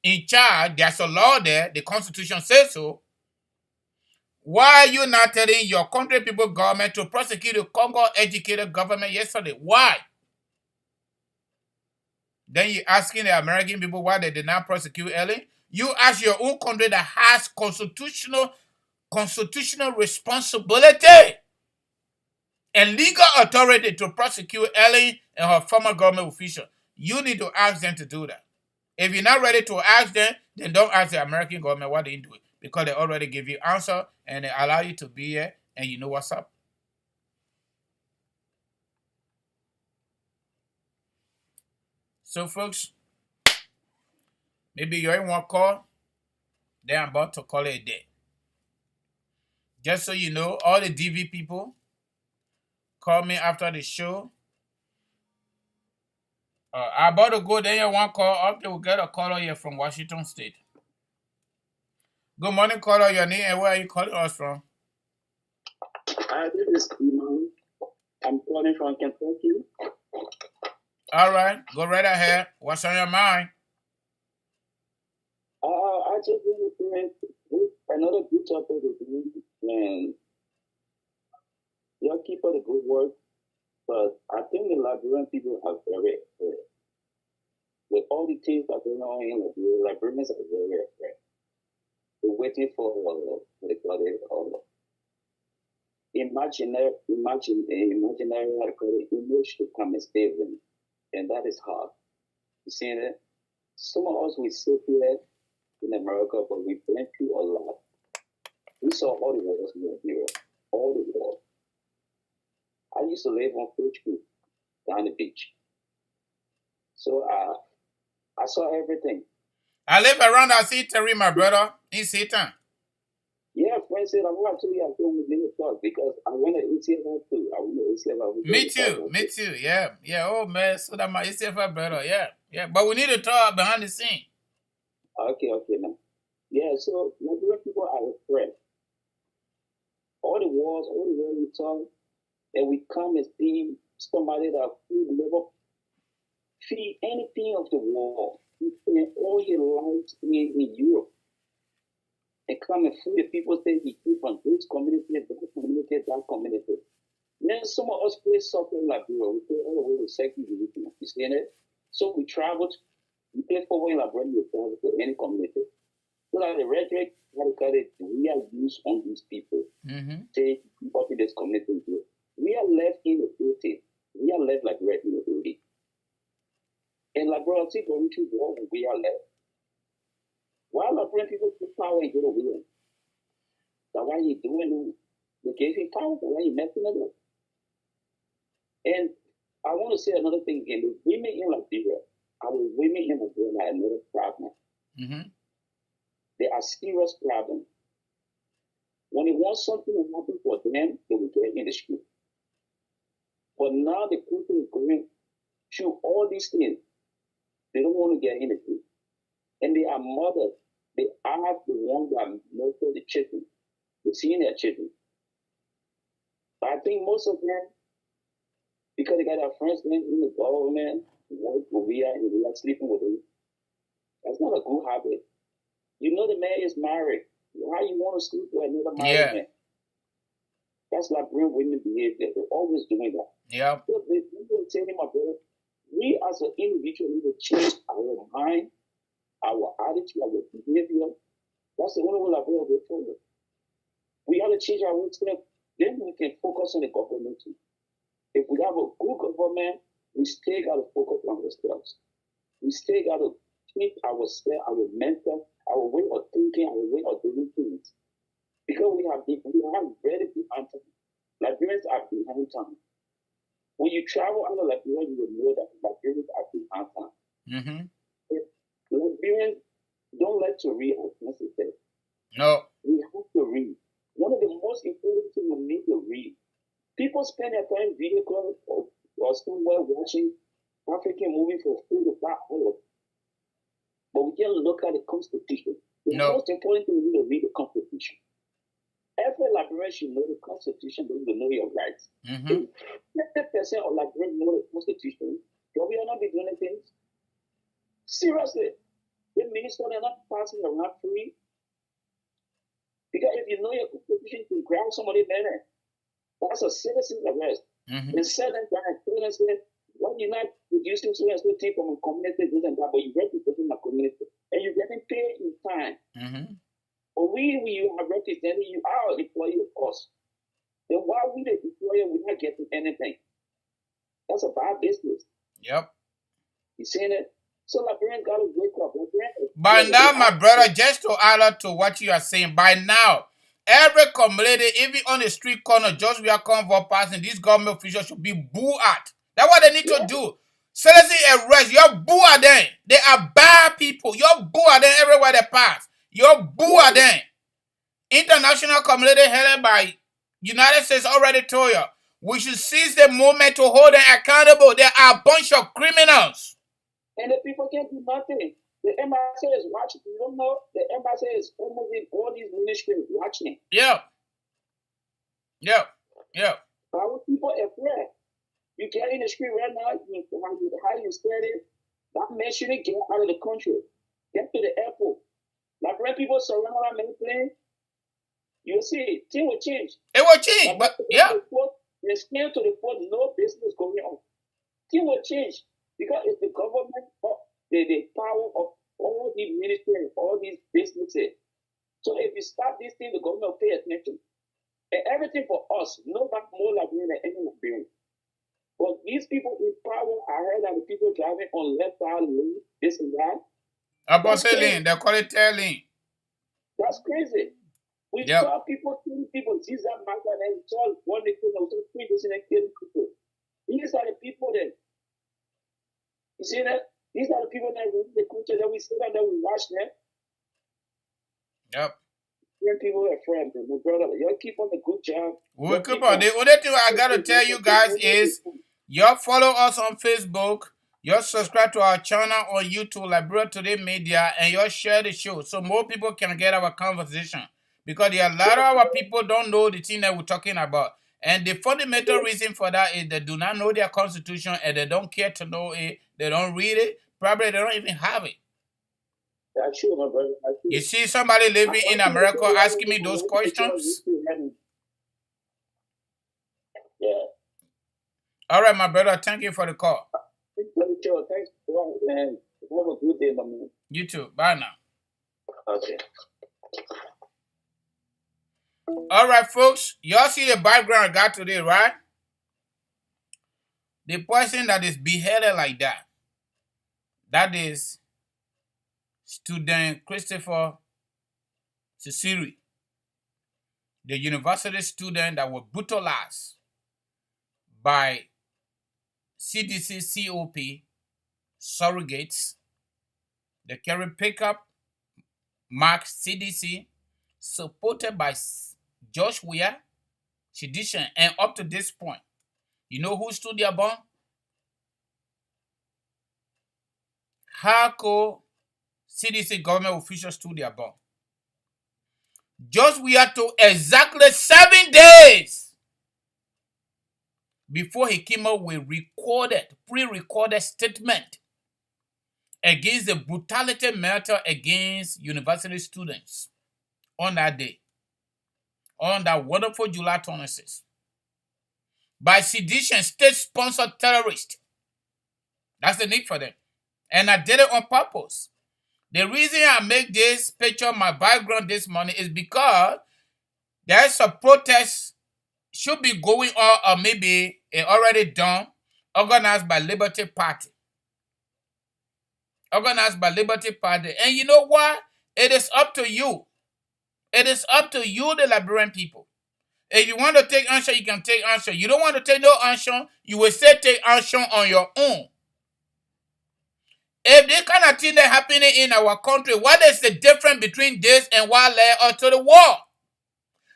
In charge, there's a law there, the Constitution says so. Why are you not telling your country people government to prosecute the Congo educated government yesterday? Why? Then you're asking the American people why they did not prosecute Ellen? You ask your own country that has constitutional responsibility and legal authority to prosecute Ellen and her former government official. You need to ask them to do that. If you're not ready to ask them, then don't ask the American government what they do, because they already give you answer and they allow you to be here and you know what's up. So, folks, maybe you ain't want to call, then I'm about to call it a day. Just so you know, all the DV people, call me after the show. I'm about to go there. You want to call up? They will get a caller here from Washington State. Good morning, caller. Your name and where are you calling us from? This is Iman. I'm calling from Kentucky. All right, go right ahead. What's on your mind? I just want to make another good topic with you, and y'all keep up the good work. But I think the Liberian people are very afraid. With all the things that are going on in Liberia, Liberians are very afraid. They're waiting for imaginary image to come and stay with them. And that is hard. You see that? Some of us, we sit here in America, but we blame you a lot. We saw all the wars in Liberia, all the wars. I used to live on Fish Creek, down the beach. So I saw everything. I live around, I see Terry, my brother, in Satan. Yeah, friend said, I want to tell you, I told you to talk because I want to ACFR too. I want to ACFR. Me too, yeah. Oh, man, so that my ACFR brother, yeah. But we need to talk behind the scene. Okay, man. Yeah, so Nigerian people are afraid. All the wars we talk, and we come and see somebody that would never feel anything of the war. He spent all his life in Europe. And come and free the people, say he came from this community, that community. Then some of us play soccer in Liberia. We play all the way to second division. You see it? So we traveled, we play football in Liberia, we travel to any community. So that the rhetoric, we are used on these people. Say, people in this community. We are left in the city. We are left like red in the city. And Liberia, going through war, we are left. Why Liberian people take power and get away? That's why you doing it. They gave him power, that's why you messing it up. And I want to say another thing again. The women in Liberia, our women in Liberia are another problem. They are serious problem. When they want something to happen for them, they will get in the street. But now the country is going through all these things. They don't want to get in the street. And they are mothers. They are the ones that nurture the children. They're seeing their children. But I think most of them, because they got their friends in the government, we are sleeping with them. That's not a good habit. You know the man is married. Why you want to sleep with another married man? That's Liberian women behavior. They're always doing that. Yeah. So they will tell him, my brother, we as an individual need to change our mind, our attitude, our behavior. That's the only way Liberia will go forward. We have to change our step. Then we can focus on the government too. If we have a good government, we still got to focus on ourselves. We still got to keep ourselves, our mental, our way of thinking, our way of doing things. Because we have very behind time. Liberians are behind time. When you travel out of Liberia, you will know that Liberians are behind time. Mm-hmm. Liberians don't like to read as necessary. No. We have to read. One of the most important things we need to read. People spend their time video calls or somewhere watching African movies for 3 to 5 hours. But we can't look at the Constitution. The most important thing we need to read the Constitution. Every Liberian should know the Constitution, they need to know your rights. Mm-hmm. 50% of Liberians know the Constitution, but we are not be doing things. Seriously. The minister are not passing around free. Because if you know your Constitution, you can grab somebody there. That's a citizen arrest. Mm-hmm. And said that guy, why you not reducing so and so thing from a community, this and that, but you representing my community. And you're getting paid in time. Mm-hmm. But we are representing you, our employee of us. Then why we the employer, we're not getting anything? That's a bad business. Yep. You seeing it? So Liberians got to wake up. By now, my brother, just to add on to what you are saying, by now, every community, even on the street corner, just we are convoy passing, these government officials should be boo at. That's what they need to do. Citizen arrest, you're boo at them. They are bad people. You're boo at them everywhere they pass. You're boo at them. International community headed by United States already told you, we should seize the moment to hold them accountable. They are a bunch of criminals. And the people can't do nothing. The embassy is watching. You don't know? The embassy is almost in all these ministries watching. Yeah. Yeah. Yeah. Our people are afraid. You get in the street right now, how you scared it? That man shouldn't get out of the country. Get to the airport. Like when people surround that main plane, you'll see, things will change. It will change, but yeah. They stand to the port, no business going on. Things will change because it's the government, the power of all these ministries, all these businesses. So if you start this thing, the government will pay attention. And everything for us, nobody more Liberian than any Liberian. But these people in power, I heard that the people driving on left side lane, this and that. Opposite lane, they call it tail lane. That's crazy. We saw people killing people, Jesus, Martha, and saw one they killed, also three person and killing people. These are the people that, you see that? These are the people that run the country that we see that we watch them. Yep. When people are friends, my brother, y'all keep on the good job. We'll keep on. The only thing I gotta tell you guys is y'all follow us on Facebook, y'all subscribe to our channel on YouTube, Liberia Today Media, and y'all share the show so more people can get our conversation. Because there are a lot of our people don't know the thing that we're talking about. And the fundamental reason for that is they do not know their constitution and they don't care to know it. They don't read it. Probably they don't even have it. That's true, my brother. You see somebody living in America asking me those questions? Yeah. All right, my brother. Thank you for the call. Thanks, man. Have a good day, my man. You too. Bye now. Okay. All right, folks. Y'all see the background I got today, right? The person that is beheaded like that, that is student Christopher Sisiri, the university student that was brutalized by CDC COP surrogates. They carry pickup marked CDC, supported by Josh Weir, sedition, and up to this point, you know who stood their bond? Hardcore CDC government officials stood their bond. Josh Weir took exactly 7 days before he came up with pre-recorded statement against the brutality meted against university students on that day. on that wonderful July 26th by sedition, state-sponsored terrorists. That's the need for them. And I did it on purpose. The reason I make this picture my background this morning is because there's a protest should be going on, or maybe it already done, organized by Liberty Party. Organized by Liberty Party. And you know what? It is up to you. It is up to you, the Liberian people. If you want to take action, you can take action. You don't want to take no action, you will still take action on your own. If this kind of thing is happening in our country, what is the difference between this and what led us to the war?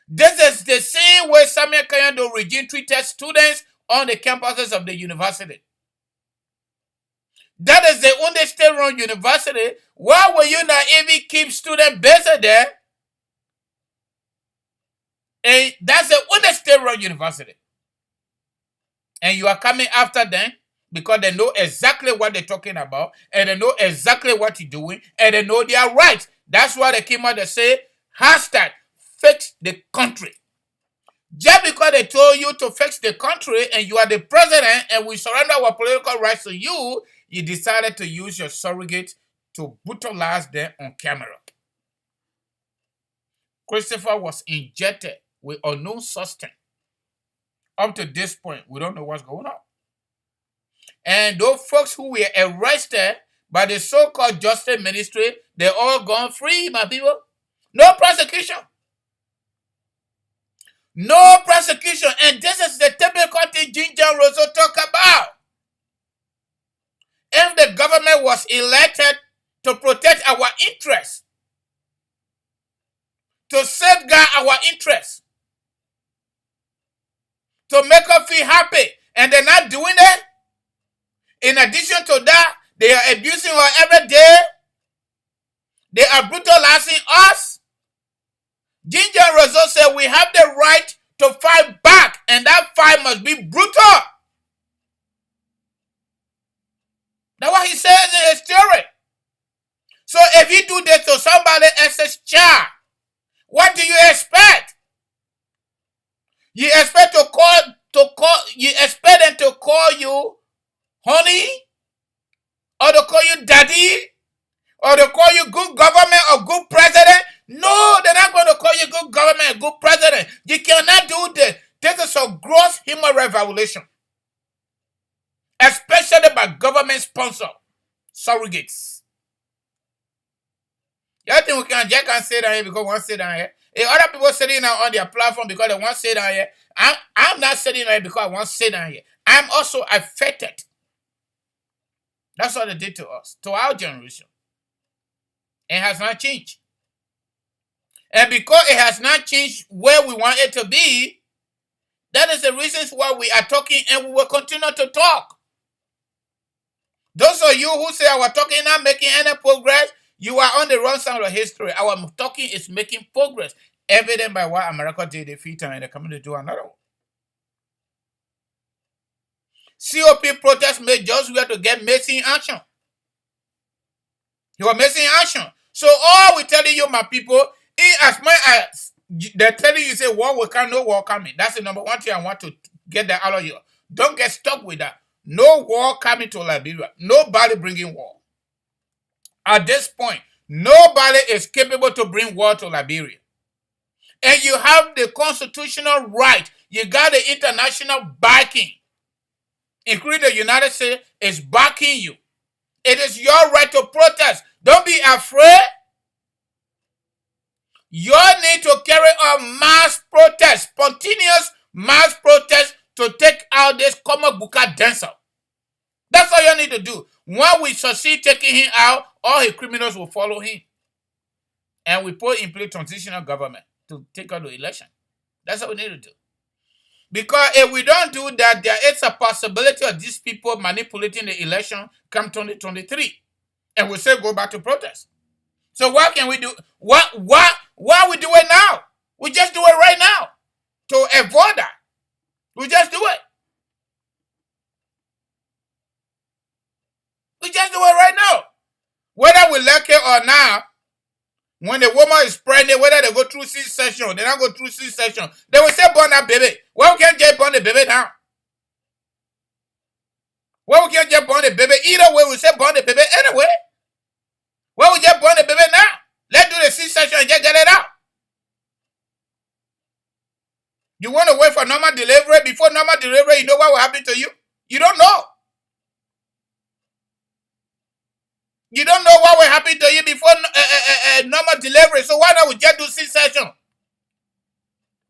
This is the same way Samuel Kayando regime treated students on the campuses of the university. That is the only state-run university. Why will you not even keep students busy there? And that's the only state-run university. And you are coming after them because they know exactly what they're talking about, and they know exactly what you're doing, and they know their rights. That's why they came out and say, hashtag, fix the country. Just because they told you to fix the country and you are the president and we surrender our political rights to you, you decided to use your surrogate to brutalize them on camera. Christopher was injected with unknown substance. Up to this point, we don't know what's going on. And those folks who were arrested by the so-called justice ministry, they're all gone free, my people. No prosecution. No prosecution. And this is the typical thing Ginger Rosso talk about. If the government was elected to protect our interests, to safeguard our interests, to make us feel happy, and they're not doing it, in addition to that, they are abusing us every day, they are brutalizing us. Ginger Rosso said we have the right to fight back, and that fight must be brutal. That's what he says in his theory. So if you do this to somebody else's child, what do you expect? You expect you expect them to call you honey, or to call you daddy, or to call you good government or good president? No, they're not going to call you good government or good president. You cannot do this. This is a gross human rights violation, especially by government sponsor surrogates. You think we can just can't sit down here because we want to sit down here? If other people sitting down on their platform because they want to sit down here, I'm not sitting down here because I want to sit down here. I'm also affected. That's what they did to us, to our generation. It has not changed. And because it has not changed where we want it to be, that is the reasons why we are talking, and we will continue to talk. Those of you who say our talking not making any progress, you are on the wrong side of history. Our talking is making progress, evident by what America did a few times, and they're coming to do another one. COP protests made just where to get missing action. You are missing action. So all we're telling you, my people, in as much as they're telling you, say, war will come, no war coming. That's the number one thing I want to get that out of you. Don't get stuck with that. No war coming to Liberia. Nobody bringing war. At this point, nobody is capable to bring war to Liberia. And you have the constitutional right. You got the international backing, including the United States, is backing you. It is your right to protest. Don't be afraid. You need to carry on mass protest, spontaneous mass protest to take out this Komabuka dancer. That's all you need to do. When we succeed taking him out, all his criminals will follow him. And we put in place transitional government to take out the election. That's what we need to do. Because if we don't do that, there is a possibility of these people manipulating the election come 2023. And we say go back to protest. So what can we do? Why we do it now? We just do it right now to avoid that. We just do it. We just do it right now. Whether we like it or not, When the woman is pregnant, whether they go through C-section, they don't go through C-section, they will say born that baby. Well, we can't just born the baby now. Well, we can't just born the baby. Either way, we say born the baby anyway. Well, we just born the baby now. Let's do the C-section and just get it out. You want to wait for normal delivery? Before normal delivery, you know what will happen to you? You don't know. You don't know what will happen to you before normal delivery. So why not we just do C-section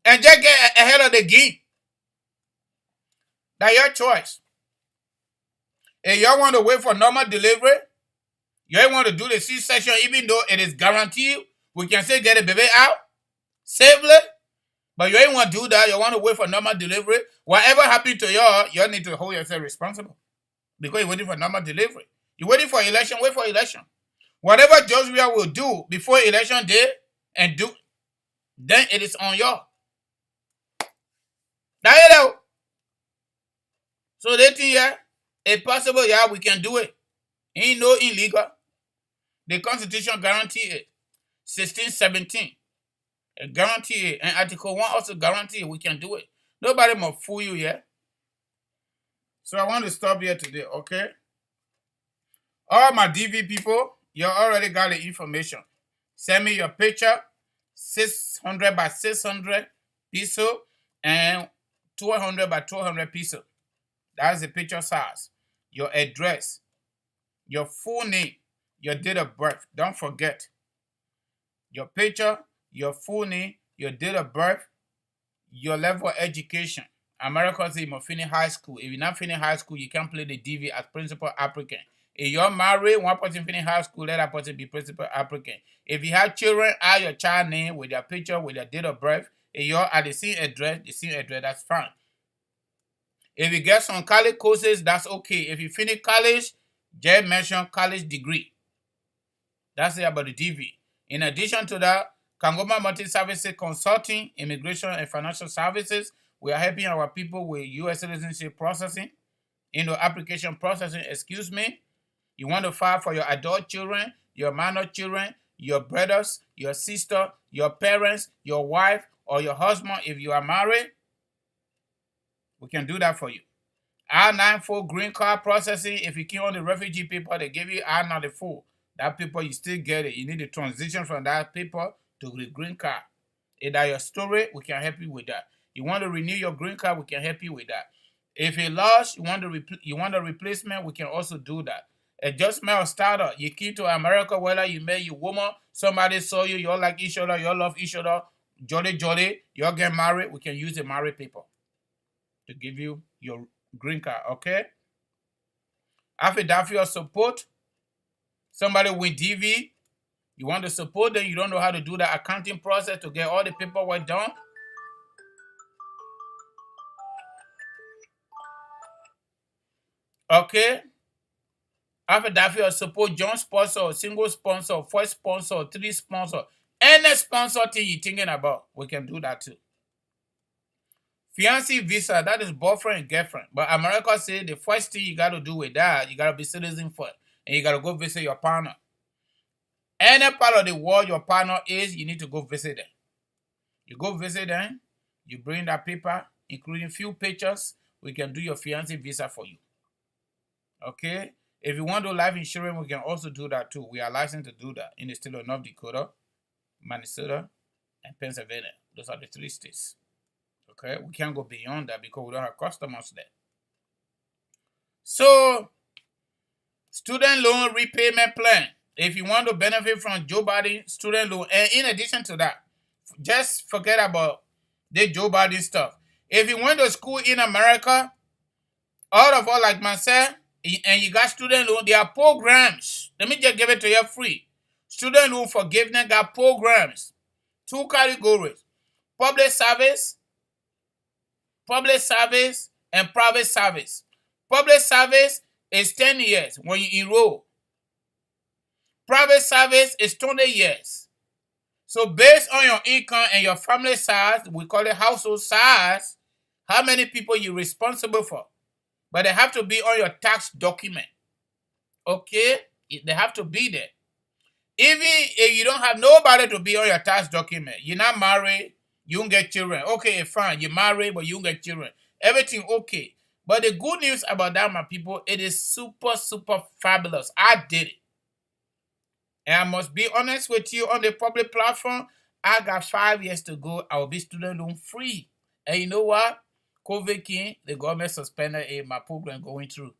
and just get ahead of the game? That's your choice. If y'all want to wait for normal delivery, you want to do the C-section, even though it is guaranteed, we can still get the baby out safely. But you ain't want to do that. You want to wait for normal delivery. Whatever happened to y'all need to hold yourself responsible. Because you're waiting for normal delivery. You're waiting for election, wait for election. Whatever Joshua will do before election day and do, then it is on y'all. Now you know. So they think, yeah, it's possible, yeah, we can do it. Ain't no illegal. The Constitution guarantee it. 1617. It guarantee it. And Article 1 also guarantee we can do it. Nobody must fool you, yeah? So I want to stop here today, okay? All my DV people, you already got the information. Send me your picture, 600 by 600 pieces and 200 by 200 pieces. That's the picture size. Your address, your full name, your date of birth. Don't forget. Your picture, your full name, your date of birth, your level of education. America says you must finish high school. If you not finish high school, you can't play the DV as principal applicant. If you're married, one person finish high school, let that person be principal applicant. If you have children, add your child name with their picture, with their date of birth. If you're at the same address, that's fine. If you get some college courses, that's okay. If you finish college, just mention college degree. That's it about the DV. In addition to that, Kangoma Multi-Services Consulting, Immigration and Financial Services, we are helping our people with U.S. citizenship processing, application processing, You want to file for your adult children, your minor children, your brothers, your sister, your parents, your wife, or your husband if you are married. We can do that for you. I-94 green card processing, if you keep on the refugee paper, they give you I-94. That paper, you still get it. You need to transition from that paper to the green card. If that's your story, we can help you with that. You want to renew your green card, we can help you with that. If you lost, you want a replacement, we can also do that. Adjustment of starter, you came to America, whether you met your woman, somebody saw you, you all like each other, you all love each other, jolly, you all get married, we can use the married paper to give you your green card, okay? Affidavit of support, somebody with DV, you want to support them, you don't know how to do the accounting process to get all the paperwork done. Okay? Affidavit of support, joint sponsor, single sponsor, first sponsor, three sponsor, any sponsor thing you're thinking about, we can do that too. Fiancé visa, that is boyfriend and girlfriend. But America say the first thing you got to do with that, you got to be citizen first. And you got to go visit your partner. Any part of the world your partner is, you need to go visit them. You go visit them, you bring that paper, including few pictures, we can do your fiancé visa for you. Okay? If you want to do life insurance, we can also do that too. We are licensed to do that in the state of North Dakota, Minnesota, and Pennsylvania. Those are the 3 states. Okay? We can't go beyond that because we don't have customers there. So, student loan repayment plan. If you want to benefit from Joe Biden student loan, and in addition to that, just forget about the Joe Biden stuff. If you went to school in America, all of us like myself, and you got student loan, there are programs. Let me just give it to you free. Student loan forgiveness got programs. 2 categories. Public service, and private service. Public service is 10 years when you enroll. Private service is 20 years. So based on your income and your family size, we call it household size, how many people you're responsible for. But they have to be on your tax document. Okay? They have to be there. Even if you don't have nobody to be on your tax document, you're not married, you don't get children. Okay, fine, you're married, but you don't get children. Everything okay. But the good news about that, my people, it is super, super fabulous. I did it. And I must be honest with you, on the public platform, I got 5 years to go. I will be student loan free. And you know what? COVID came, the government suspended my program going through.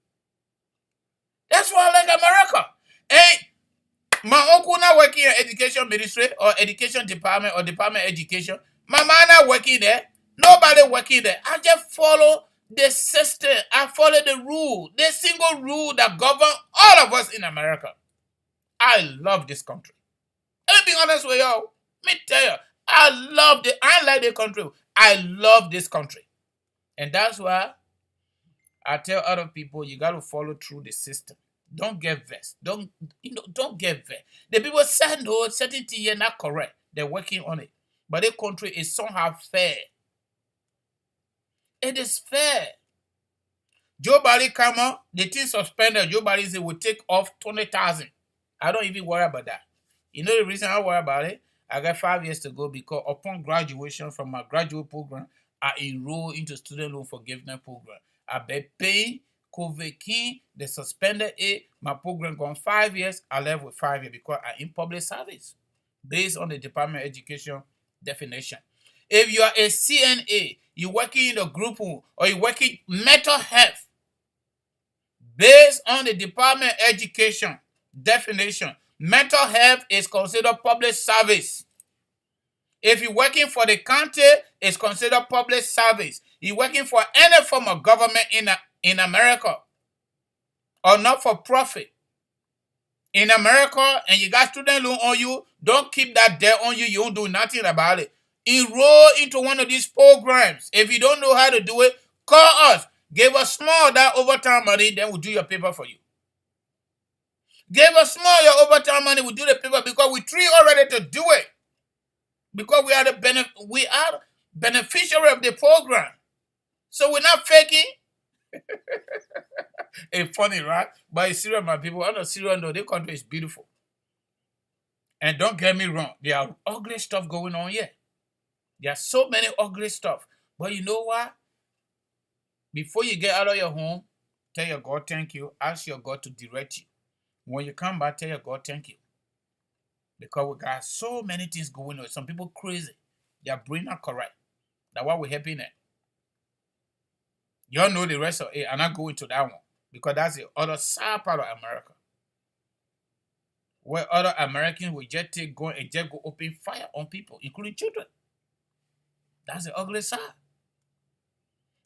That's why I like America. And my uncle not working in education ministry or education department or department education. My man not working there. Nobody working there. I just follow the system. I follow the rule. The single rule that govern all of us in America. I love this country. Let me be honest with y'all. Let me tell you. I like the country. I love this country. And that's why I tell other people you got to follow through the system. Don't get vexed. Don't get vexed. The people say no, certain things are not correct. They're working on it. But the country is somehow fair. It is fair. Joe Biden come on, the thing suspended. Joe Biden say will take off 20,000. I don't even worry about that. You know the reason I worry about it? I got 5 years to go because upon graduation from my graduate program, I enroll into student loan forgiveness program. I been paying COVID king, they suspended it. My program gone 5 years. I left with 5 years because I'm in public service based on the Department of Education definition. If you are a CNA, you're working in a group home, or you're working mental health, based on the Department of Education definition, mental health is considered public service. If you're working for the county, it's considered public service. You're working for any form of government in America or not for profit in America, and you got student loan on you, don't keep that debt on you. You don't do nothing about it. Enroll into one of these programs. If you don't know how to do it, call us. Give us small that overtime money, then we'll do your paper for you. Give us small your overtime money, we'll do the paper because we treat already to do it. Because we are beneficiary of the program. So we're not faking. It's funny, right? But it's serious, my people. I'm not serious, no. This country is beautiful. And don't get me wrong, there are ugly stuff going on here. There are so many ugly stuff. But you know what? Before you get out of your home, tell your God thank you. Ask your God to direct you. When you come back, tell your God thank you. Because we got so many things going on. Some people crazy. Their brain not correct. That's why we're helping it. Y'all know the rest of it. I'm not going to that one. Because that's the other sad part of America. Where other Americans will just go open fire on people, including children. That's the ugly side.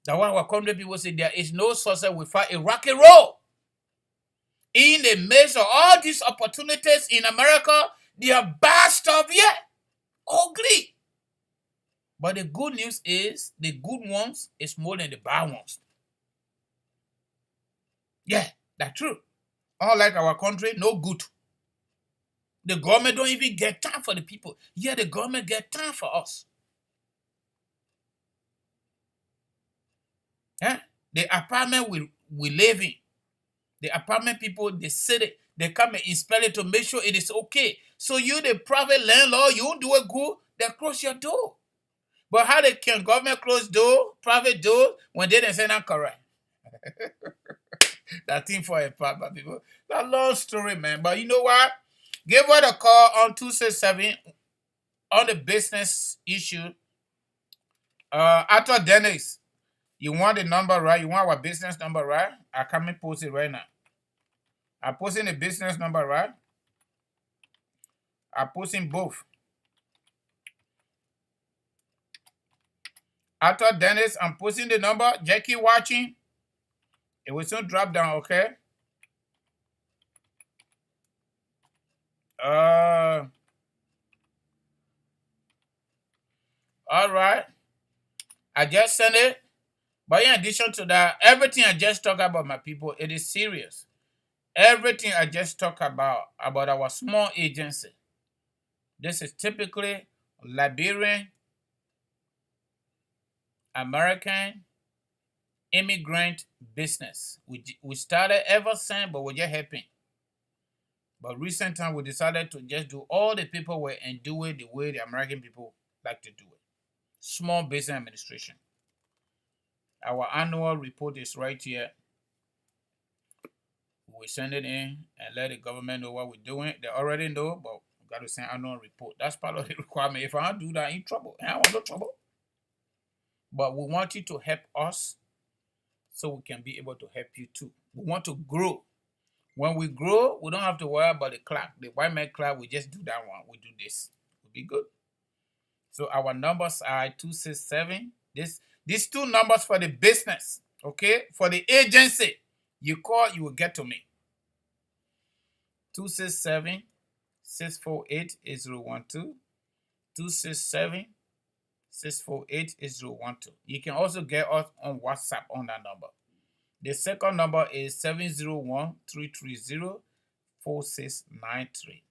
That's why our country people say there is no success without a rock and roll. In the midst of all these opportunities in America, there are bad stuff here. Ugly. But the good news is the good ones is more than the bad ones. Yeah, that's true. Unlike our country, no good. The government don't even get time for the people. Yeah, the government get time for us. Yeah? The apartment we live in, the apartment people, the city, they come and inspect it to make sure it is okay. So you, the private landlord, you do it good, they close your door. But how can government close door, private door, when they didn't say not correct? That thing for a part, my people. That's a long story, man. But you know what? Give her a call on 267 on the business issue. Arthur Dennis, you want the number, right? You want our business number, right? I can't post it right now. I'm posting the business number, right? I'm posting both. Arthur Dennis, I'm posting the number. Jackie watching. It will soon drop down, okay? All right. I just sent it. But in addition to that, everything I just talked about, my people, it is serious. Everything I just talked about our small agency. This is typically Liberian, American, immigrant business. We started ever since, but we're just helping. But recent time, we decided to just do all the paperwork and do it the way the American people like to do it. Small Business Administration. Our annual report is right here. We send it in and let the government know what we're doing. They already know, but we got to send annual report. That's part of the requirement. If I don't do that, I'm in trouble. I want no trouble. But we want you to help us so we can be able to help you too. We want to grow. When we grow, we don't have to worry about the clerk. The white man clerk, we just do that one. We do this. We'll be good. So our numbers are 267. These two numbers for the business, okay? For the agency, you call, you will get to me. 267 648 8012. 267 648 8012. You can also get us on WhatsApp on that number. The second number is 701 330 4693.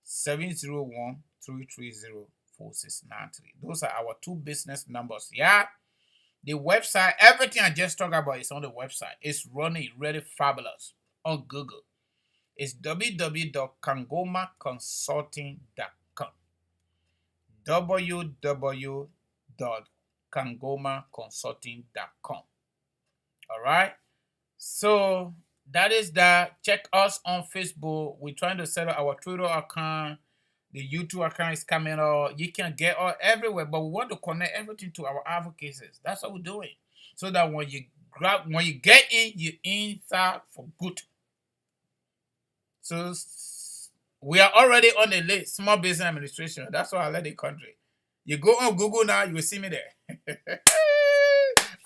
701 330 4693. Those are our two business numbers. Yeah. The website, everything I just talked about is on the website. It's running really fabulous on Google. It's www.kangomaconsulting.com. www.kangomaconsulting.com. All right. So that is that. Check us on Facebook. We're trying to set up our Twitter account. The YouTube account is coming up. You can get us everywhere, but we want to connect everything to our advocates. That's what we're doing. So that when you get in, you're inside for good. So we are already on the list, Small Business Administration. That's why I led the country. You go on Google now, you will see me there.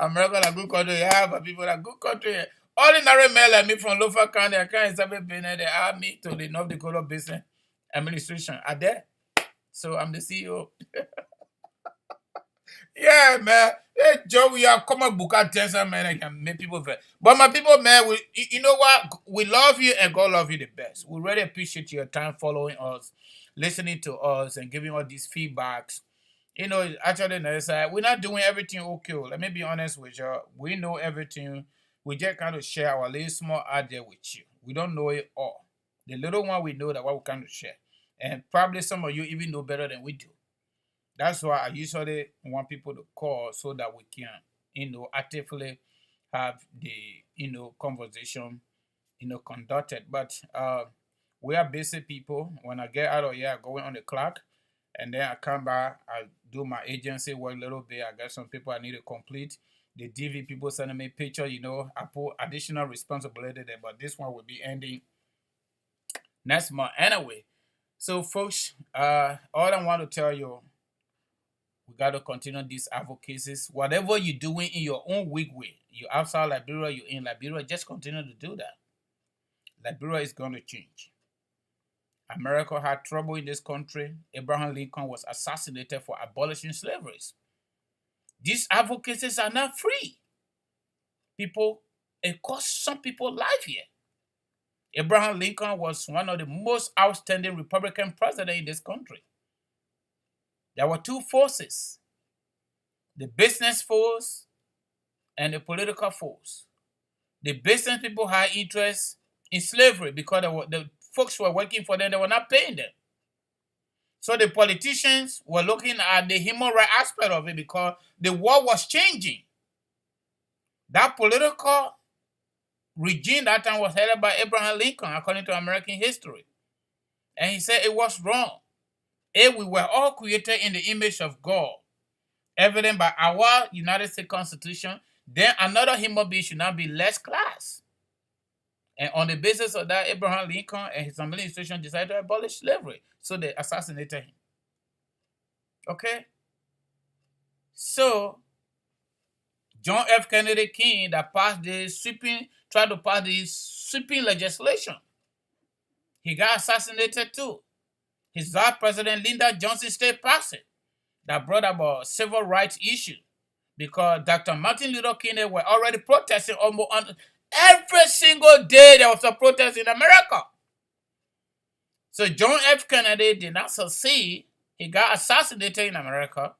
America is a good country. Yeah, but people are good country. Ordinary men like me from Lofa County, I can't even be there. They add me to the North Dakota Business Administration. Are there? So I'm the CEO. Yeah, man. Hey, Joe, we are common book at 10, man. I can make people fair. But my people, man, you know what? We love you and God love you the best. We really appreciate your time following us, listening to us, and giving all these feedbacks. You know, actually, we're not doing everything okay. Let me be honest with you. We know everything. We just kind of share our little small idea with you. We don't know it all. The little one we know that what we kind of share. And probably some of you even know better than we do. That's why I usually want people to call so that we can, actively have the, conversation, conducted. But we are busy people. When I get out of here, I go on the clock. And then I come back, I do my agency work a little bit. I got some people I need to complete. The DV people sending me picture, I put additional responsibility there. But this one will be ending next month anyway. So folks, all I want to tell you, we got to continue these advocacies. Whatever you're doing in your own weak way, you're outside Liberia, you're in Liberia, just continue to do that. Liberia is going to change. America had trouble in this country. Abraham Lincoln was assassinated for abolishing slavery. These advocacies are not free. It cost some people life here. Abraham Lincoln was one of the most outstanding Republican presidents in this country. There were two forces, the business force and the political force. The business people had interest in slavery because the folks were working for them, they were not paying them. So the politicians were looking at the human rights aspect of it because the world was changing. That political regime that time was headed by Abraham Lincoln, according to American history. And he said it was wrong. We were all created in the image of God, evident by our United States Constitution. Then another human being should not be less class. And on the basis of that, Abraham Lincoln and his administration decided to abolish slavery. So they assassinated him. Okay? So, John F. Kennedy King that tried to pass this sweeping legislation. He got assassinated too. His Vice President Lyndon Johnson still passed it. That brought about civil rights issue. Because Dr. Martin Luther King were already protesting almost every single day there was a protest in America. So John F. Kennedy did not succeed. He got assassinated in America.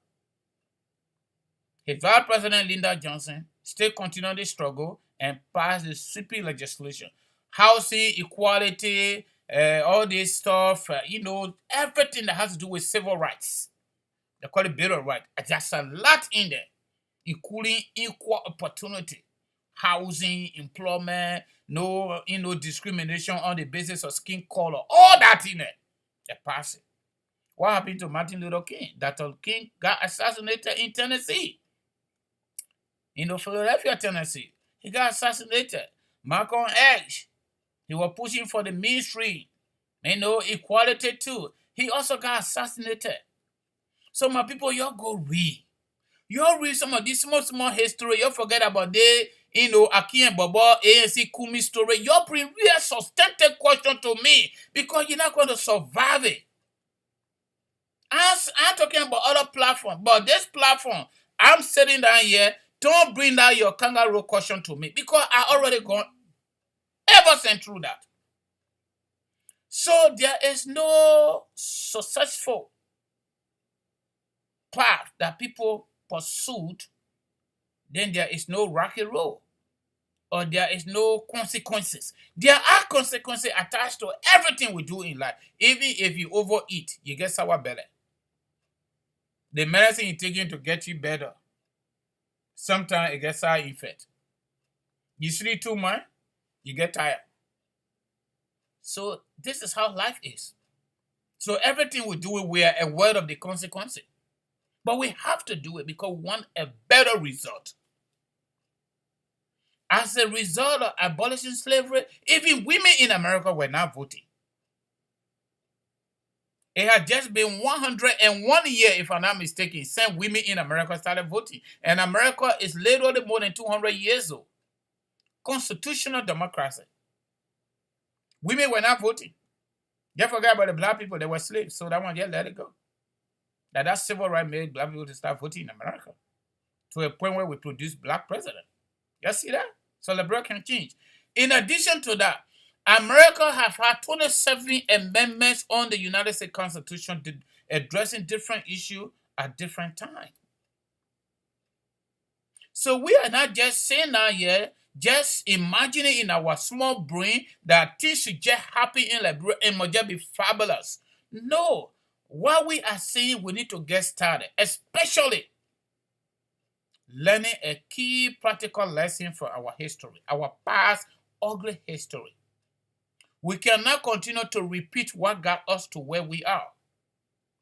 His Vice President Lyndon Johnson still continued the struggle and passed the sweeping legislation. Housing, equality, all this stuff, everything that has to do with civil rights. They call it Bill of Rights. There's a lot in there, including equal opportunity, housing, employment, no discrimination on the basis of skin color, all that in there. They pass it. What happened to Martin Luther King? Dr. King got assassinated in Tennessee. Philadelphia, Tennessee. He got assassinated. Malcolm X, he was pushing for the ministry, equality too. He also got assassinated. So my people, y'all go read. Y'all read some of this small history. Y'all forget about the, Aki and Baba, ANC Kumi story. Y'all bring real substantive question to me because you're not going to survive it. I'm talking about other platforms, but this platform, I'm sitting down here. Don't bring down your kangaroo question to me because I already gone ever sent through that. So there is no successful path that people pursued, then there is no rocky road or there is no consequences. There are consequences attached to everything we do in life. Even if you overeat, you get sour belly. The medicine you're taking to get you better, sometimes it gets side effect. You sleep too much, you get tired. So this is how life is. So everything we do, we are aware of the consequences. But we have to do it because we want a better result. As a result of abolishing slavery, even women in America were not voting. It had just been 101 years, if I'm not mistaken, since women in America started voting. And America is literally more than 200 years old. Constitutional democracy. Women were not voting. They forgot about the black people, they were slaves. So that one, just let it go. That civil right made black people to start voting in America. To a point where we produce black president. You see that? So Liberia can change. In addition to that, America have had 27 amendments on the United States Constitution addressing different issues at different times. So we are not just saying now here, just imagining in our small brain that things should just happen in Liberia and must just be fabulous. No. What we are saying, we need to get started, especially learning a key practical lesson for our history, our past ugly history. We cannot continue to repeat what got us to where we are.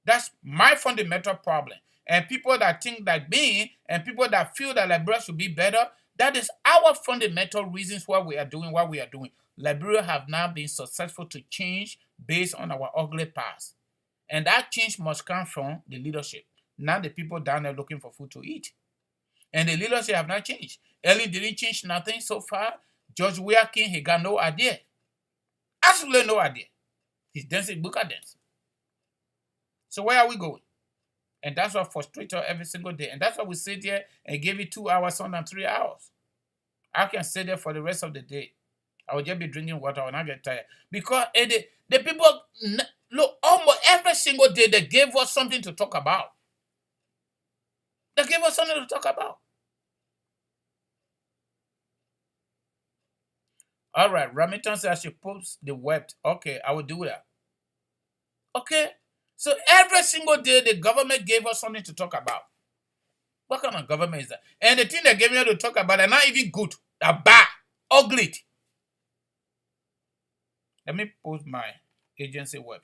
That's my fundamental problem. And people that think like me and people that feel that Liberia should be better, that is our fundamental reasons why we are doing what we are doing. Liberia have not been successful to change based on our ugly past. And that change must come from the leadership, not the people down there looking for food to eat. And the leadership have not changed. Ellen didn't change nothing so far. George Weah King, he got no idea. Absolutely no idea. He's dancing book dance. So where are we going? And that's what frustrates us every single day. And that's why we sit here and give it 2 hours, sometimes 3 hours. I can sit there for the rest of the day. I will just be drinking water when I get tired. Because the people, look, almost every single day they gave us something to talk about. They gave us something to talk about. All right, Remington says I should post the web. Okay, I will do that. Okay, so every single day the government gave us something to talk about. What kind of government is that? And the thing they gave me to talk about are not even good. They're bad, ugly. Let me post my agency web.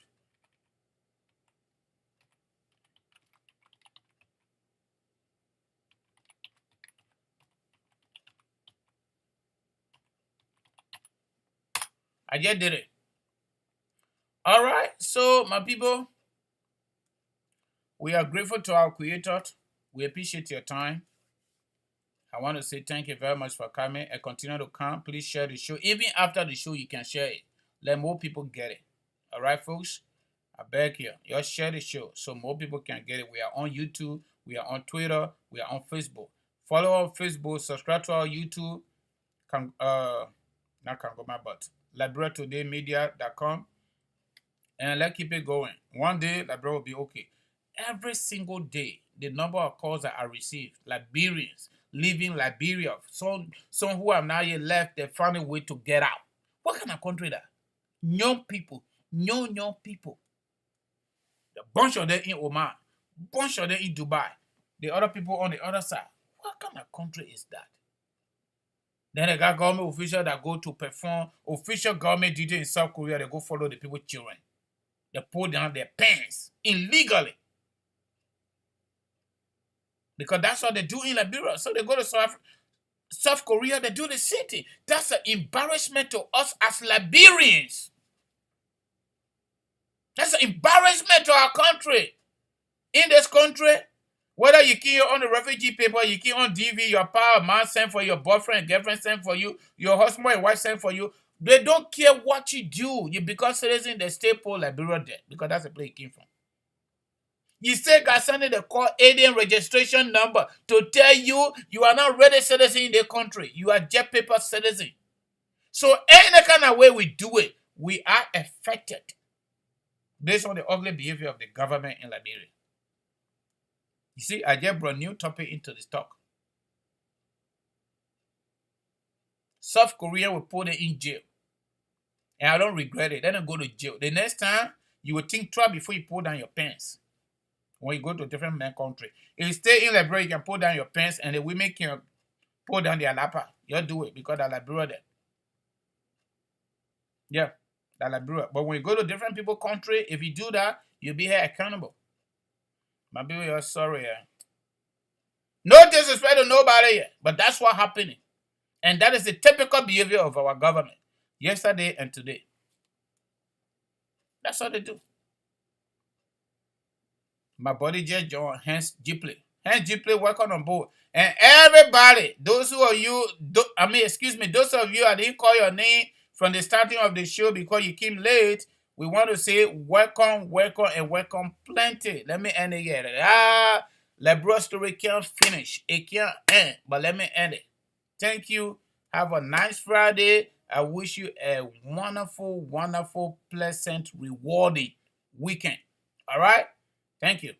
I just did it. All right, so my people, we are grateful to our Creator. We appreciate your time. I want to say thank you very much for coming and continue to come. Please share the show. Even after the show, you can share it. Let more people get it. All right, folks? I beg you. You share the show so more people can get it. We are on YouTube. We are on Twitter. We are on Facebook. Follow our Facebook. Subscribe to our YouTube. Not Kangoma, but LiberiaTodayMedia.com. And let's keep it going. One day, Liberia will be okay. Every single day, the number of calls that I receive, Liberians leaving Liberia, some who have now yet left, they found a way to get out. What kind of country that? Young people young people. The bunch of them in Oman, bunch of them in Dubai, the other people on the other side. What kind of country is that? Then they got government officials that go to perform official government duty in South Korea. They go follow the people's children. They pull down their pants illegally. Because that's what they do in Liberia. So they go to South Korea, they do the same thing. That's an embarrassment to us as Liberians. That's an embarrassment to our country. In this country, whether you keep on the refugee paper, you keep on DV, your power man sent for your boyfriend, girlfriend sent for you, your husband and wife sent for you. They don't care what you do. You become citizen, they stay poor Liberia dead because that's the place you came from. You still got something they call alien registration number to tell you you are not ready citizen in the country. You are jet paper citizen. So any kind of way we do it, we are affected based on the ugly behavior of the government in Liberia. You see, I just brought a new topic into this talk. South Korea will put it in jail. And I don't regret it. Let them go to jail. The next time, you will think twice before you pull down your pants. When you go to a different country. If you stay in Liberia, you can pull down your pants and the women can pull down their lapa. You'll do it because they're Liberia there. Yeah, they're Liberia. But when you go to different people's country, if you do that, you'll be held accountable. My people, you're sorry. No disrespect to nobody here, but that's what's happening. And that is the typical behavior of our government. Yesterday and today. That's what they do. My body just joined Hans Jipley. Hans Jipley, welcome on board. And everybody, those of you I didn't call your name from the starting of the show because you came late. We want to say welcome, welcome, and welcome plenty. Let me end it here. Liberia story can't finish. It can't end, but let me end it. Thank you. Have a nice Friday. I wish you a wonderful, wonderful, pleasant, rewarding weekend. All right? Thank you.